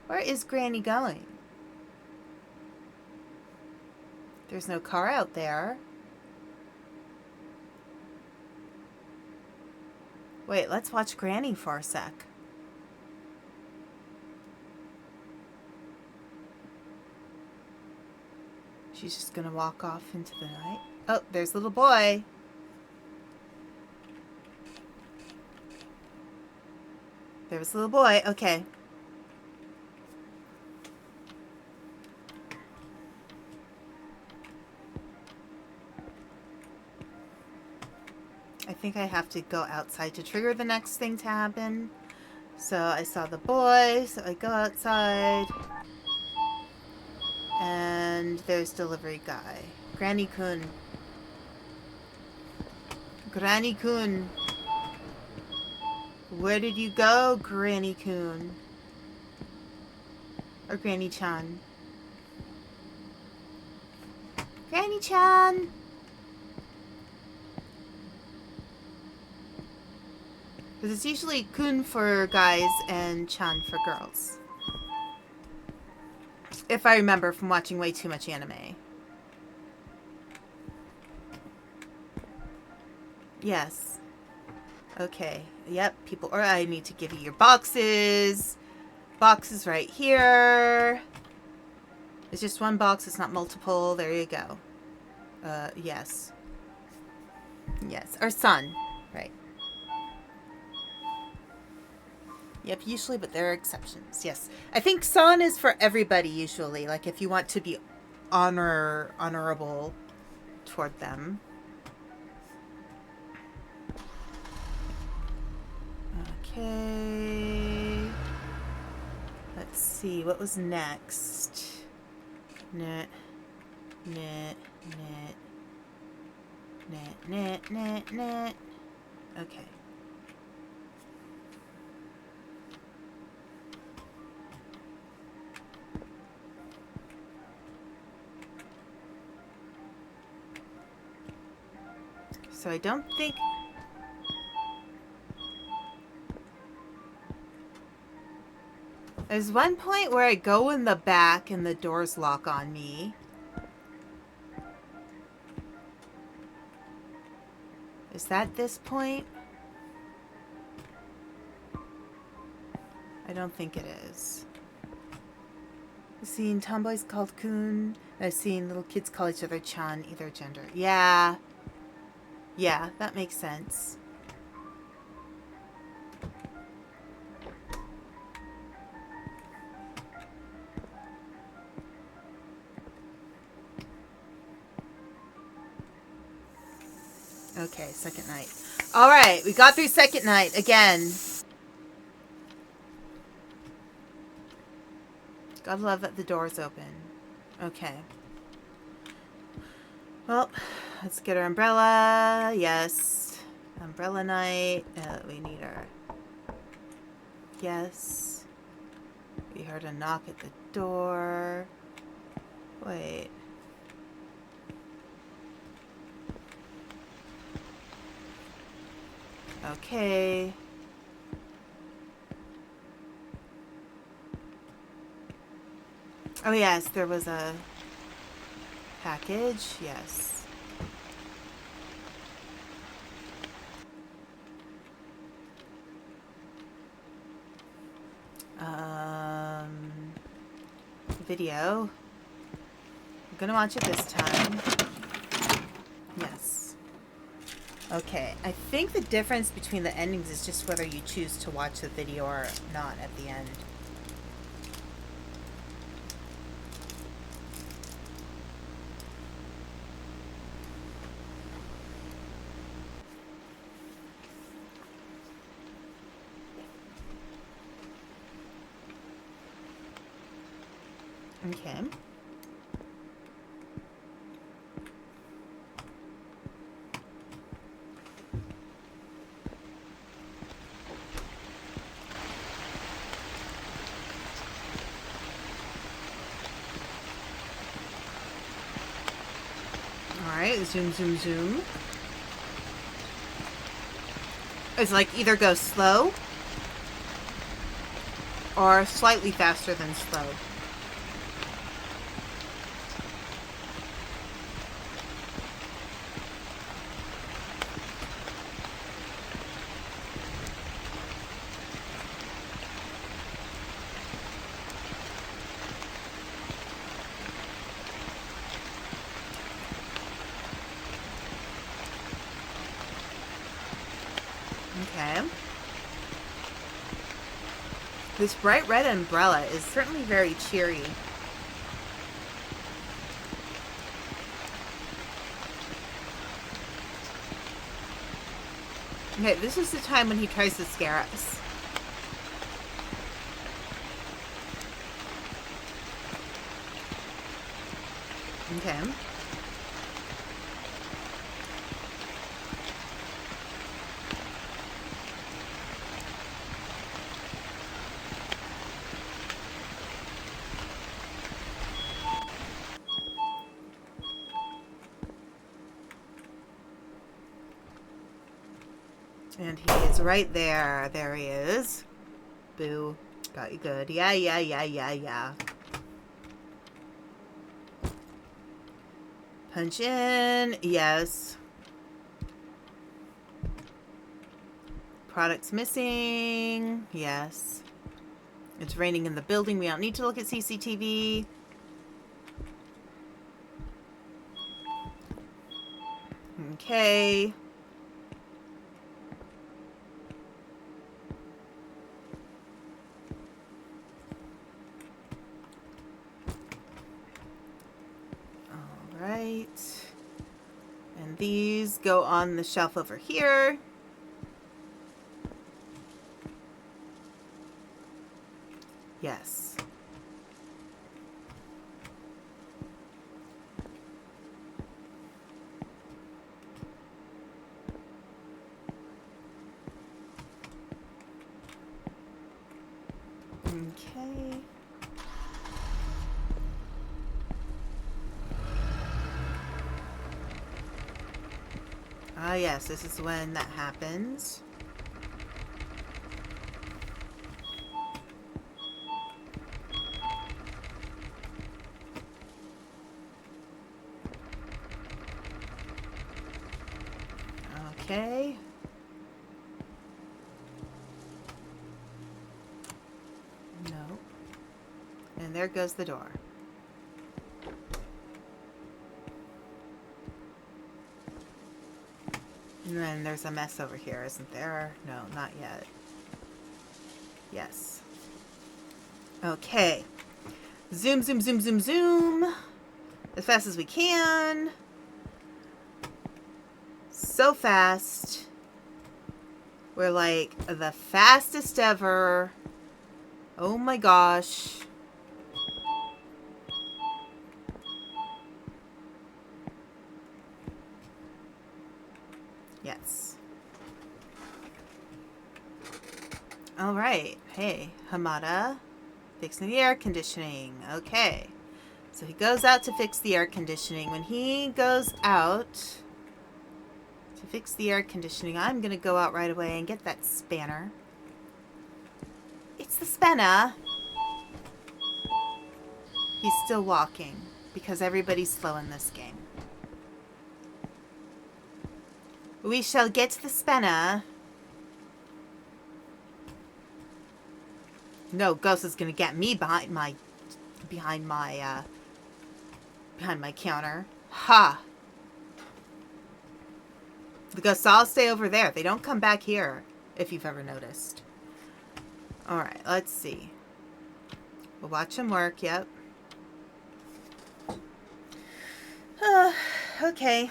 Where is Granny going? There's no car out there. Wait, let's watch Granny for a sec. She's just gonna walk off into the night. Oh, there's little boy. There was little boy. Okay. I think I have to go outside to trigger the next thing to happen. So I saw the boy, so I go outside. And there's delivery guy. Granny-kun. Granny-kun. Where did you go, Granny-kun? Or Granny-chan? Granny-chan! Because it's usually kun for guys and chan for girls. If I remember from watching way too much anime. Yes. Okay. Yep, people. Or I need to give you your boxes. Boxes right here. It's just one box. It's not multiple. There you go. Yes. Yes. Or son. Right. Yep, usually, but there are exceptions. Yes. I think son is for everybody usually. Like if you want to be honorable toward them. Okay. Let's see. What was next? Knit, knit, knit, knit, knit, knit. Okay. So I don't think... There's one point where I go in the back and the doors lock on me. Is that this point? I don't think it is. I've seen tomboys called Kun. I've seen little kids call each other Chan, either gender. Yeah. Yeah, that makes sense. Okay, second night. All right, we got through second night again. Gotta love that the door's open. Okay. Well, let's get our umbrella. Yes. Umbrella night. We need our... Yes. We heard a knock at the door. Wait. Okay. Oh yes, there was a package. Yes. Video. I'm gonna watch it this time. Yes. Okay, I think the difference between the endings is just whether you choose to watch the video or not at the end. Okay. Alright, zoom, zoom, zoom. It's like either go slow or slightly faster than slow. Okay. This bright red umbrella is certainly very cheery. Okay, this is the time when he tries to scare us. Okay. And he is right there. There he is. Boo. Got you good. Yeah, yeah, yeah, yeah, yeah. Punch in. Yes. Products missing. Yes. It's raining in the building. We don't need to look at CCTV. Okay. Right. And these go on the shelf over here. Yes. Okay. Ah, yes, this is when that happens. Okay. No. And there goes the door. And then there's a mess over here, isn't there? No, not yet. Yes. Okay. Zoom, zoom, zoom, zoom, zoom. As fast as we can. So fast. We're like the fastest ever. Oh my gosh. Yes. All right. Hey, Hamada. Fixing the air conditioning. Okay. So he goes out to fix the air conditioning. When he goes out to fix the air conditioning, I'm going to go out right away and get that spanner. It's the spanner. He's still walking because everybody's slow in this game. We shall get the spanner. No, Ghost is gonna get me behind my counter. Ha! The ghosts all stay over there. They don't come back here, if you've ever noticed. Alright, let's see. We'll watch him work, yep. Okay.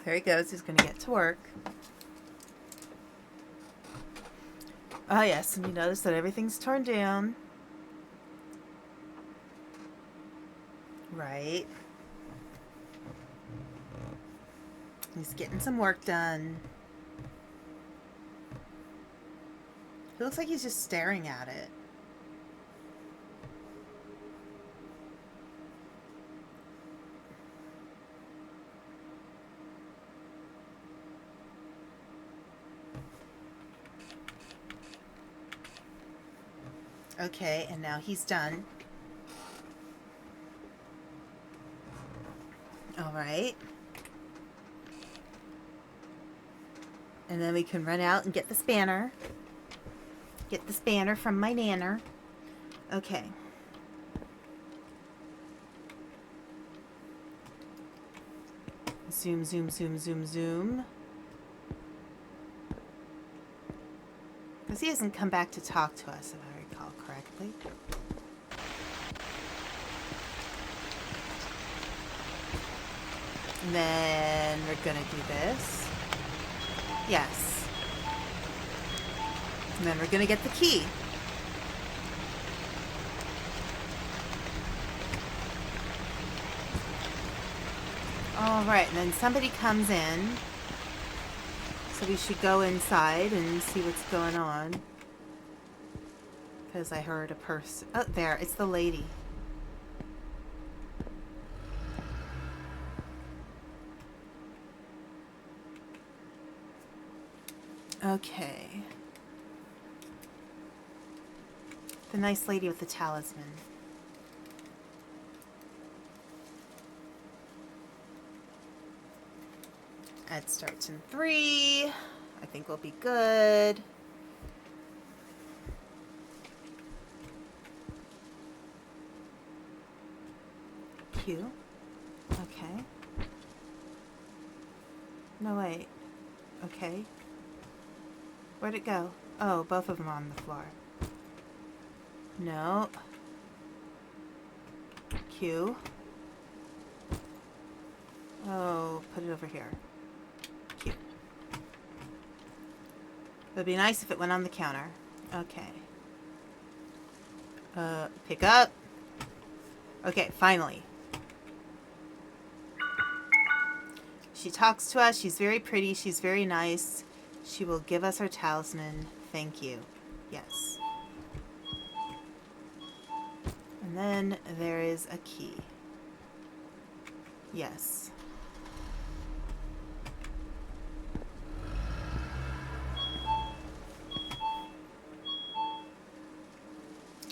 There he goes. He's going to get to work. Oh, yes. And you notice that everything's torn down. Right. He's getting some work done. He looks like he's just staring at it. Okay, and now he's done. All right. And then we can run out and get the spanner. Get the spanner from my nanner. Okay. Zoom, zoom, zoom, zoom, zoom. Because he hasn't come back to talk to us, if I recall correctly. And then we're going to do this. Yes. And then we're going to get the key. Alright, and then somebody comes in. So we should go inside and see what's going on. Because I heard a person. Oh, there. It's the lady. Okay. The nice lady with the talisman. Ad starts in 3. I think we'll be good. Q. Okay. No, wait. Okay. Where'd it go? Oh, both of them are on the floor. No. Q. Oh, put it over here. Q. It would be nice if it went on the counter. Okay. Pick up. Okay, finally. She talks to us. She's very pretty. She's very nice. She will give us our talisman. Thank you. Yes. And then there is a key. Yes.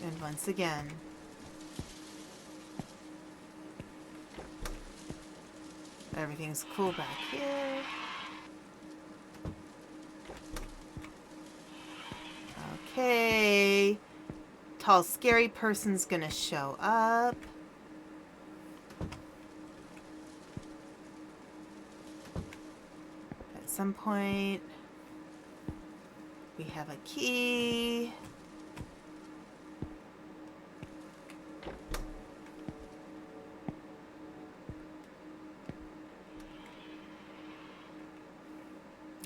And once again, everything's cool back here. Okay. Tall, scary person's gonna show up. At some point, we have a key.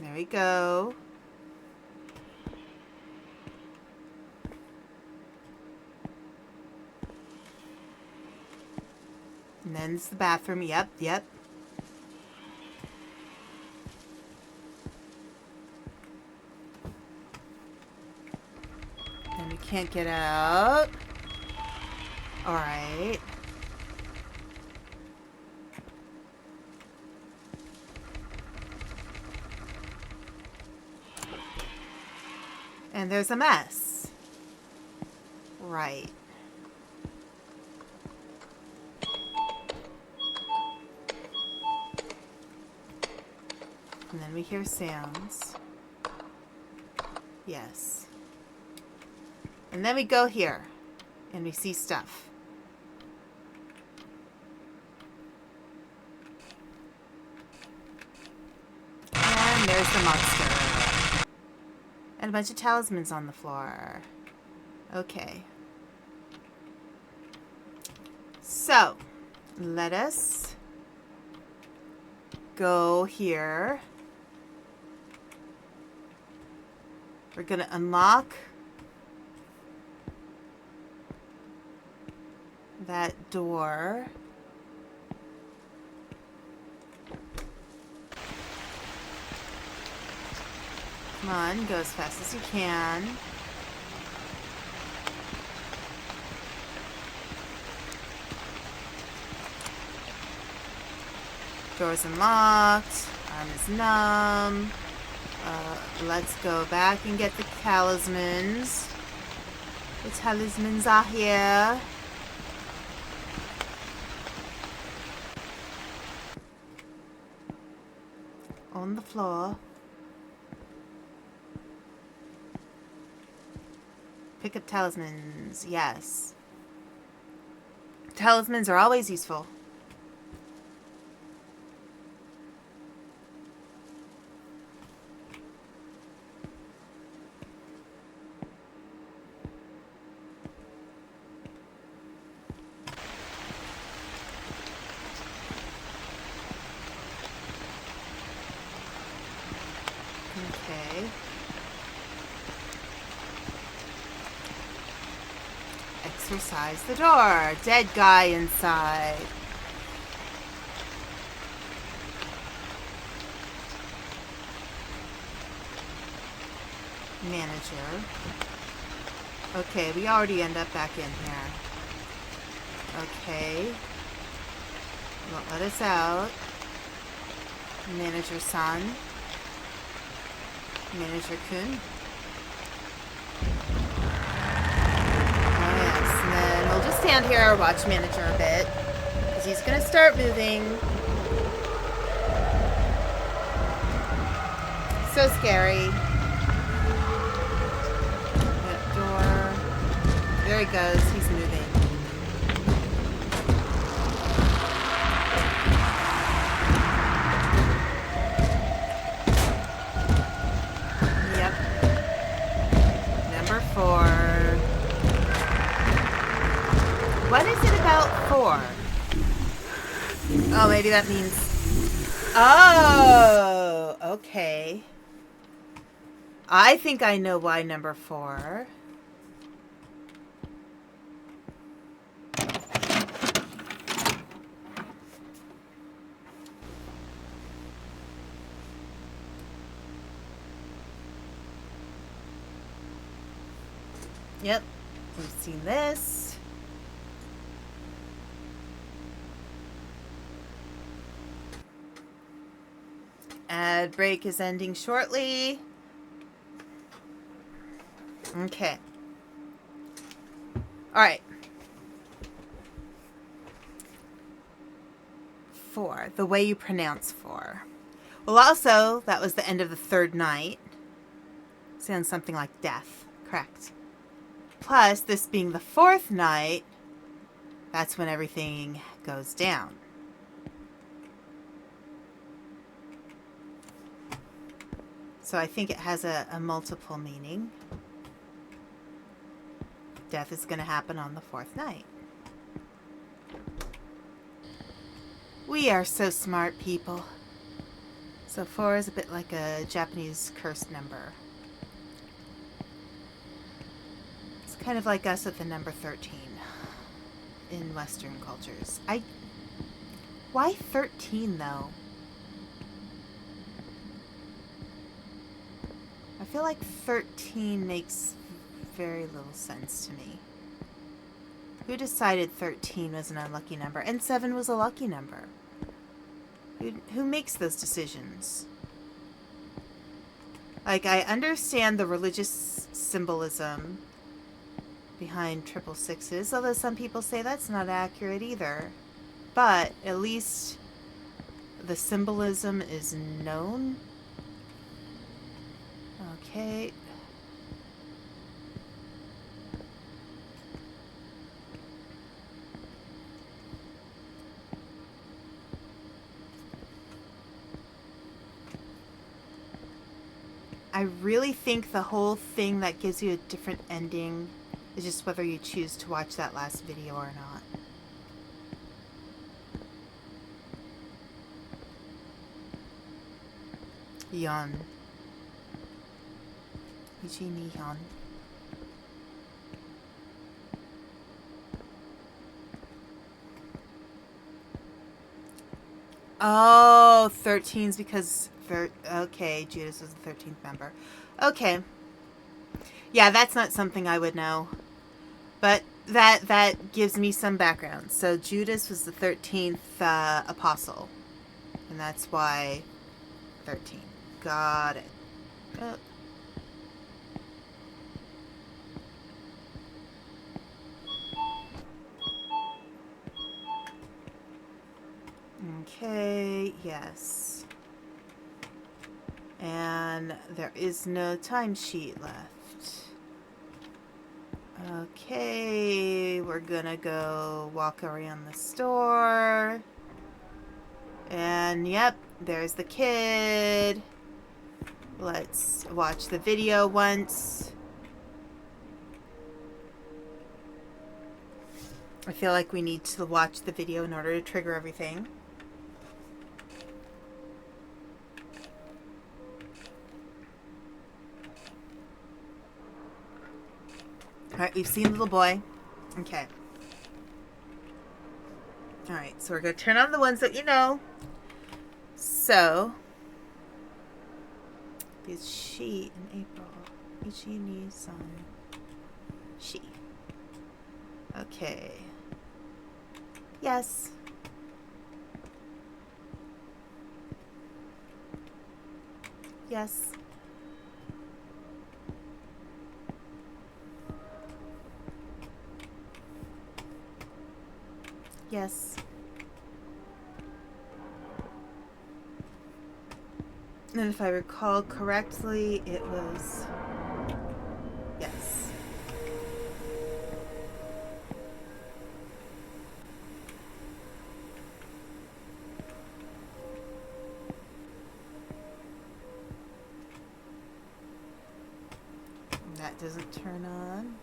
There we go. And then it's the bathroom. Yep, yep. And we can't get out. Alright. And there's a mess. Right. And then we hear sounds. Yes. And then we go here. And we see stuff. And there's the monster. And a bunch of talismans on the floor. Okay. So, let us go here. We're going to unlock that door. Come on, go as fast as you can. Door's unlocked. Arm is numb. Let's go back and get the talismans. The talismans are here. On the floor. Pick up talismans. Yes. Talismans are always useful. Okay. Exorcise the door. Dead guy inside. Manager. Okay, we already end up back in here. Okay. Won't let us out. Manager-san. Manager-kun. Oh yes, and then we'll just stand here and watch Manager a bit. Because he's going to start moving. So scary. That door. There he goes. He's moving. Yep. Number 4. What is it about 4? Oh, maybe that means... Oh, okay. I think I know why number 4. Yep, we've seen this. Ad break is ending shortly. Okay. All right. 4. The way you pronounce 4. Well, also, that was the end of the third night. Sounds something like death. Correct. Plus, this being the fourth night, that's when everything goes down. So I think it has a multiple meaning. Death is going to happen on the fourth night. We are so smart, people. So 4 is a bit like a Japanese cursed number. It's kind of like us with the number 13 in Western cultures. Why 13 though? I feel like 13 makes very little sense to me. Who decided 13 was an unlucky number and 7 was a lucky number? Who makes those decisions? Like, I understand the religious symbolism behind 666s, although some people say that's not accurate either. But at least the symbolism is known. Okay. I really think the whole thing that gives you a different ending is just whether you choose to watch that last video or not. Yon. Ichi ni yon. Oh, 13's because... Okay, Judas was the 13th member. Okay. Yeah, that's not something I would know. But that gives me some background. So Judas was the 13th apostle. And that's why 13. Got it. Oh. Okay, yes. And there is no timesheet left. Okay, we're gonna go walk around the store. And yep, there's the kid. Let's watch the video once. I feel like we need to watch the video in order to trigger everything. Alright, we've seen little boy. Okay. Alright, so we're going to turn on the ones that you know. So, is she in April? Ichi ni san. She. Okay. Yes. Yes. Yes. And if I recall correctly, it was... Yes. That doesn't turn on.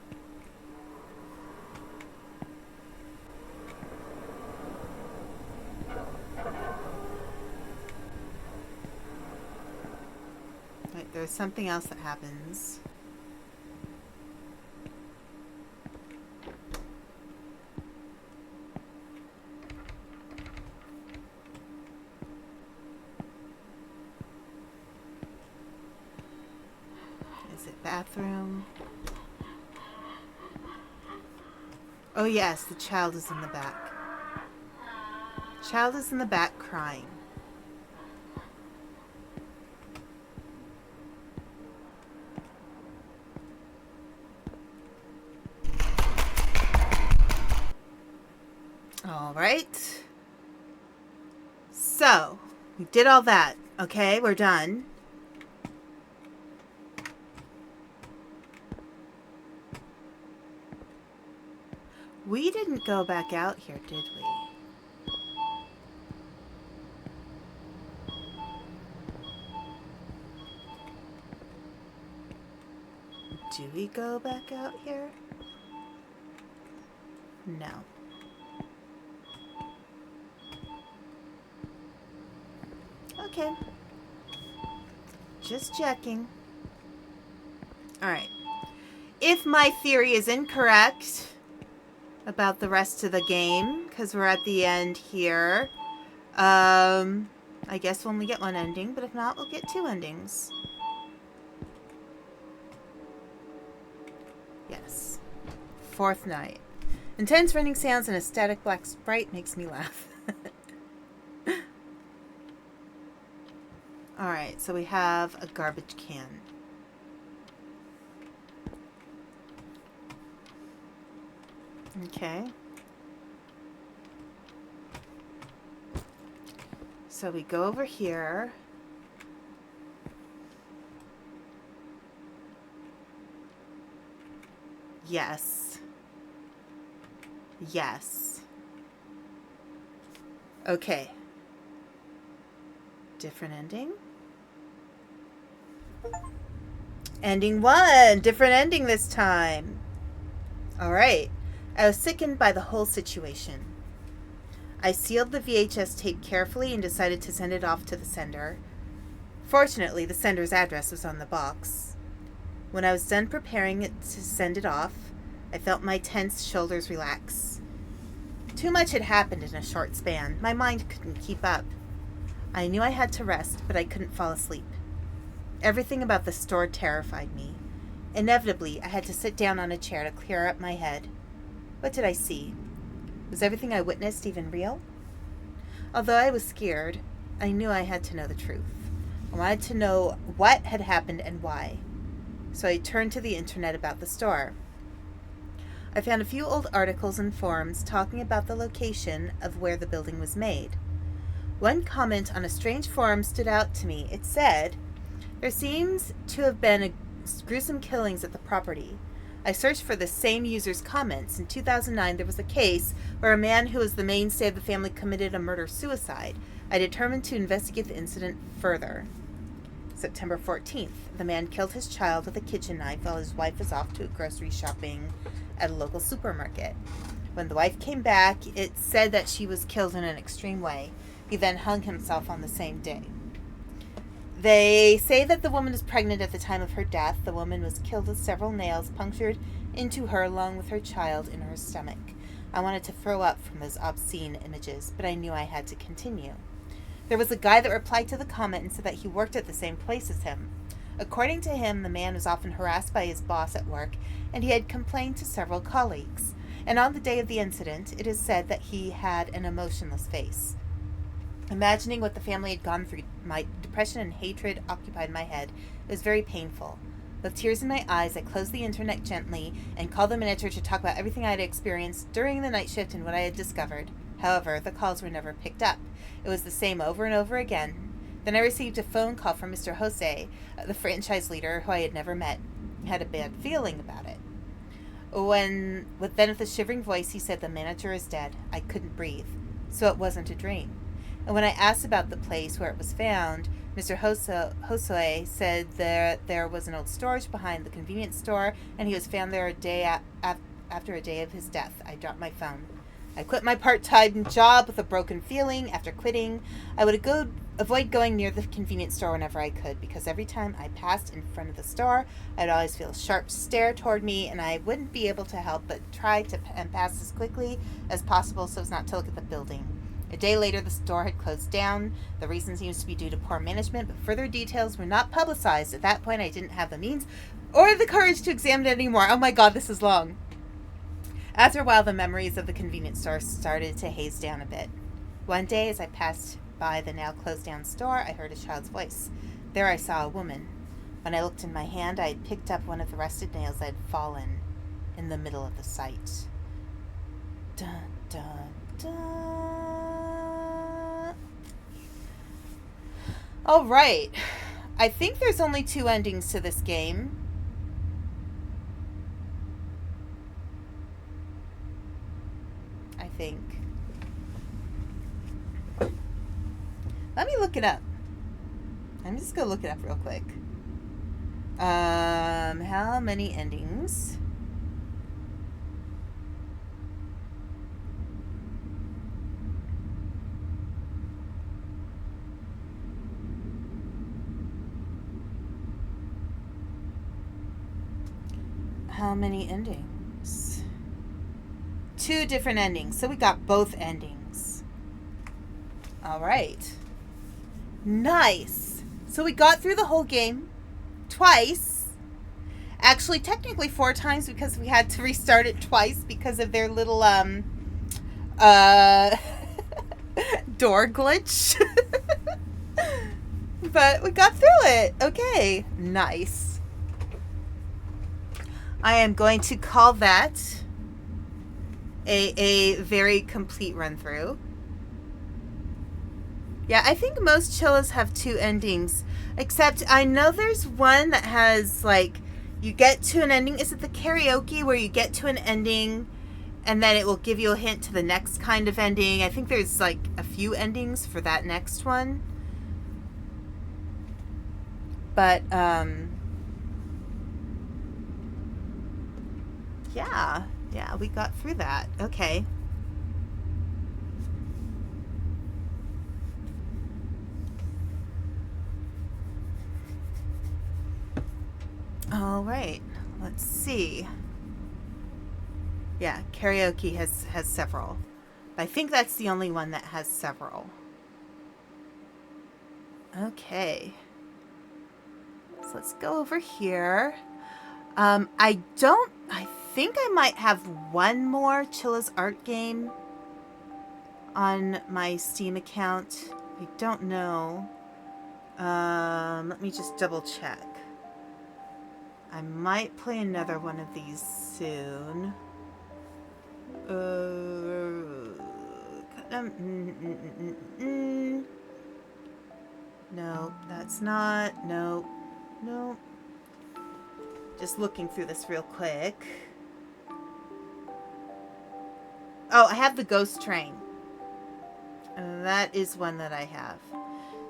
Right, there's something else that happens. Is it bathroom? Oh yes, the child is in the back. Child is in the back crying. All right. So, we did all that. Okay, we're done. We didn't go back out here, did we? Do we go back out here? No. Okay. Just checking. Alright. If my theory is incorrect about the rest of the game, because we're at the end here, I guess we'll only get one ending, but if not, we'll get 2 endings. Yes. 4th night. Intense running sounds and a static black sprite makes me laugh. Alright, so we have a garbage can. Okay. So we go over here. Yes. Yes. Okay. Different ending. Ending 1. Different ending this time. Alright. I was sickened by the whole situation. I sealed the VHS tape carefully and decided to send it off to the sender. Fortunately, the sender's address was on the box. When I was done preparing it to send it off, I felt my tense shoulders relax. Too much had happened in a short span. My mind couldn't keep up. I knew I had to rest, but I couldn't fall asleep. Everything about the store terrified me. Inevitably, I had to sit down on a chair to clear up my head. What did I see? Was everything I witnessed even real? Although I was scared, I knew I had to know the truth. I wanted to know what had happened and why. So I turned to the internet about the store. I found a few old articles and forums talking about the location of where the building was made. One comment on a strange forum stood out to me. It said, "There seems to have been gruesome killings at the property." I searched for the same user's comments. In 2009, there was a case where a man who was the mainstay of the family committed a murder-suicide. I determined to investigate the incident further. September 14th, the man killed his child with a kitchen knife while his wife was off to grocery shopping at a local supermarket. When the wife came back, it said that she was killed in an extreme way. He then hung himself on the same day. They say that the woman is pregnant at the time of her death. The woman was killed with several nails punctured into her along with her child in her stomach. I wanted to throw up from those obscene images, but I knew I had to continue. There was a guy that replied to the comment and said that he worked at the same place as him. According to him, the man was often harassed by his boss at work, and he had complained to several colleagues. And on the day of the incident, it is said that he had an emotionless face. Imagining what the family had gone through, my depression and hatred occupied my head. It was very painful. With tears in my eyes, I closed the internet gently and called the manager to talk about everything I had experienced during the night shift and what I had discovered. However, the calls were never picked up. It was the same over and over again. Then I received a phone call from Mr. Jose, the franchise leader, who I had never met. I had a bad feeling about it. Then with a shivering voice, he said, "The manager is dead." I couldn't breathe. So it wasn't a dream. And when I asked about the place where it was found, Mr. Josue said there was an old storage behind the convenience store, and he was found there after a day of his death. I dropped my phone. I quit my part-time job with a broken feeling. After quitting, I would avoid going near the convenience store whenever I could, because every time I passed in front of the store, I'd always feel a sharp stare toward me, and I wouldn't be able to help but try to pass as quickly as possible so as not to look at the building. A day later, the store had closed down. The reason seems to be due to poor management, but further details were not publicized. At that point, I didn't have the means or the courage to examine it anymore. Oh my god, this is long. After a while, the memories of the convenience store started to haze down a bit. One day, as I passed by the now closed down store, I heard a child's voice. There I saw a woman. When I looked in my hand, I had picked up one of the rusted nails that had fallen in the middle of the site. Dun, dun, dun. All right. I think there's only 2 endings to this game. I think. Let me look it up. I'm just gonna look it up real quick. How many endings? How many endings? 2 different endings. So we got both endings. All right. Nice. So we got through the whole game twice. Actually, technically 4 times because we had to restart it twice because of their little door glitch. But we got through it. Okay. Nice. I am going to call that a very complete run through. Yeah, I think most Chillas have 2 endings, except I know there's one that has, like, you get to an ending. Is it the karaoke where you get to an ending and then it will give you a hint to the next kind of ending? I think there's, like, a few endings for that next one. But, yeah, we got through that. Okay. All right. Let's see. Yeah, karaoke has several. But I think that's the only one that has several. Okay. So let's go over here. I think I might have one more Chilla's Art game on my Steam account. I don't know. Let me just double check. I might play another one of these soon. No, that's not. No. Just looking through this real quick. Oh, I have the Ghost Train. That is one that I have.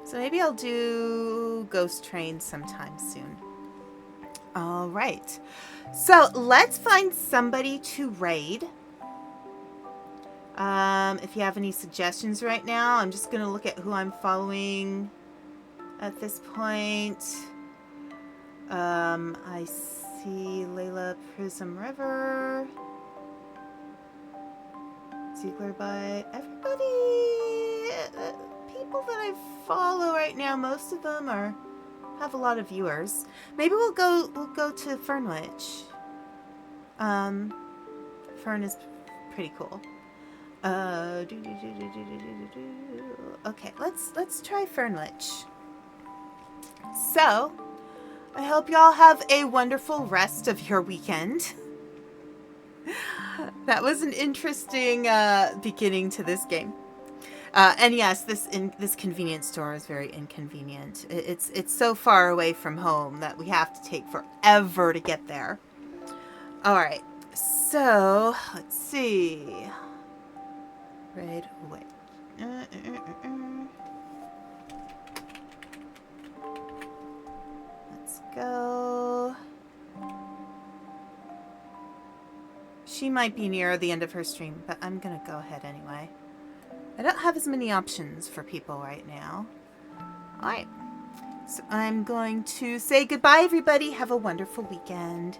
So maybe I'll do Ghost Train sometime soon. All right. So let's find somebody to raid. If you have any suggestions right now, I'm just going to look at who I'm following at this point. I see Layla Prism River. Ziegler by everybody. People that I follow right now, most of them have a lot of viewers. Maybe we'll go to Fernwich. Fern is pretty cool. Okay, let's try Fernwich. So, I hope y'all have a wonderful rest of your weekend. That was an interesting beginning to this game. And yes, this convenience store is very inconvenient. It's so far away from home that we have to take forever to get there. All right, so let's see. Right away. Let's go. She might be near the end of her stream, but I'm gonna go ahead anyway. I don't have as many options for people right now. Alright. So I'm going to say goodbye, everybody. Have a wonderful weekend.